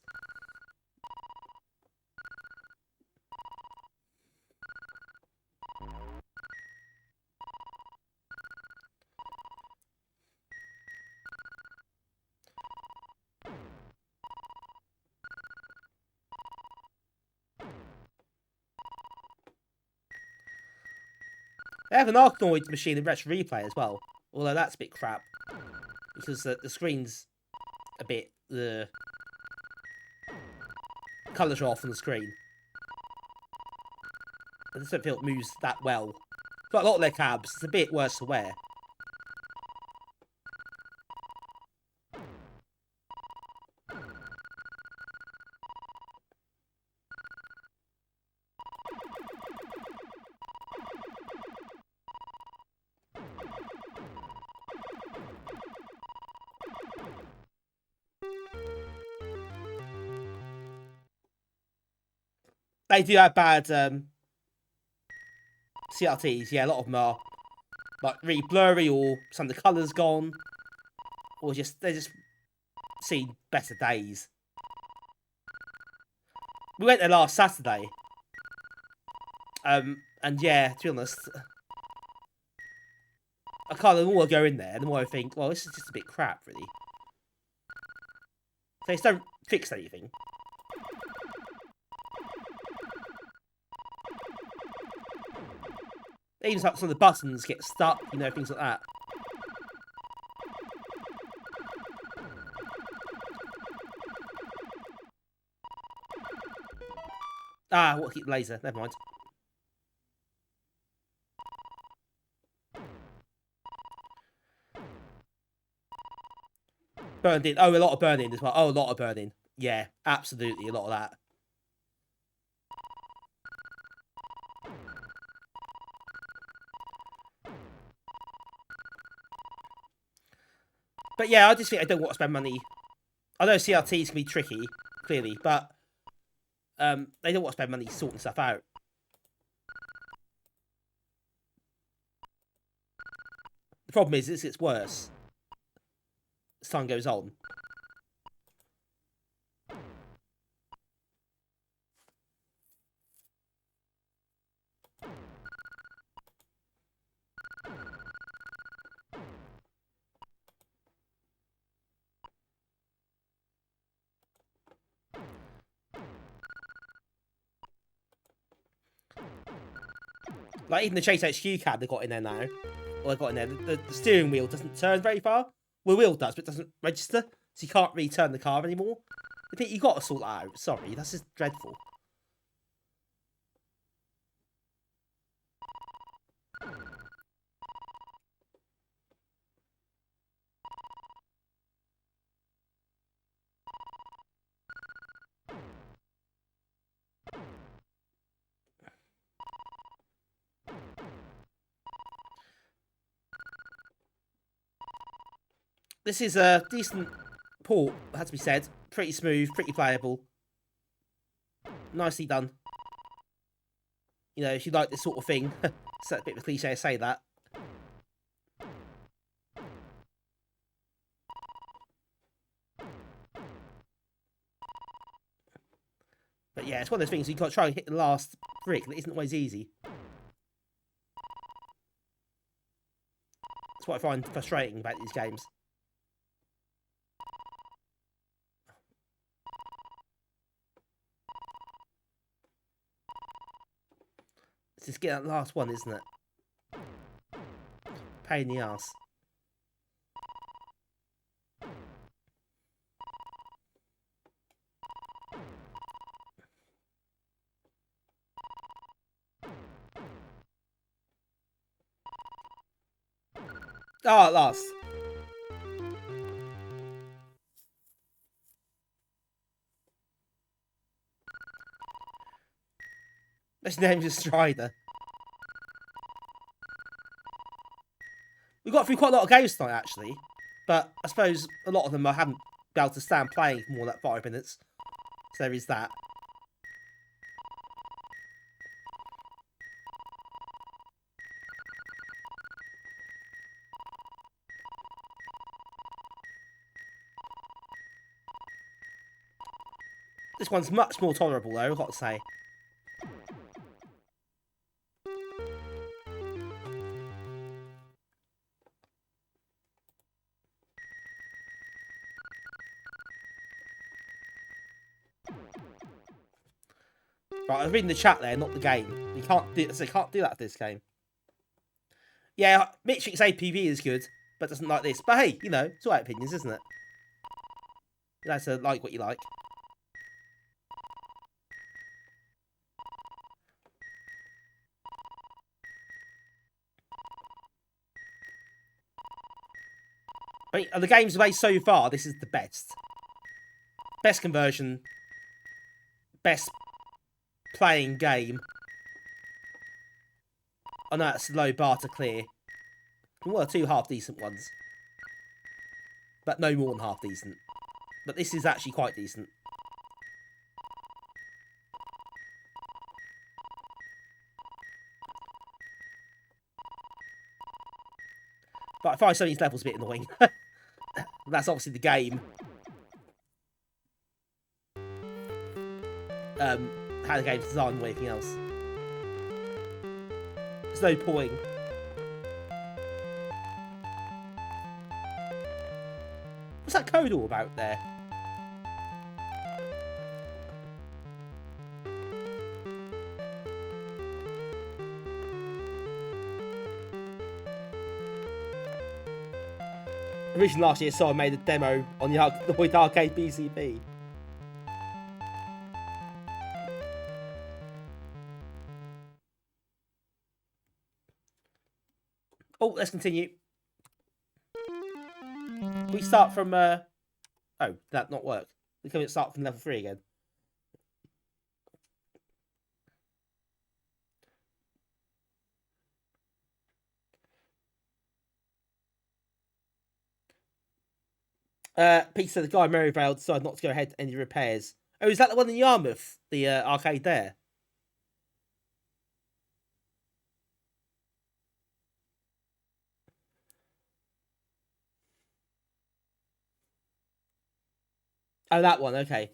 They have an Arkanoid machine in Retro Replay as well, although that's a bit crap because the screen's a bit the colours are off on the screen. I just don't feel it moves that well. Got a lot of their cabs. It's a bit worse to wear. They do have bad CRTs. Yeah, a lot of them are like really blurry, or some of the colours gone, or they just seen better days. We went there last Saturday, and yeah, to be honest, I kind of the more I go in there, the more I think, well, this is just a bit crap, really. They just don't fix anything. Even some of the buttons get stuck, you know, things like that. Ah, what, keep laser, never mind. Burned in. Oh, a lot of burning as well. Oh, a lot of burning. Yeah, absolutely, a lot of that. But yeah, I just think I don't want to spend money. I know CRTs can be tricky, clearly, but they don't want to spend money sorting stuff out. The problem is, it gets worse as time goes on. Like, even the Chase HQ cab they got in there now. Well, they got in there. The steering wheel doesn't turn very far. Well, the wheel does, but it doesn't register. So you can't really turn the car anymore. I think you got to sort that out. Sorry, that's just dreadful. This is a decent port, has to be said. Pretty smooth, pretty playable. Nicely done. You know, if you like this sort of thing, it's a bit of a cliche to say that. But yeah, it's one of those things you've got to try and hit the last brick, and it isn't always easy. That's what I find frustrating about these games. It's just getting that last one, isn't it? Pain in the ass. Oh, at last. Let's name just Strider. We got through quite a lot of games tonight, actually. But I suppose a lot of them I haven't been able to stand playing for more than 5 minutes. So there is that. This one's much more tolerable, though, I've got to say. Right, I was reading the chat there, not the game. You can't do that for this game. Yeah, Mitch's APV is good, but doesn't like this. But hey, you know, it's all right opinions, isn't it? You have to like what you like. I mean, of the games made so far, this is the best. Best conversion. Best playing game. I know it's a low bar to clear. Well, 2 half-decent ones. But no more than half-decent. But this is actually quite decent. But I find some of these levels a bit annoying. That's obviously the game. How the game's designed or anything else. There's no point. What's that code all about there? Originally last year, someone made a demo on the Arcade PCB. Oh, let's continue. We start from, oh, that not work. We can start from level 3 again. Pete said the guy in Merivale decided not to go ahead with any repairs. Oh, is that the one in Yarmouth? The arcade there? Oh, that one, okay.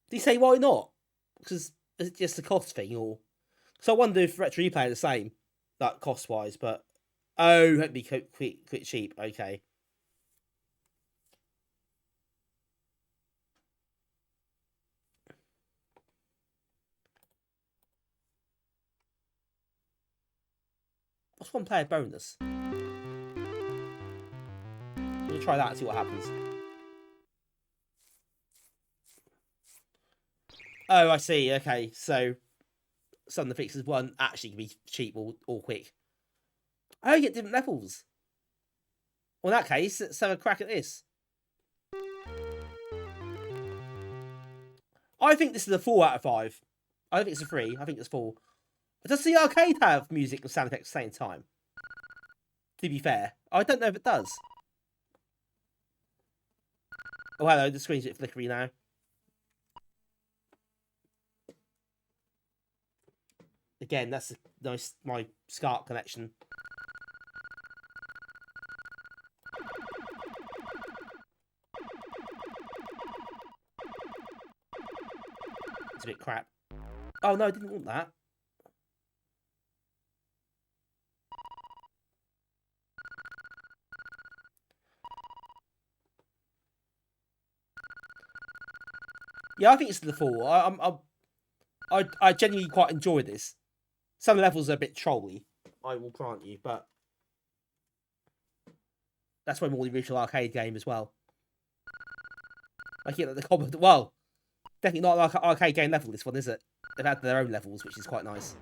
Did he say why not? Because is it just a cost thing, or? So I wonder if Retro Replay are the same, like cost-wise, but... Oh, don't be quick cheap, okay. What's 1 player bonus? We'll try that and see what happens. Oh, I see. Okay, so some of the fixes won't actually be cheap or quick. Oh, you get different levels. Well, in that case, let's have a crack at this. I think this is a 4 out of 5. I don't think it's a 3. I think it's 4. Does the arcade have music and sound effects at the same time? To be fair. I don't know if it does. Oh, hello, the screen's a bit flickery now. Again, that's nice, my SCART connection. It's a bit crap. Oh no, I didn't want that. Yeah, I think it's the 4. I genuinely quite enjoy this. Some levels are a bit trolly, I will grant you, but that's why more the original arcade game as well. I get that the Commodore, well, definitely not like an arcade game level. This one, is it? They've had their own levels, which is quite nice.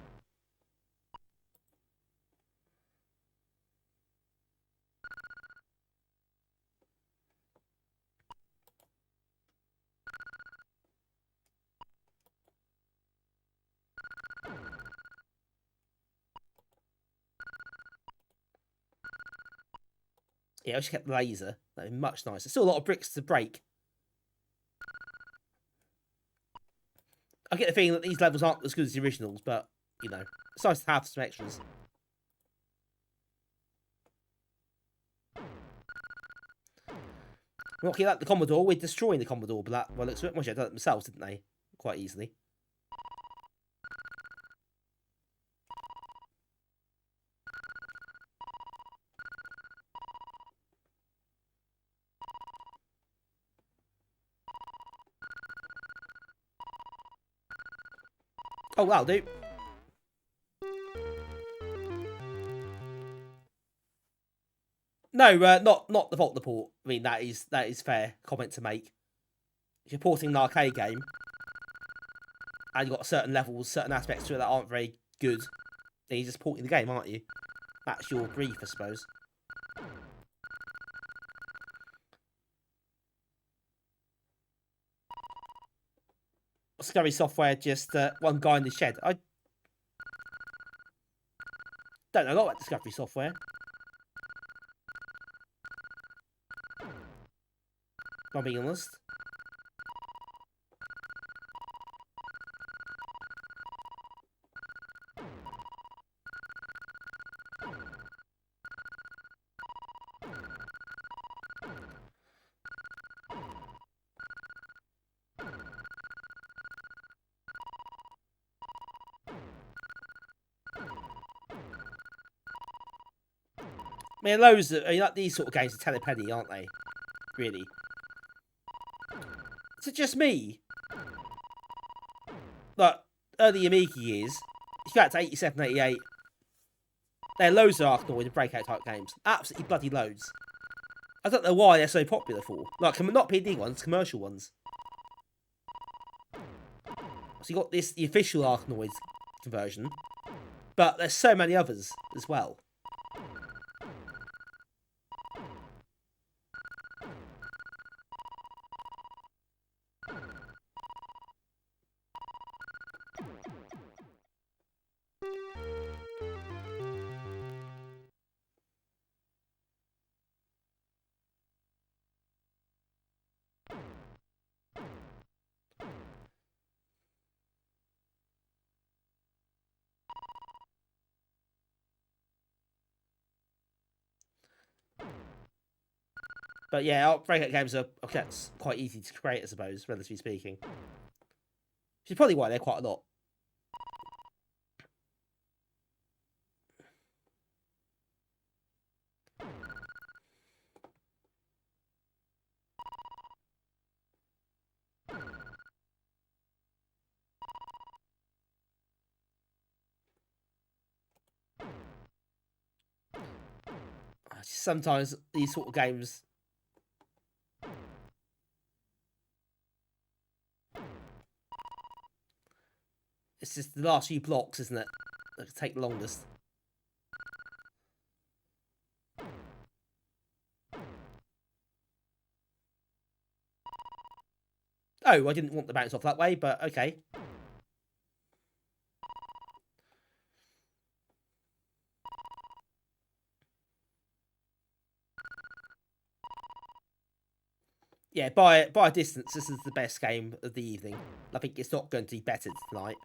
Yeah, I should kept the laser. That'd be much nicer. Still a lot of bricks to break. I get the feeling that these levels aren't as good as the originals, but, you know, it's nice to have some extras. Not like the Commodore, we're destroying the Commodore, but that, well, looks a bit much. They've done it themselves, didn't they? Quite easily. Oh, wow, dude. No, not the fault of the port. I mean, that is fair comment to make. If you're porting an arcade game, and you've got certain levels, certain aspects to it that aren't very good, then you're just porting the game, aren't you? That's your brief, I suppose. Scurry software, just one guy in the shed. I don't know a lot about Discovery software. If I'm being honest. I mean, loads of, I mean, like these sort of games are telepenny, aren't they? Really. Is it just me? Like, early Amiga years, if you go back to 87, 88, there are loads of Arkanoid and Breakout type games. Absolutely bloody loads. I don't know why they're so popular for. Like, not PD ones, commercial ones. So you got this, the official Arkanoid conversion, but there's so many others as well. But yeah, breakout games are quite easy to create, I suppose, relatively speaking. Which is probably why they're quite a lot. Sometimes these sort of games, it's just the last few blocks, isn't it, that take the longest. Oh, I didn't want the bounce off that way, but okay. Yeah, by a distance, this is the best game of the evening. I think it's not going to be better tonight.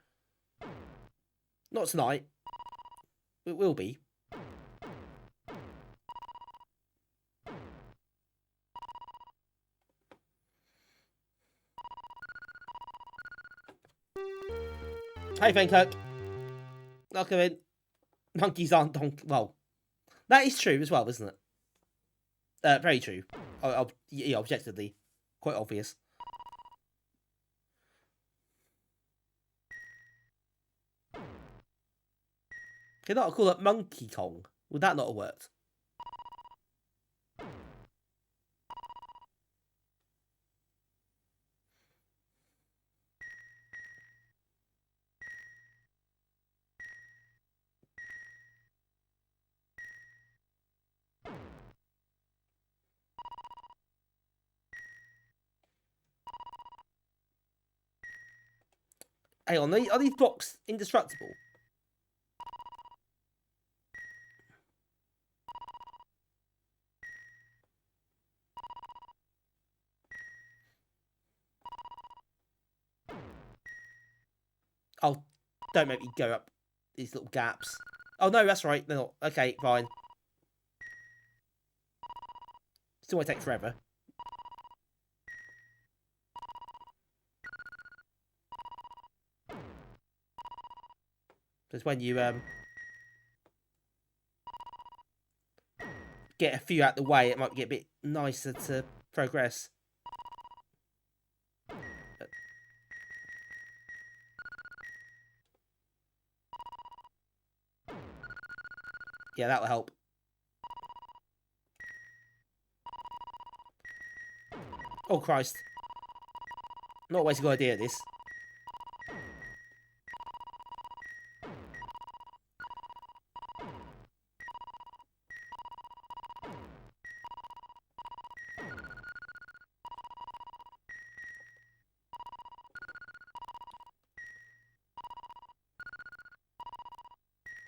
Not tonight. It will be. Hey, Venkirk. Welcome in. Monkeys aren't well, that is true as well, isn't it? Very true. Yeah, objectively. Quite obvious. Could not call it Monkey Kong. Would that not have worked? Hang on, are these blocks indestructible? Oh, don't make me go up these little gaps. Oh no, that's right, they're not. Okay, fine. Still might take forever. Because when you get a few out the way, it might get a bit nicer to progress. Yeah, that'll help. Oh Christ. Not always a good idea, this.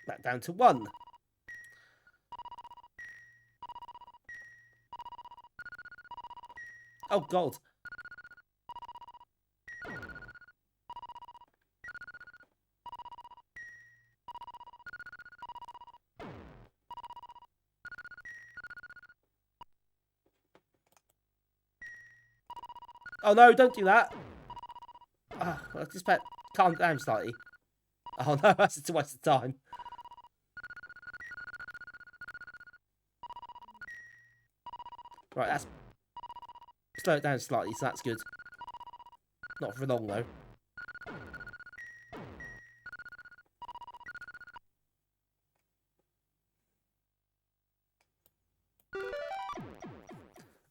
Back down to 1. Oh God. Oh no, don't do that. Oh, I just better calm down slightly. Oh no, that's a waste of time. Right, that's... Slow it down slightly, so that's good. Not for long, though.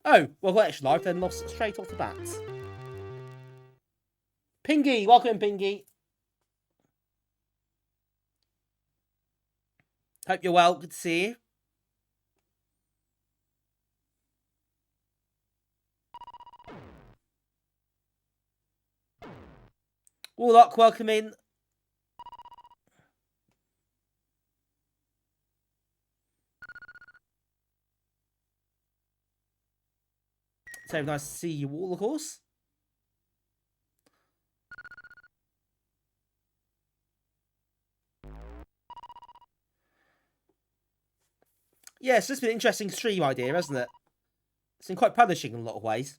Oh, well, extra life, then lost straight off the bat. Pingy, welcome, Pingy. Hope you're well, good to see you. Warlock, welcome in. So nice to see you all, of course. Yeah, it's just been an interesting stream idea, hasn't it? It's been quite punishing in a lot of ways.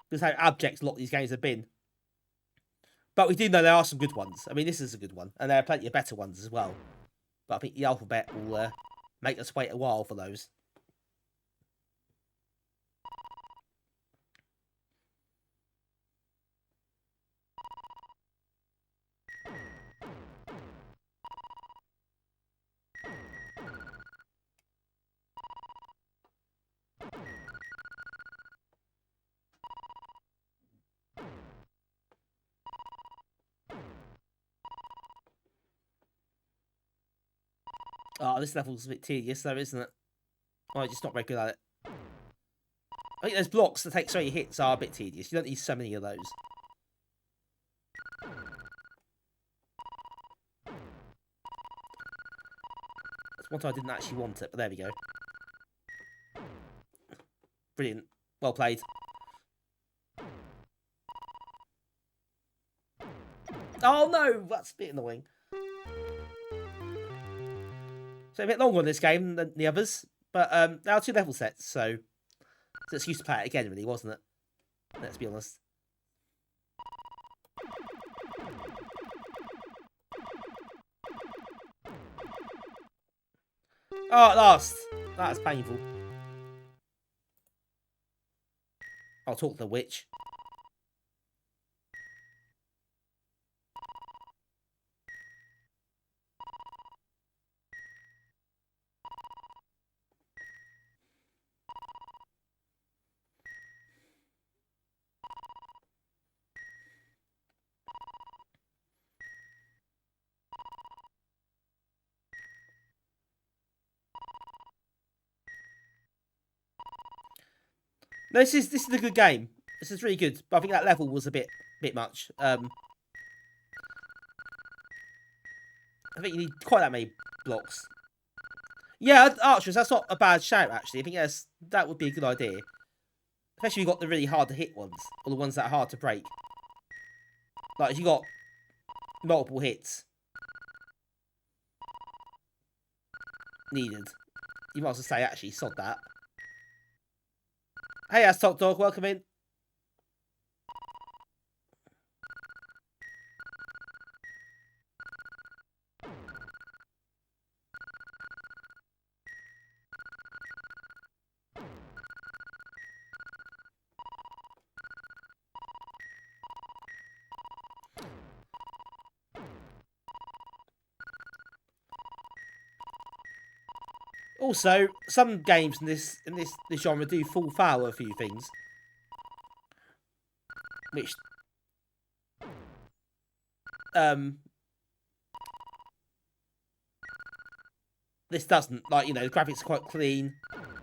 Because how abject a lot of these games have been. But we do know there are some good ones. I mean, this is a good one. And there are plenty of better ones as well. But I think the alphabet will make us wait a while for those. Oh, this level's a bit tedious though, isn't it? Oh, just not very good at it. I think those blocks that take so many hits are a bit tedious. You don't need so many of those. That's one time I didn't actually want it, but there we go. Brilliant. Well played. Oh no, that's a bit annoying. So a bit longer on this game than the others, but there are 2 level sets, so it's an excuse to play it again, really, wasn't it? Let's be honest. Oh, at last! That's painful. I'll talk to the witch. This is a good game. This is really good, but I think that level was a bit much. I think you need quite that many blocks. Yeah, archers, that's not a bad shout actually. I think that would be a good idea. Especially if you got the really hard to hit ones, or the ones that are hard to break. Like if you got multiple hits needed, you might as well say actually sod that. Hey, that's Top Dog, welcome in. Also, some games in this genre do fall foul of a few things, which this doesn't. Like, you know, the graphics are quite clean.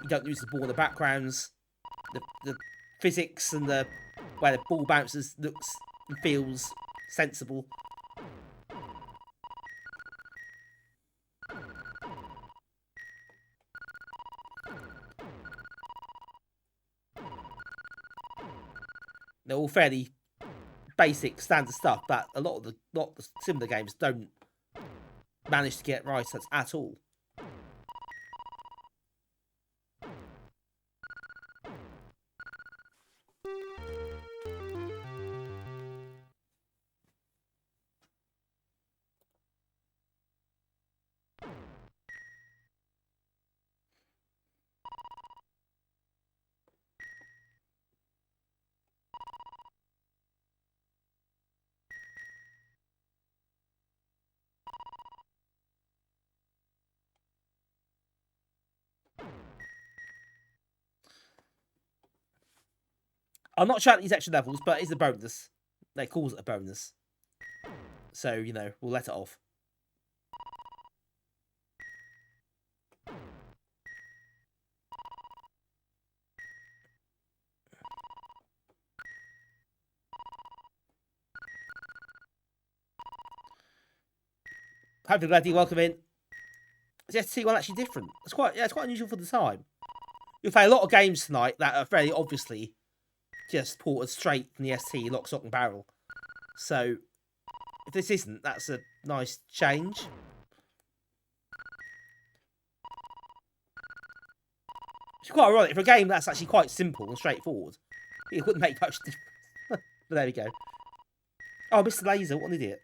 You don't lose the ball in the backgrounds. The physics and the where the ball bounces looks and feels sensible. They're all fairly basic, standard stuff, but a lot of the similar games don't manage to get right at all. I'm not shouting these extra levels, but it's a bonus. They call it a bonus. So, you know, we'll let it off. Hopefully, Gladdy, welcome in. Is the ST one actually different? It's quite unusual for the time. You'll play a lot of games tonight that are very obviously just ported straight from the ST, lock, stock and barrel. So, if this isn't, that's a nice change. It's quite ironic. For a game that's actually quite simple and straightforward, it wouldn't make much difference. But there we go. Oh, Mr. Laser, what an idiot.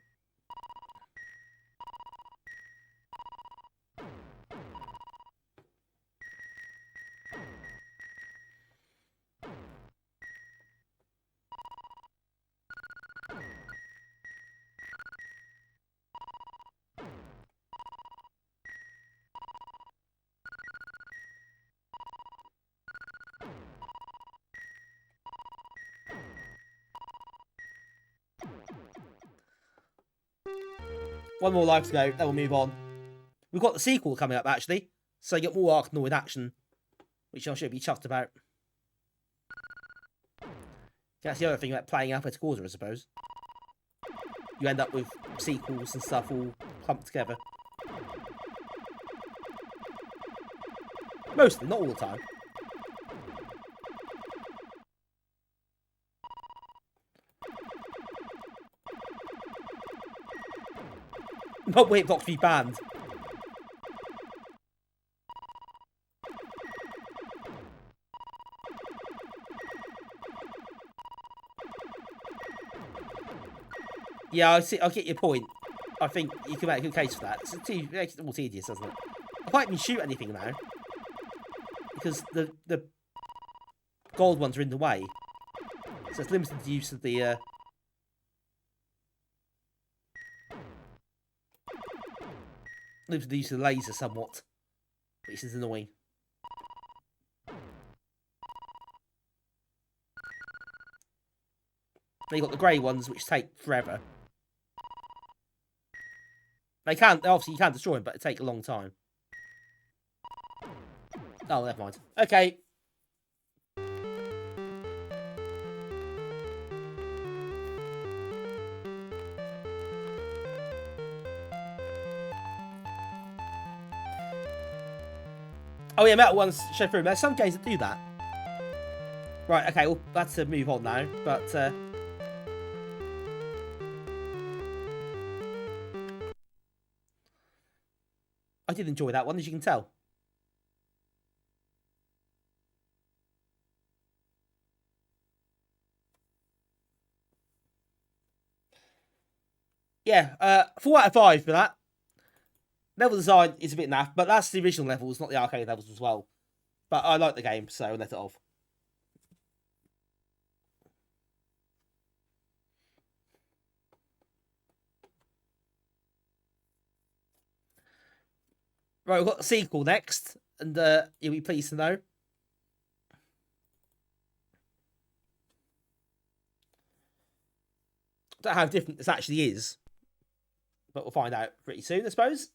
One more life to go, then we'll move on. We've got the sequel coming up, actually. So you get more Arkanoid action, which I should be chuffed about. That's the other thing about playing alphabetical order, I suppose. You end up with sequels and stuff all clumped together. Mostly, not all the time. Not wait, not to be banned. Yeah, I see. I'll get your point. I think you can make a good case for that. It makes it more tedious, doesn't it? I can't even shoot anything now because the gold ones are in the way, so it's limited the use of the. Limited the use of the laser somewhat, which is annoying. Then you got the grey ones, which take forever. Obviously you can destroy them, but it take a long time. Oh, never mind. Okay. Oh yeah, metal ones show through. There's some games that do that. Right, okay, well, that's to move on now, but I did enjoy that one, as you can tell. Yeah, 4 out of 5 for that. Level design is a bit naff, but that's the original levels, not the arcade levels as well. But I like the game, so I let it off. Right, we've got the sequel next, and you'll be pleased to know. Don't know how different this actually is, but we'll find out pretty soon, I suppose.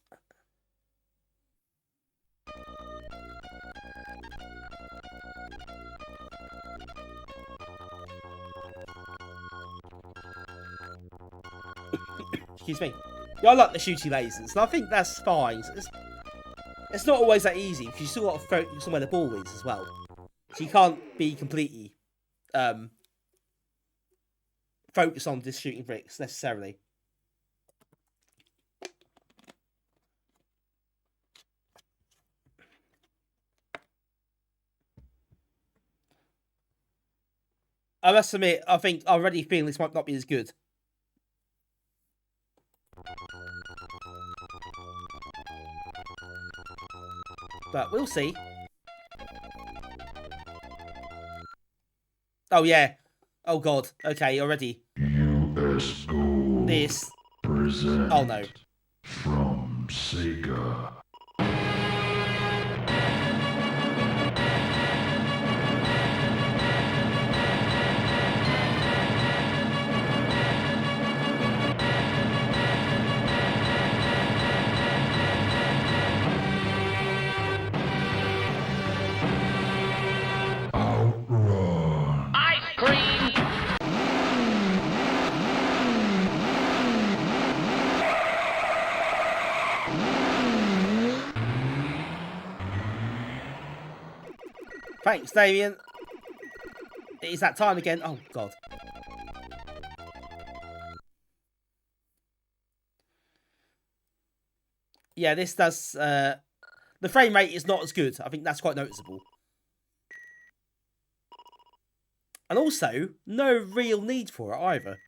Excuse me. Yeah, I like the shooty lasers, and I think that's fine. It's not always that easy, because you still got to focus on where the ball is as well. So you can't be completely focused on just shooting bricks, necessarily. I must admit, I think I already feel this might not be as good. But we'll see. Oh, yeah. Oh, God. Okay, already. US Gold This. present Oh, no. from Sega. Outrun. Ice cream! Thanks, Damien. It is that time again. Oh, God. Yeah, this does... the frame rate is not as good. I think that's quite noticeable. And also, no real need for it either.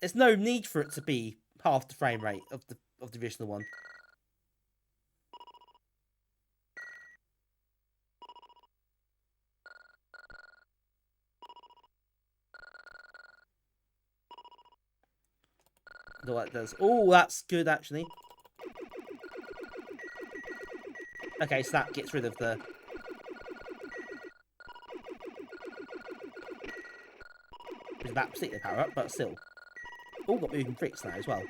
There's no need for it to be half the frame rate of the original one. No, that does. Oh, that's good actually. Okay, so that gets rid of the... that particular power up, but still. Oh, got moving bricks now as well.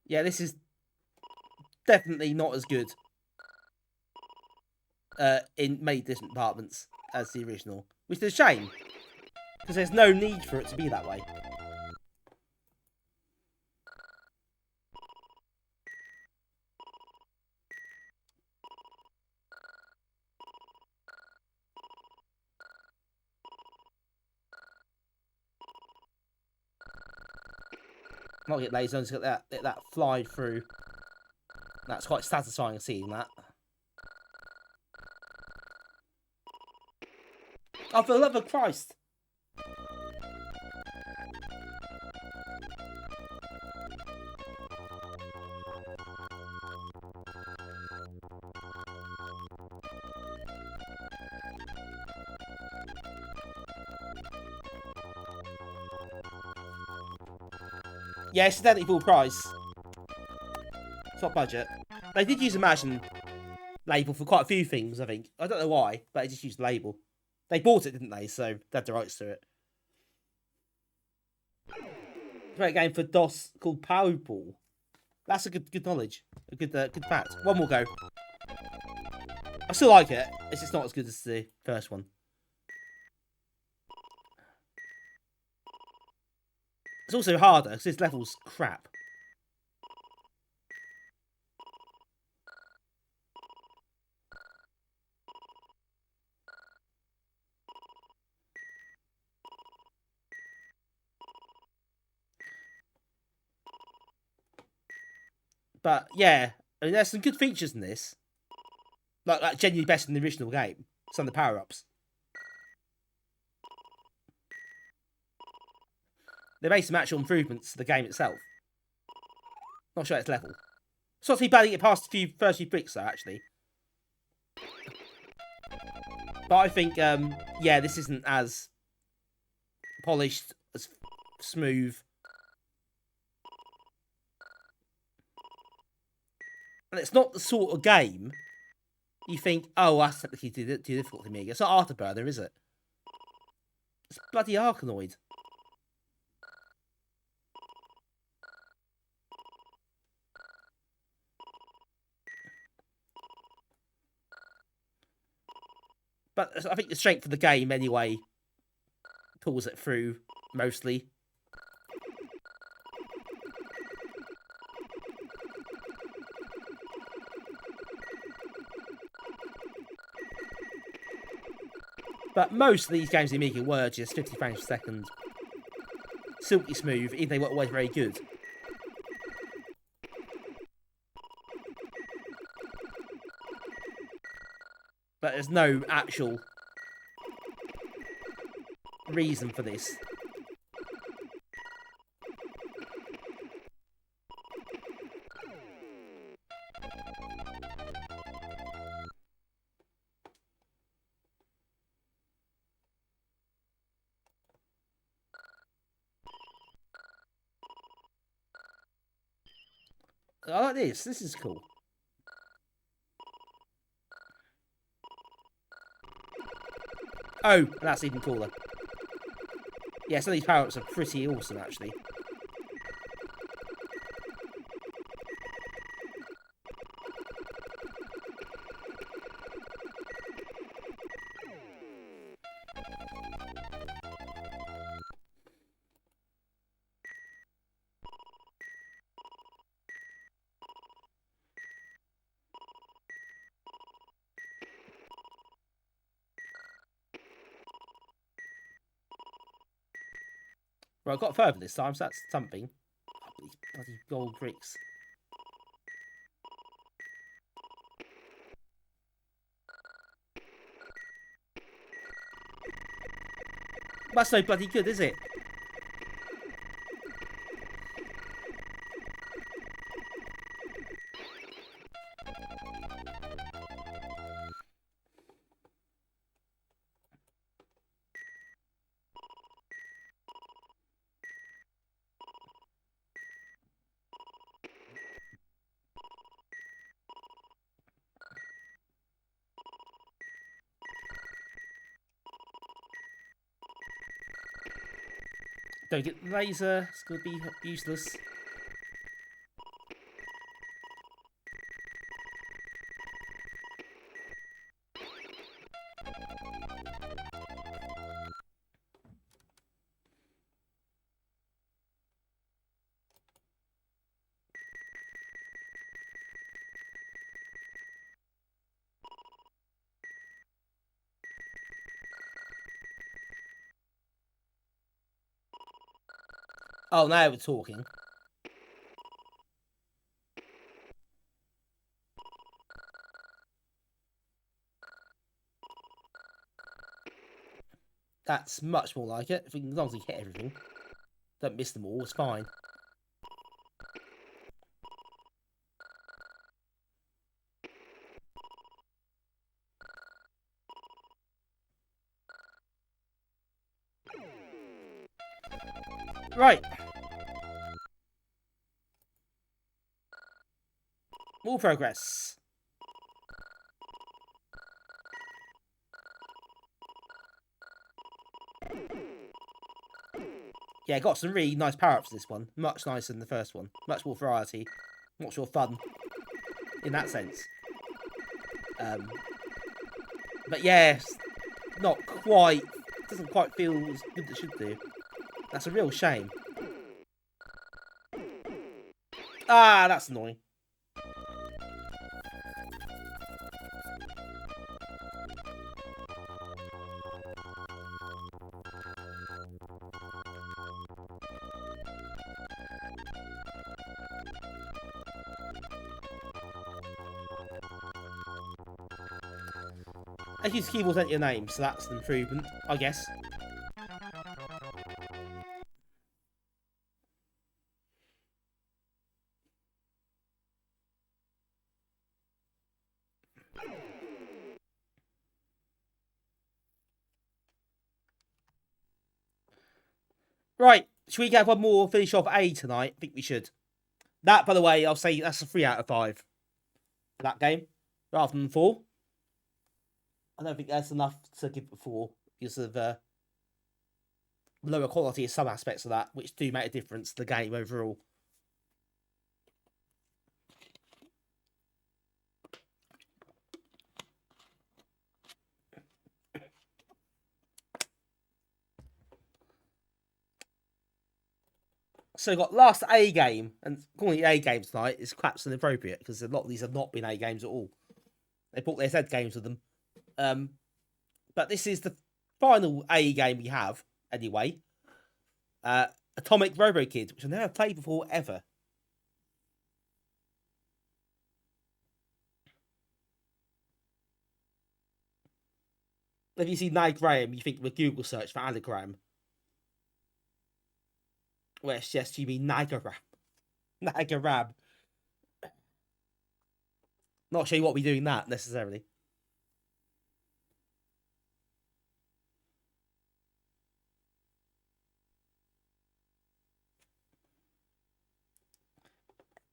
Yeah, this is definitely not as good in many different departments as the original, which is a shame because there's no need for it to be that way. Not get lazy, just get that fly through. That's quite satisfying seeing that. Oh, for the love of Christ! Yeah, it's definitely full price. Top budget. They did use Imagine label for quite a few things, I think. I don't know why, but they just used the label. They bought it, didn't they? So they had the rights to it. Great game for DOS called Powerball. That's a good knowledge. A good fact. One more go. I still like it. It's just not as good as the first one. It's also harder because this level's crap. But yeah, I mean, there's some good features in this. Like genuinely better than the original game. Some of the power-ups. They made some actual improvements to the game itself. Not sure it's level. It's not too bad to get past the first few bricks though, actually. But I think, yeah, this isn't as polished, as smooth. And it's not the sort of game you think, oh, that's technically too difficult for me. It's not Afterburner, is it? It's bloody Arkanoid. But I think the strength of the game, anyway, pulls it through, mostly. But most of these games in Amiga were just 50 frames per second. Silky smooth, even they weren't always very good. But there's no actual reason for this. I like this. This is cool. Oh, that's even cooler. Yeah, some of these power-ups are pretty awesome, actually. Well, I got further this time, so that's something. Oh, these bloody gold bricks. That's no bloody good, is it? Don't get the laser, it's going to be useless. Oh, now we're talking. That's much more like it. If we can, as long as we hit everything, don't miss them all. It's fine. Right. More progress. Yeah, got some really nice power-ups this one. Much nicer than the first one. Much more variety. Much more fun. In that sense. But yeah, not quite... Doesn't quite feel as good as it should do. That's a real shame. Ah, that's annoying. I use keyboards enter your name, so that's an improvement, I guess. Right, should we get one more finish off A tonight? I think we should. That, by the way, I'll say that's a 3 out of 5 for that game, rather than 4. I don't think that's enough to give it 4 because of lower quality of some aspects of that, which do make a difference to the game overall. So we've got last A game, and calling it A games tonight is perhaps inappropriate because a lot of these have not been A games at all. They brought their Z games with them. But this is the final A game we have, anyway. Atomic Robo-Kid, which I've never played before, ever. If you see Nigraham, you think of a Google search for anagram. Where it's just, you mean Nigarab. Nigarab. Not sure you want to be doing that, necessarily.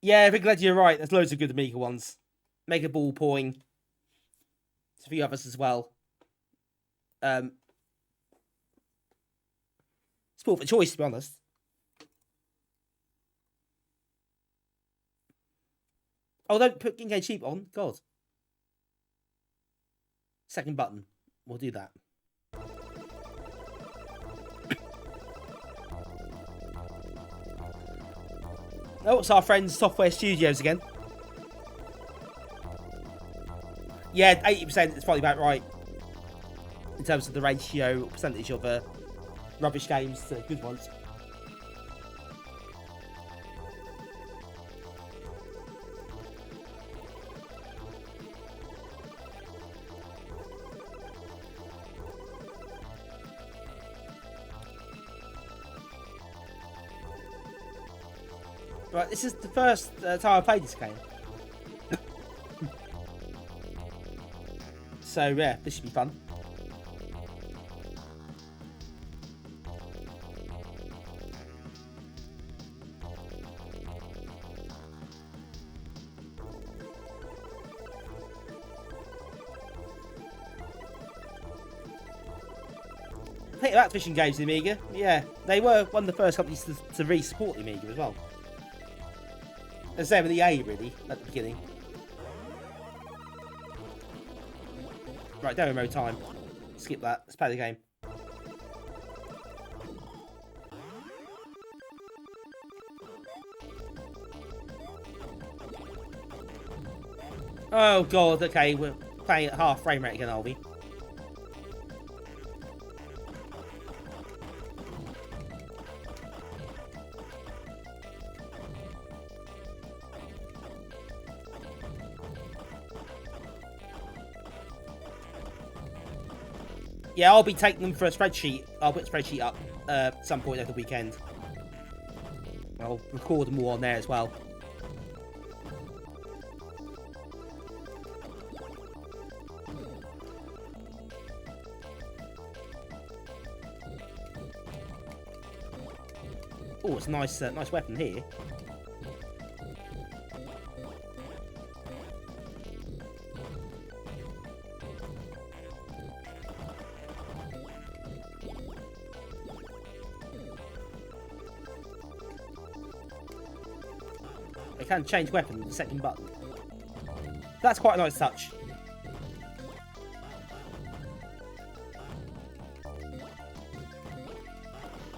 Yeah, I think glad you're right. There's loads of good Amiga ones. Mega Ball Poing. There's a few others as well. Sport for choice, to be honest. Oh, don't put King Cheap on. God. Second button. We'll do that. Oh, it's our friends Software Studios again. Yeah, 80% is probably about right. In terms of the ratio, percentage of rubbish games to good ones. Right, this is the first time I played this game. So yeah, this should be fun. I think about Activision games in the Amiga. Yeah, they were one of the first companies to really support the Amiga as well. The same with the A, really, at the beginning. Right, demo mode time. Skip that. Let's play the game. Oh, God, okay, we're playing at half frame rate again, are we? Yeah, I'll be taking them for a spreadsheet. I'll put a spreadsheet up at some point over the weekend. I'll record them all on there as well. Oh, it's a nice, nice weapon here. I can change weapon with the second button. That's quite a nice touch.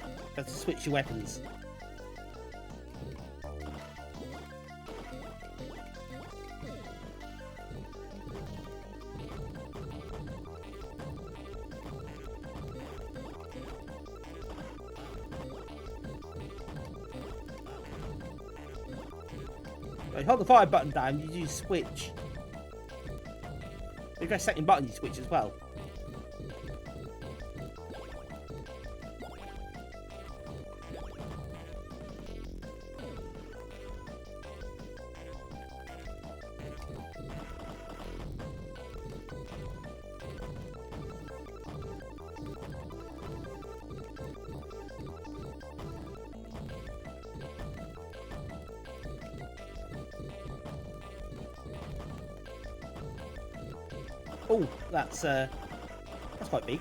You have to switch your weapons. So you hold the fire button down, you do switch. If you go second button, you switch as well. Oh, that's quite big.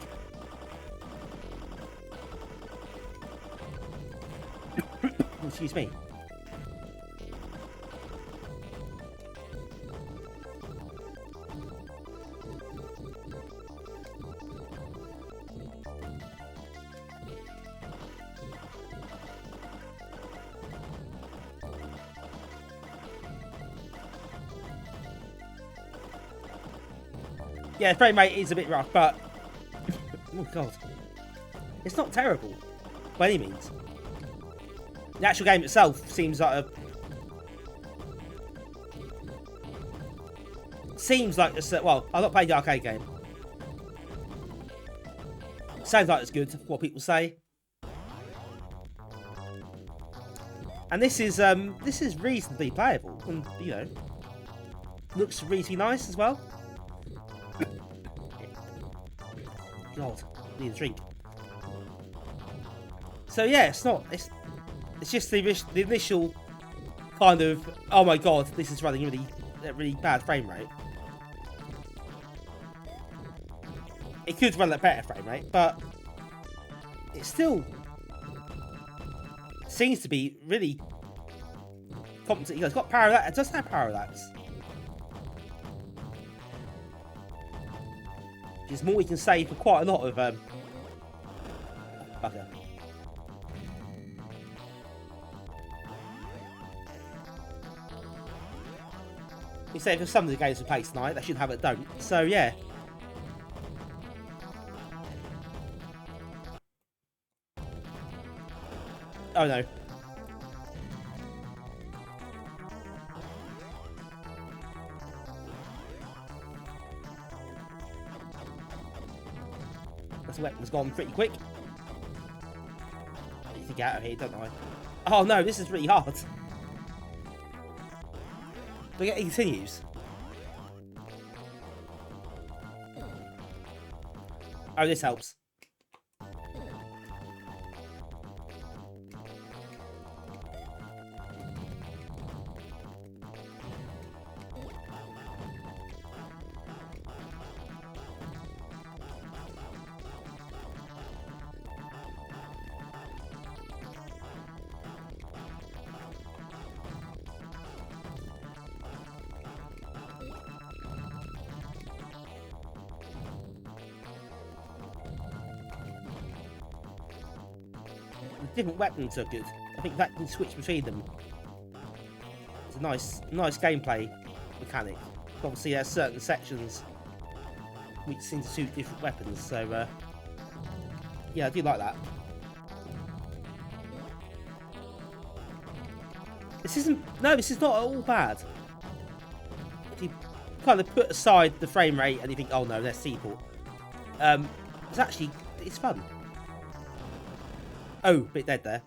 Excuse me. Yeah, frame rate is a bit rough, but oh god, it's not terrible by any means. The actual game itself seems like it's well, I've not played the arcade game. Sounds like it's good, what people say. And this is reasonably playable, and you know, looks reasonably nice as well. God, need a drink. So yeah, it's just the initial kind of, oh my god, this is running really bad frame rate. It could run at a better frame rate, but it still seems to be really competent. It's got parallax. It does have parallax. Which is more we can say for quite a lot of bugger. We say for some of the games we play tonight, they should have it, don't. So yeah. Oh no. This weapon's gone pretty quick. I need to get out of here, don't I? Oh no, this is really hard. But it continues. Oh, this helps. Different weapons are good. I think that can switch between them. It's a nice gameplay mechanic. Obviously, there's certain sections which seem to suit different weapons. So, yeah, I do like that. This is not at all bad. If you kind of put aside the frame rate and you think, oh no, there's sequel. It's fun. Oh, bit dead there.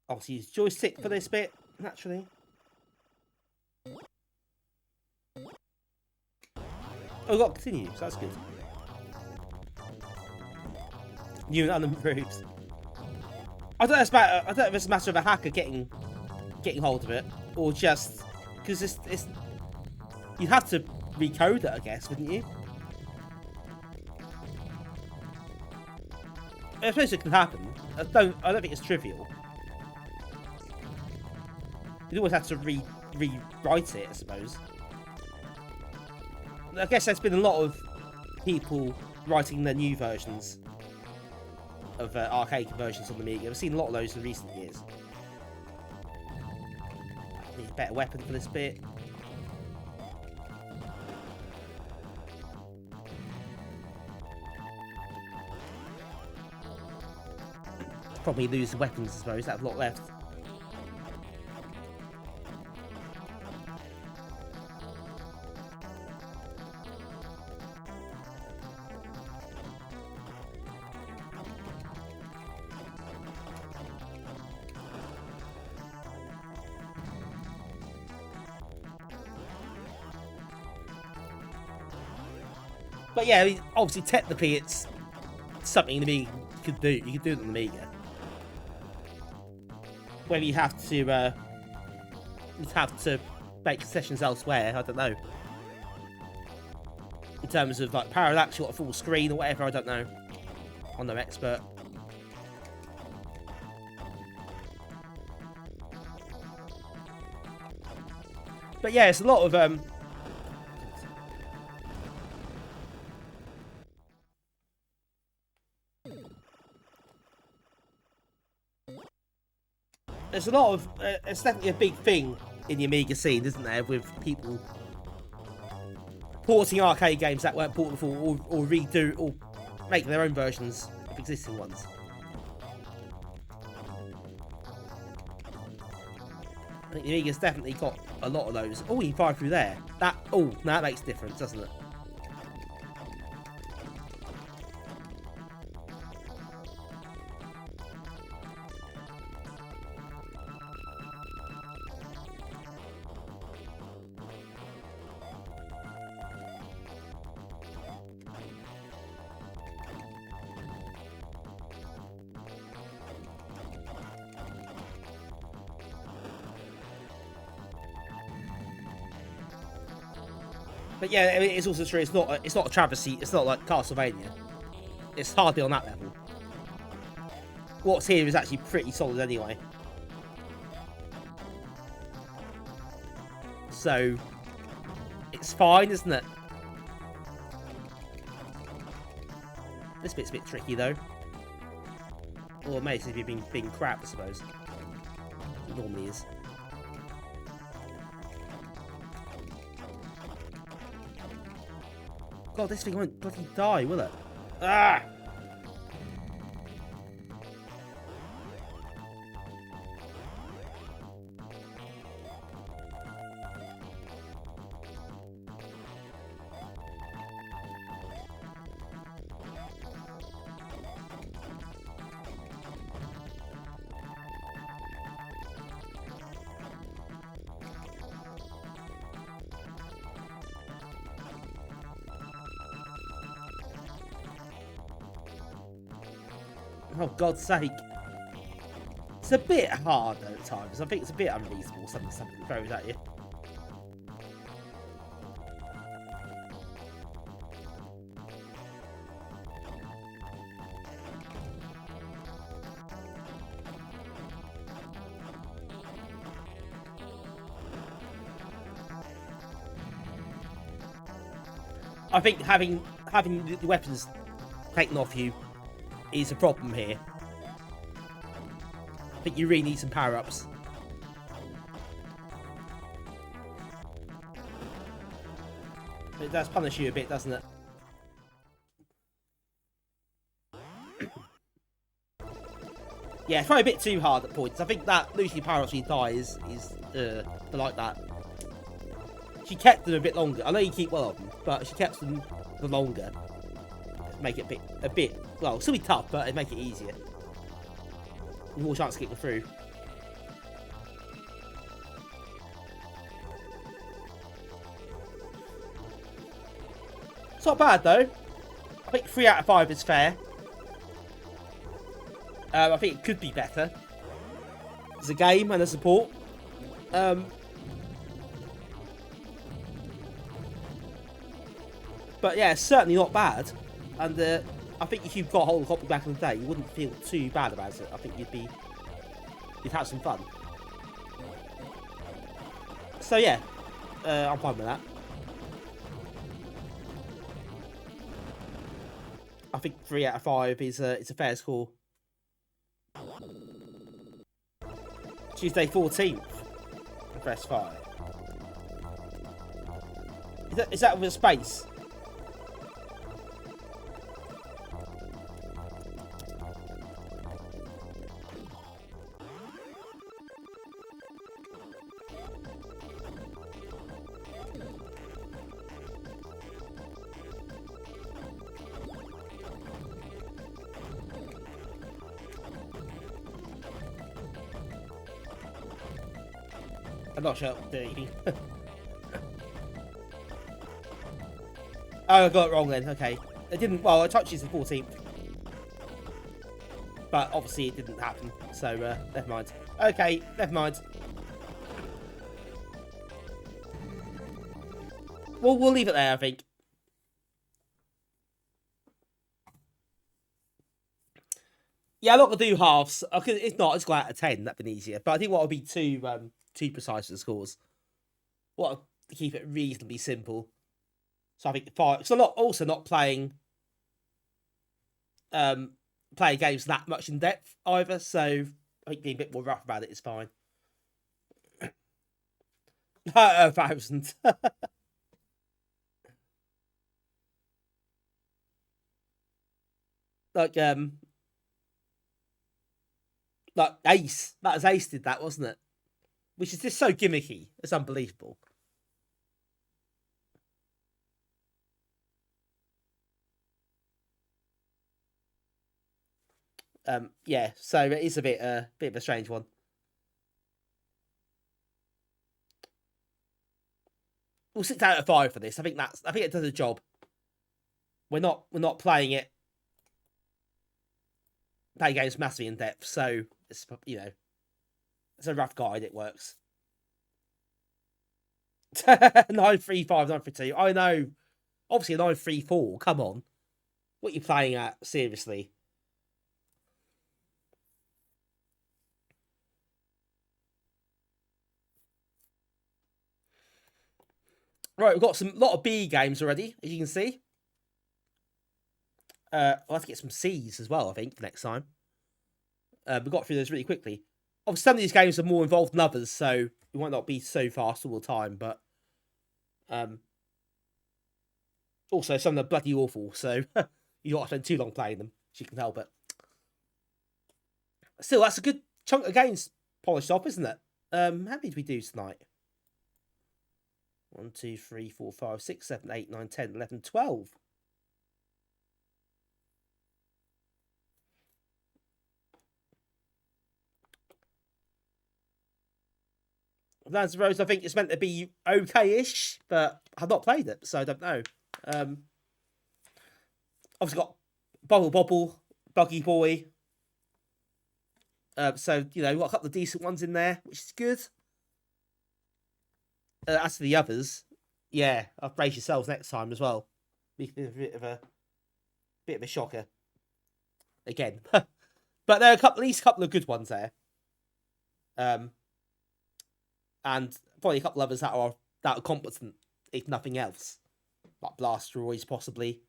Obviously use joystick for this bit, naturally. Oh, we got continue, so that's good. New and unimproved. I don't know if it's a matter of a hacker getting hold of it, or just because it's you have to recode it, I guess, wouldn't you? I suppose it can happen. I don't think it's trivial. You'd always have to rewrite it, I suppose. I guess there's been a lot of people writing their new versions of arcade conversions on the Amiga. I've seen a lot of those in recent years. Need a better weapon for this bit. Probably lose the weapons, I suppose. That's a lot left. But yeah, I mean, obviously, technically, it's something the Amiga could do. You could do it on the Amiga. Whether you have to make concessions elsewhere, I don't know. In terms of like parallax, you got a full screen or whatever, I don't know. I'm no expert. But yeah, it's a lot of there's a lot of it's definitely a big thing in the Amiga scene, isn't there, with people porting arcade games that weren't ported before, or redo or make their own versions of existing ones. I think the Amiga's definitely got a lot of those. Oh, you can fire through there. That that makes a difference, doesn't it? But yeah, I mean, it's also true. It's not a travesty. It's not like Castlevania. It's hardly on that level. What's here is actually pretty solid anyway. So it's fine, isn't it? This bit's a bit tricky though. Or it may be being crap, I suppose. It normally is. God, this thing won't bloody die, will it? Ah! Oh, God's sake. It's a bit hard though at times. I think it's a bit unreasonable, something throws at you. I think having the weapons taken off you is a problem here. I think you really need some power-ups. It does punish you a bit, doesn't it? Yeah, it's probably a bit too hard at points. I think that Lucy Power actually dies is like that. She kept them a bit longer. I know you keep one of them, but she kept them the longer. Make it a bit, well, still be tough, but it'd make it easier. More chance of getting through. It's not bad though. I think 3 out of 5 is fair. I think it could be better as a game and a support. But yeah, it's certainly not bad. And I think if you've got a whole copy back in the day, you wouldn't feel too bad about it. I think you'd have some fun. So yeah, I'm fine with that. I think 3 out of 5 is it's a fair score. Tuesday 14th. Press 5. Is that with a space? I'm not sure. Oh, I got it wrong then. Okay. It didn't. Well, I touched it the 14th. But obviously it didn't happen. So, never mind. Okay, never mind. Well, we'll leave it there, I think. Yeah, I'm not going to do halves. If not, I'll just go out of 10. That'd been easier. But I think what would be too precise for the scores. Want to keep it reasonably simple. So I think 5. So I'm not playing games that much in depth either. So I think being a bit more rough about it is fine. 1,000. Like Ace. That was Ace did that, wasn't it? Which is just so gimmicky. It's unbelievable. Yeah, so it is a bit of a strange one. We'll 6 out of 5 for this. I think it does a job. We're not playing it. Playing games massively in depth, so it's it's a rough guide. It works. 935, 932. I know. Obviously, a 934. Come on, what are you playing at? Seriously. Right, we've got a lot of B games already, as you can see. I'll have to get some C's as well, I think, next time. We got through those really quickly. Obviously, some of these games are more involved than others, so we might not be so fast all the time, but also some of them are bloody awful, so you don't have to spend too long playing them, if you can help it. Still, that's a good chunk of games polished off, isn't it? How many did we do tonight? 1, 2, 3, 4, 5, 6, 7, 8, 9, 10, 11, 12. Lands of Rose, I think it's meant to be okay-ish, but I've not played it, so I don't know. Obviously got Bubble Bobble, Buggy Boy. So, we've got a couple of decent ones in there, which is good. As for the others, yeah, I'll brace yourselves next time as well. Be a bit of a shocker. Again. But there are at least a couple of good ones there. And probably a couple others that are competent, if nothing else. Like Blasteroids, possibly.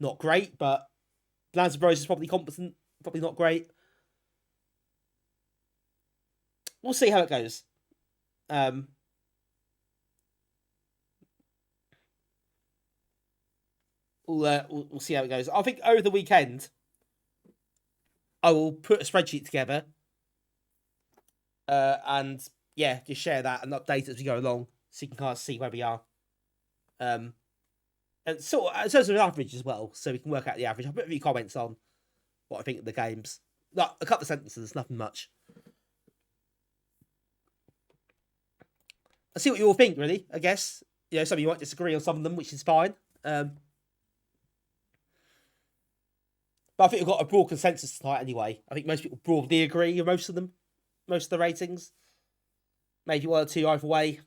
Not great, but Lands of Rose is probably competent. Probably not great. We'll see how it goes. We'll see how it goes. I think over the weekend, I will put a spreadsheet together And yeah, just share that and update as we go along, so you can kind of see where we are. And sort of, in terms of an average as well, so we can work out the average. I'll put a few comments on what I think of the games. Like a couple of sentences, nothing much. I'll see what you all think, really, I guess. You know, some of you might disagree on some of them, which is fine. But I think we've got a broad consensus tonight anyway. I think most people broadly agree with most of them. Most of the ratings. Maybe one or two either way.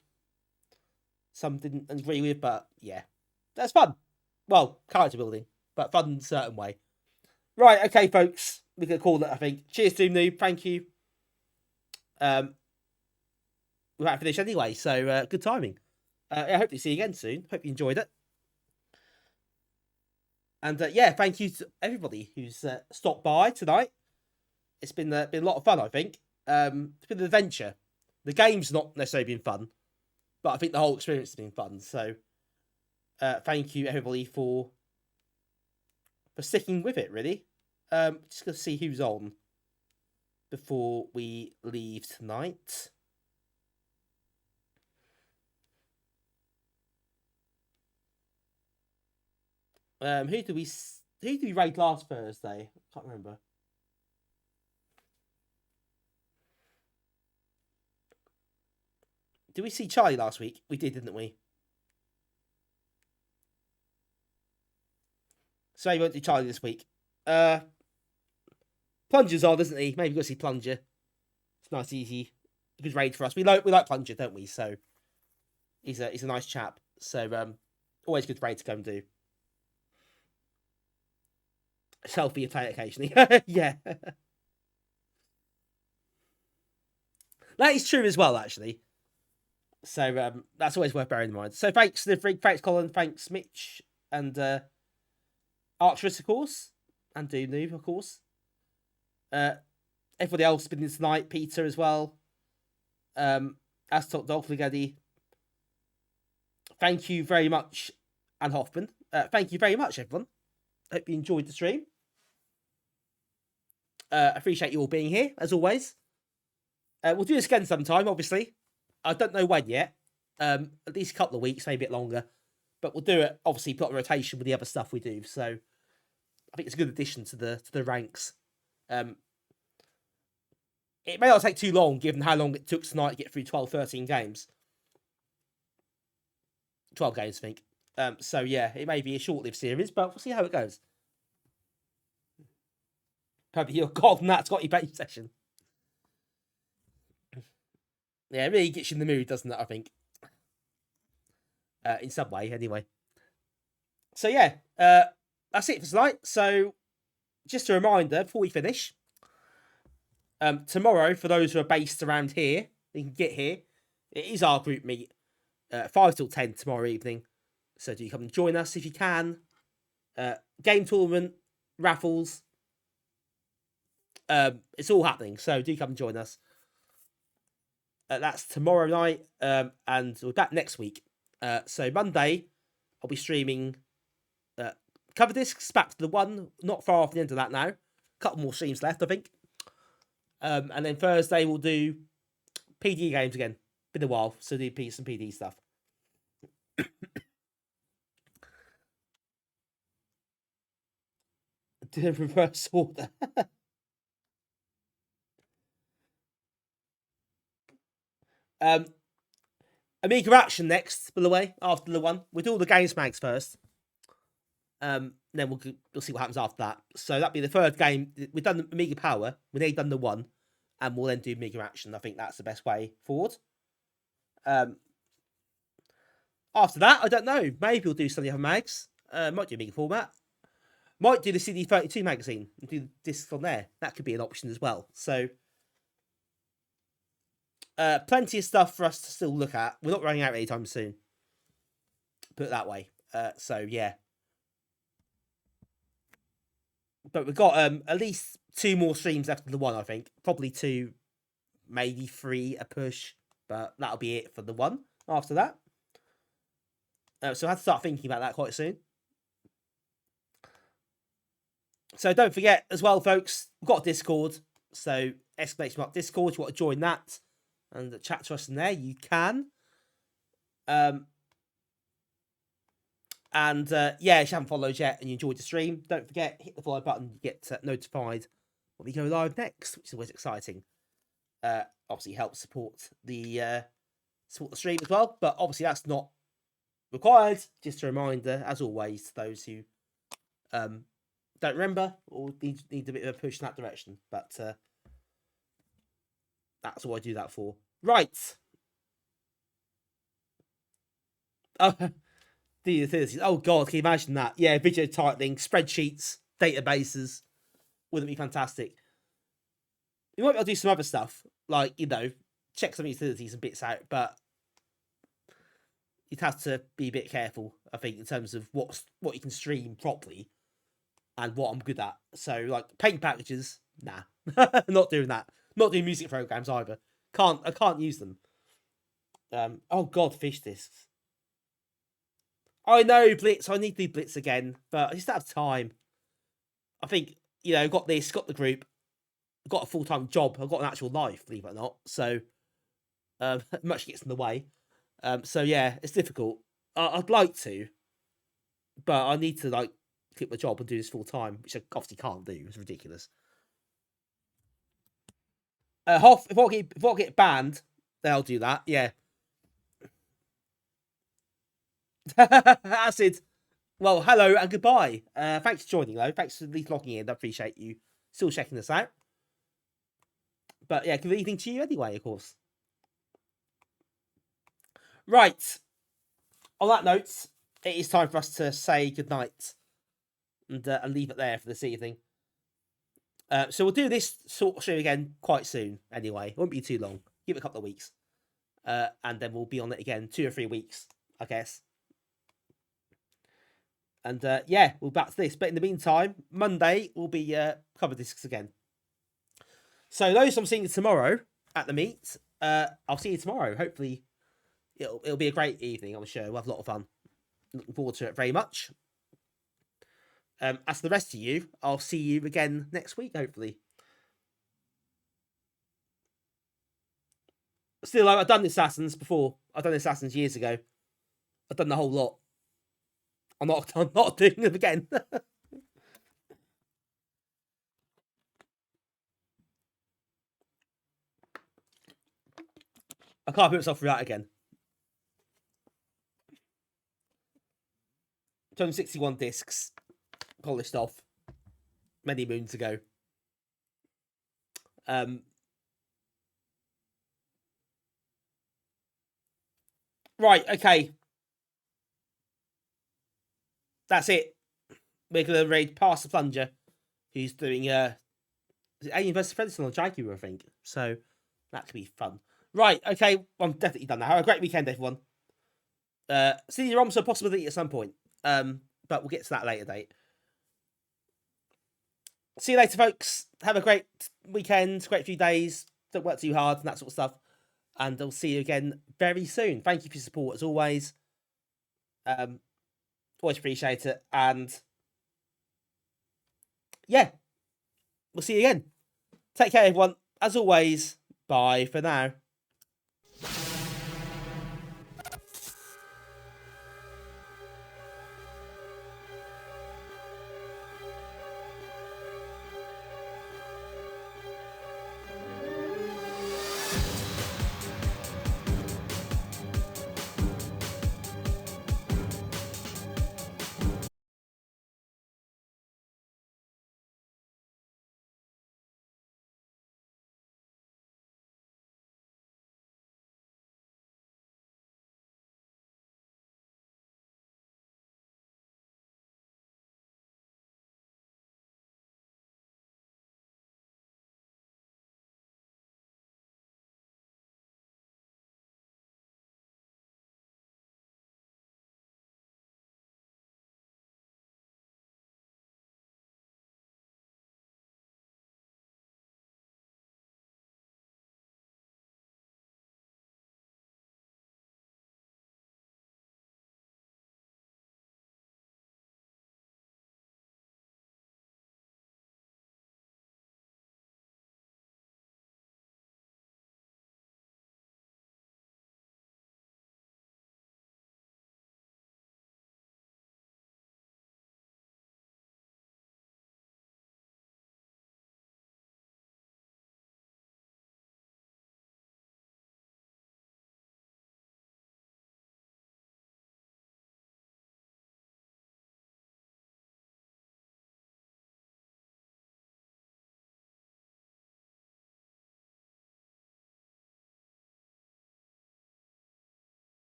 Some didn't agree with, but yeah. That's fun. Well, character building, but fun in a certain way. Right, okay, folks. We're going to call it, I think. Cheers, Doom Noob. Thank you. We're about to finish anyway, so good timing. I hope to see you again soon. Hope you enjoyed it. And yeah, thank you to everybody who's stopped by tonight. It's been a lot of fun, I think. It's been an adventure. The game's not necessarily been fun, but I think the whole experience has been fun. So thank you, everybody, for sticking with it, really. Just going to see who's on before we leave tonight. Who do we raid last Thursday? I can't remember. Did we see Charlie last week? We did, didn't we? So we won't do Charlie this week. Plunger's on, isn't he? Maybe go see Plunger. It's nice, easy, good raid for us. We like Plunger, don't we? So he's a nice chap. So always good raid to go and do. Selfie play it occasionally. Yeah. That is true as well, actually. So that's always worth bearing in mind. So thanks, Liverick, thanks, Colin, thanks, Mitch, and Arcturus, of course, and Doom Noob, of course. Everybody else has been in tonight, Peter as well. Astok Dog Ligedi. Thank you very much, and Hoffman. Thank you very much, everyone. Hope you enjoyed the stream. Appreciate you all being here, as always. We'll do this again sometime, obviously. I don't know when yet. At least a couple of weeks, maybe a bit longer. But we'll do it, obviously, put a rotation with the other stuff we do. So I think it's a good addition to the ranks. It may not take too long, given how long it took tonight to get through 12, 13 games. 12 games, I think. So yeah, it may be a short-lived series, but we'll see how it goes. Probably your god, and that's got your base session. Yeah, it really gets you in the mood, doesn't it, I think? In some way, anyway. So yeah, that's it for tonight. So, just a reminder, before we finish, tomorrow, for those who are based around here, you can get here. It is our group meet, 5 till 10 tomorrow evening. So do come and join us if you can. Game tournament, raffles. It's all happening, so do come and join us. That's tomorrow night, and we're back next week. So Monday, I'll be streaming cover discs back to the one, not far off the end of that now. A couple more streams left, I think. And then Thursday we'll do PD games again. Been a while, so do some PD stuff. Do a reverse order. Amiga Action next, by the way, after the one. We'll do all the games mags first. Then we'll see what happens after that. So that'll be the third game. We've done the Amiga Power. We've only done the one. And we'll then do Amiga Action. I think that's the best way forward. After that, I don't know. Maybe we'll do some of the other mags. Might do Amiga format. Might do the CD32 magazine and do the discs on there. That could be an option as well. So, plenty of stuff for us to still look at. We're not running out anytime soon. Put it that way. So, yeah. But we've got at least 2 more streams after the one, I think. Probably 2, maybe 3 a push. But that'll be it for the one after that. So I have to start thinking about that quite soon. So don't forget as well, folks, we've got a Discord. So exclamation mark Discord, if you want to join that. and chat to us in there, you can. Yeah, if you haven't followed yet and you enjoyed the stream, don't forget, hit the follow button. You get notified when we go live next, which is always exciting. Obviously helps support the stream as well, but obviously that's not required. Just a reminder, as always, to those who don't remember or need a bit of a push in that direction. But that's all I do that for. Right. Oh, the utilities. Oh god, can you imagine that? Yeah, video titling, spreadsheets, databases. Wouldn't it be fantastic? You might be able to do some other stuff, like, you know, check some utilities and bits out, but you'd have to be a bit careful, I think, in terms of what you can stream properly and what I'm good at. So, like, paint packages, nah. Not doing that. Not doing music programs either. I can't use them. Oh god, fish discs. I know, Blitz, I need to do Blitz again, but I just don't have time. I think, you know, got this, got the group, got a full-time job, I've got an actual life, believe it or not, so much gets in the way. So yeah, it's difficult. I'd like to, but I need to, like, quit my job and do this full-time, which I obviously can't do. It's ridiculous. Hoff, if I get banned, then I'll do that, yeah. Acid. Well, hello and goodbye. Thanks for joining, though. Thanks for at least logging in. I appreciate you still checking this out. But yeah, good evening to you anyway, of course. Right. On that note, it is time for us to say goodnight and leave it there for this evening. So we'll do this sort of stream again quite soon anyway. It won't be too long. Give it a couple of weeks. And then we'll be on it again 2 or 3 weeks, I guess. And yeah, we'll back to this. But in the meantime, Monday will be cover discs again. So those I'm seeing tomorrow at the meet, I'll see you tomorrow. Hopefully, it'll be a great evening. I'm sure we'll have a lot of fun. Looking forward to it very much. As for the rest of you, I'll see you again next week. Hopefully. Still, I've done Assassins before. I've done Assassins years ago. I've done the whole lot. I'm not doing them again. I can't put myself through that again. 261 discs polished off many moons ago. Right, okay. That's it. We're going to raid past the plunger, who's doing Alien vs Predator on Jaguar, I think. So that could be fun. Right, okay. I'm definitely done now. Have a great weekend, everyone. CD-ROMs are a possibility at some point. But we'll get to that later date. See you later, folks. Have a great weekend, great few days. Don't work too hard and that sort of stuff. And I'll see you again very soon. Thank you for your support as always. Always appreciate it. And yeah, we'll see you again. Take care, everyone. As always, bye for now.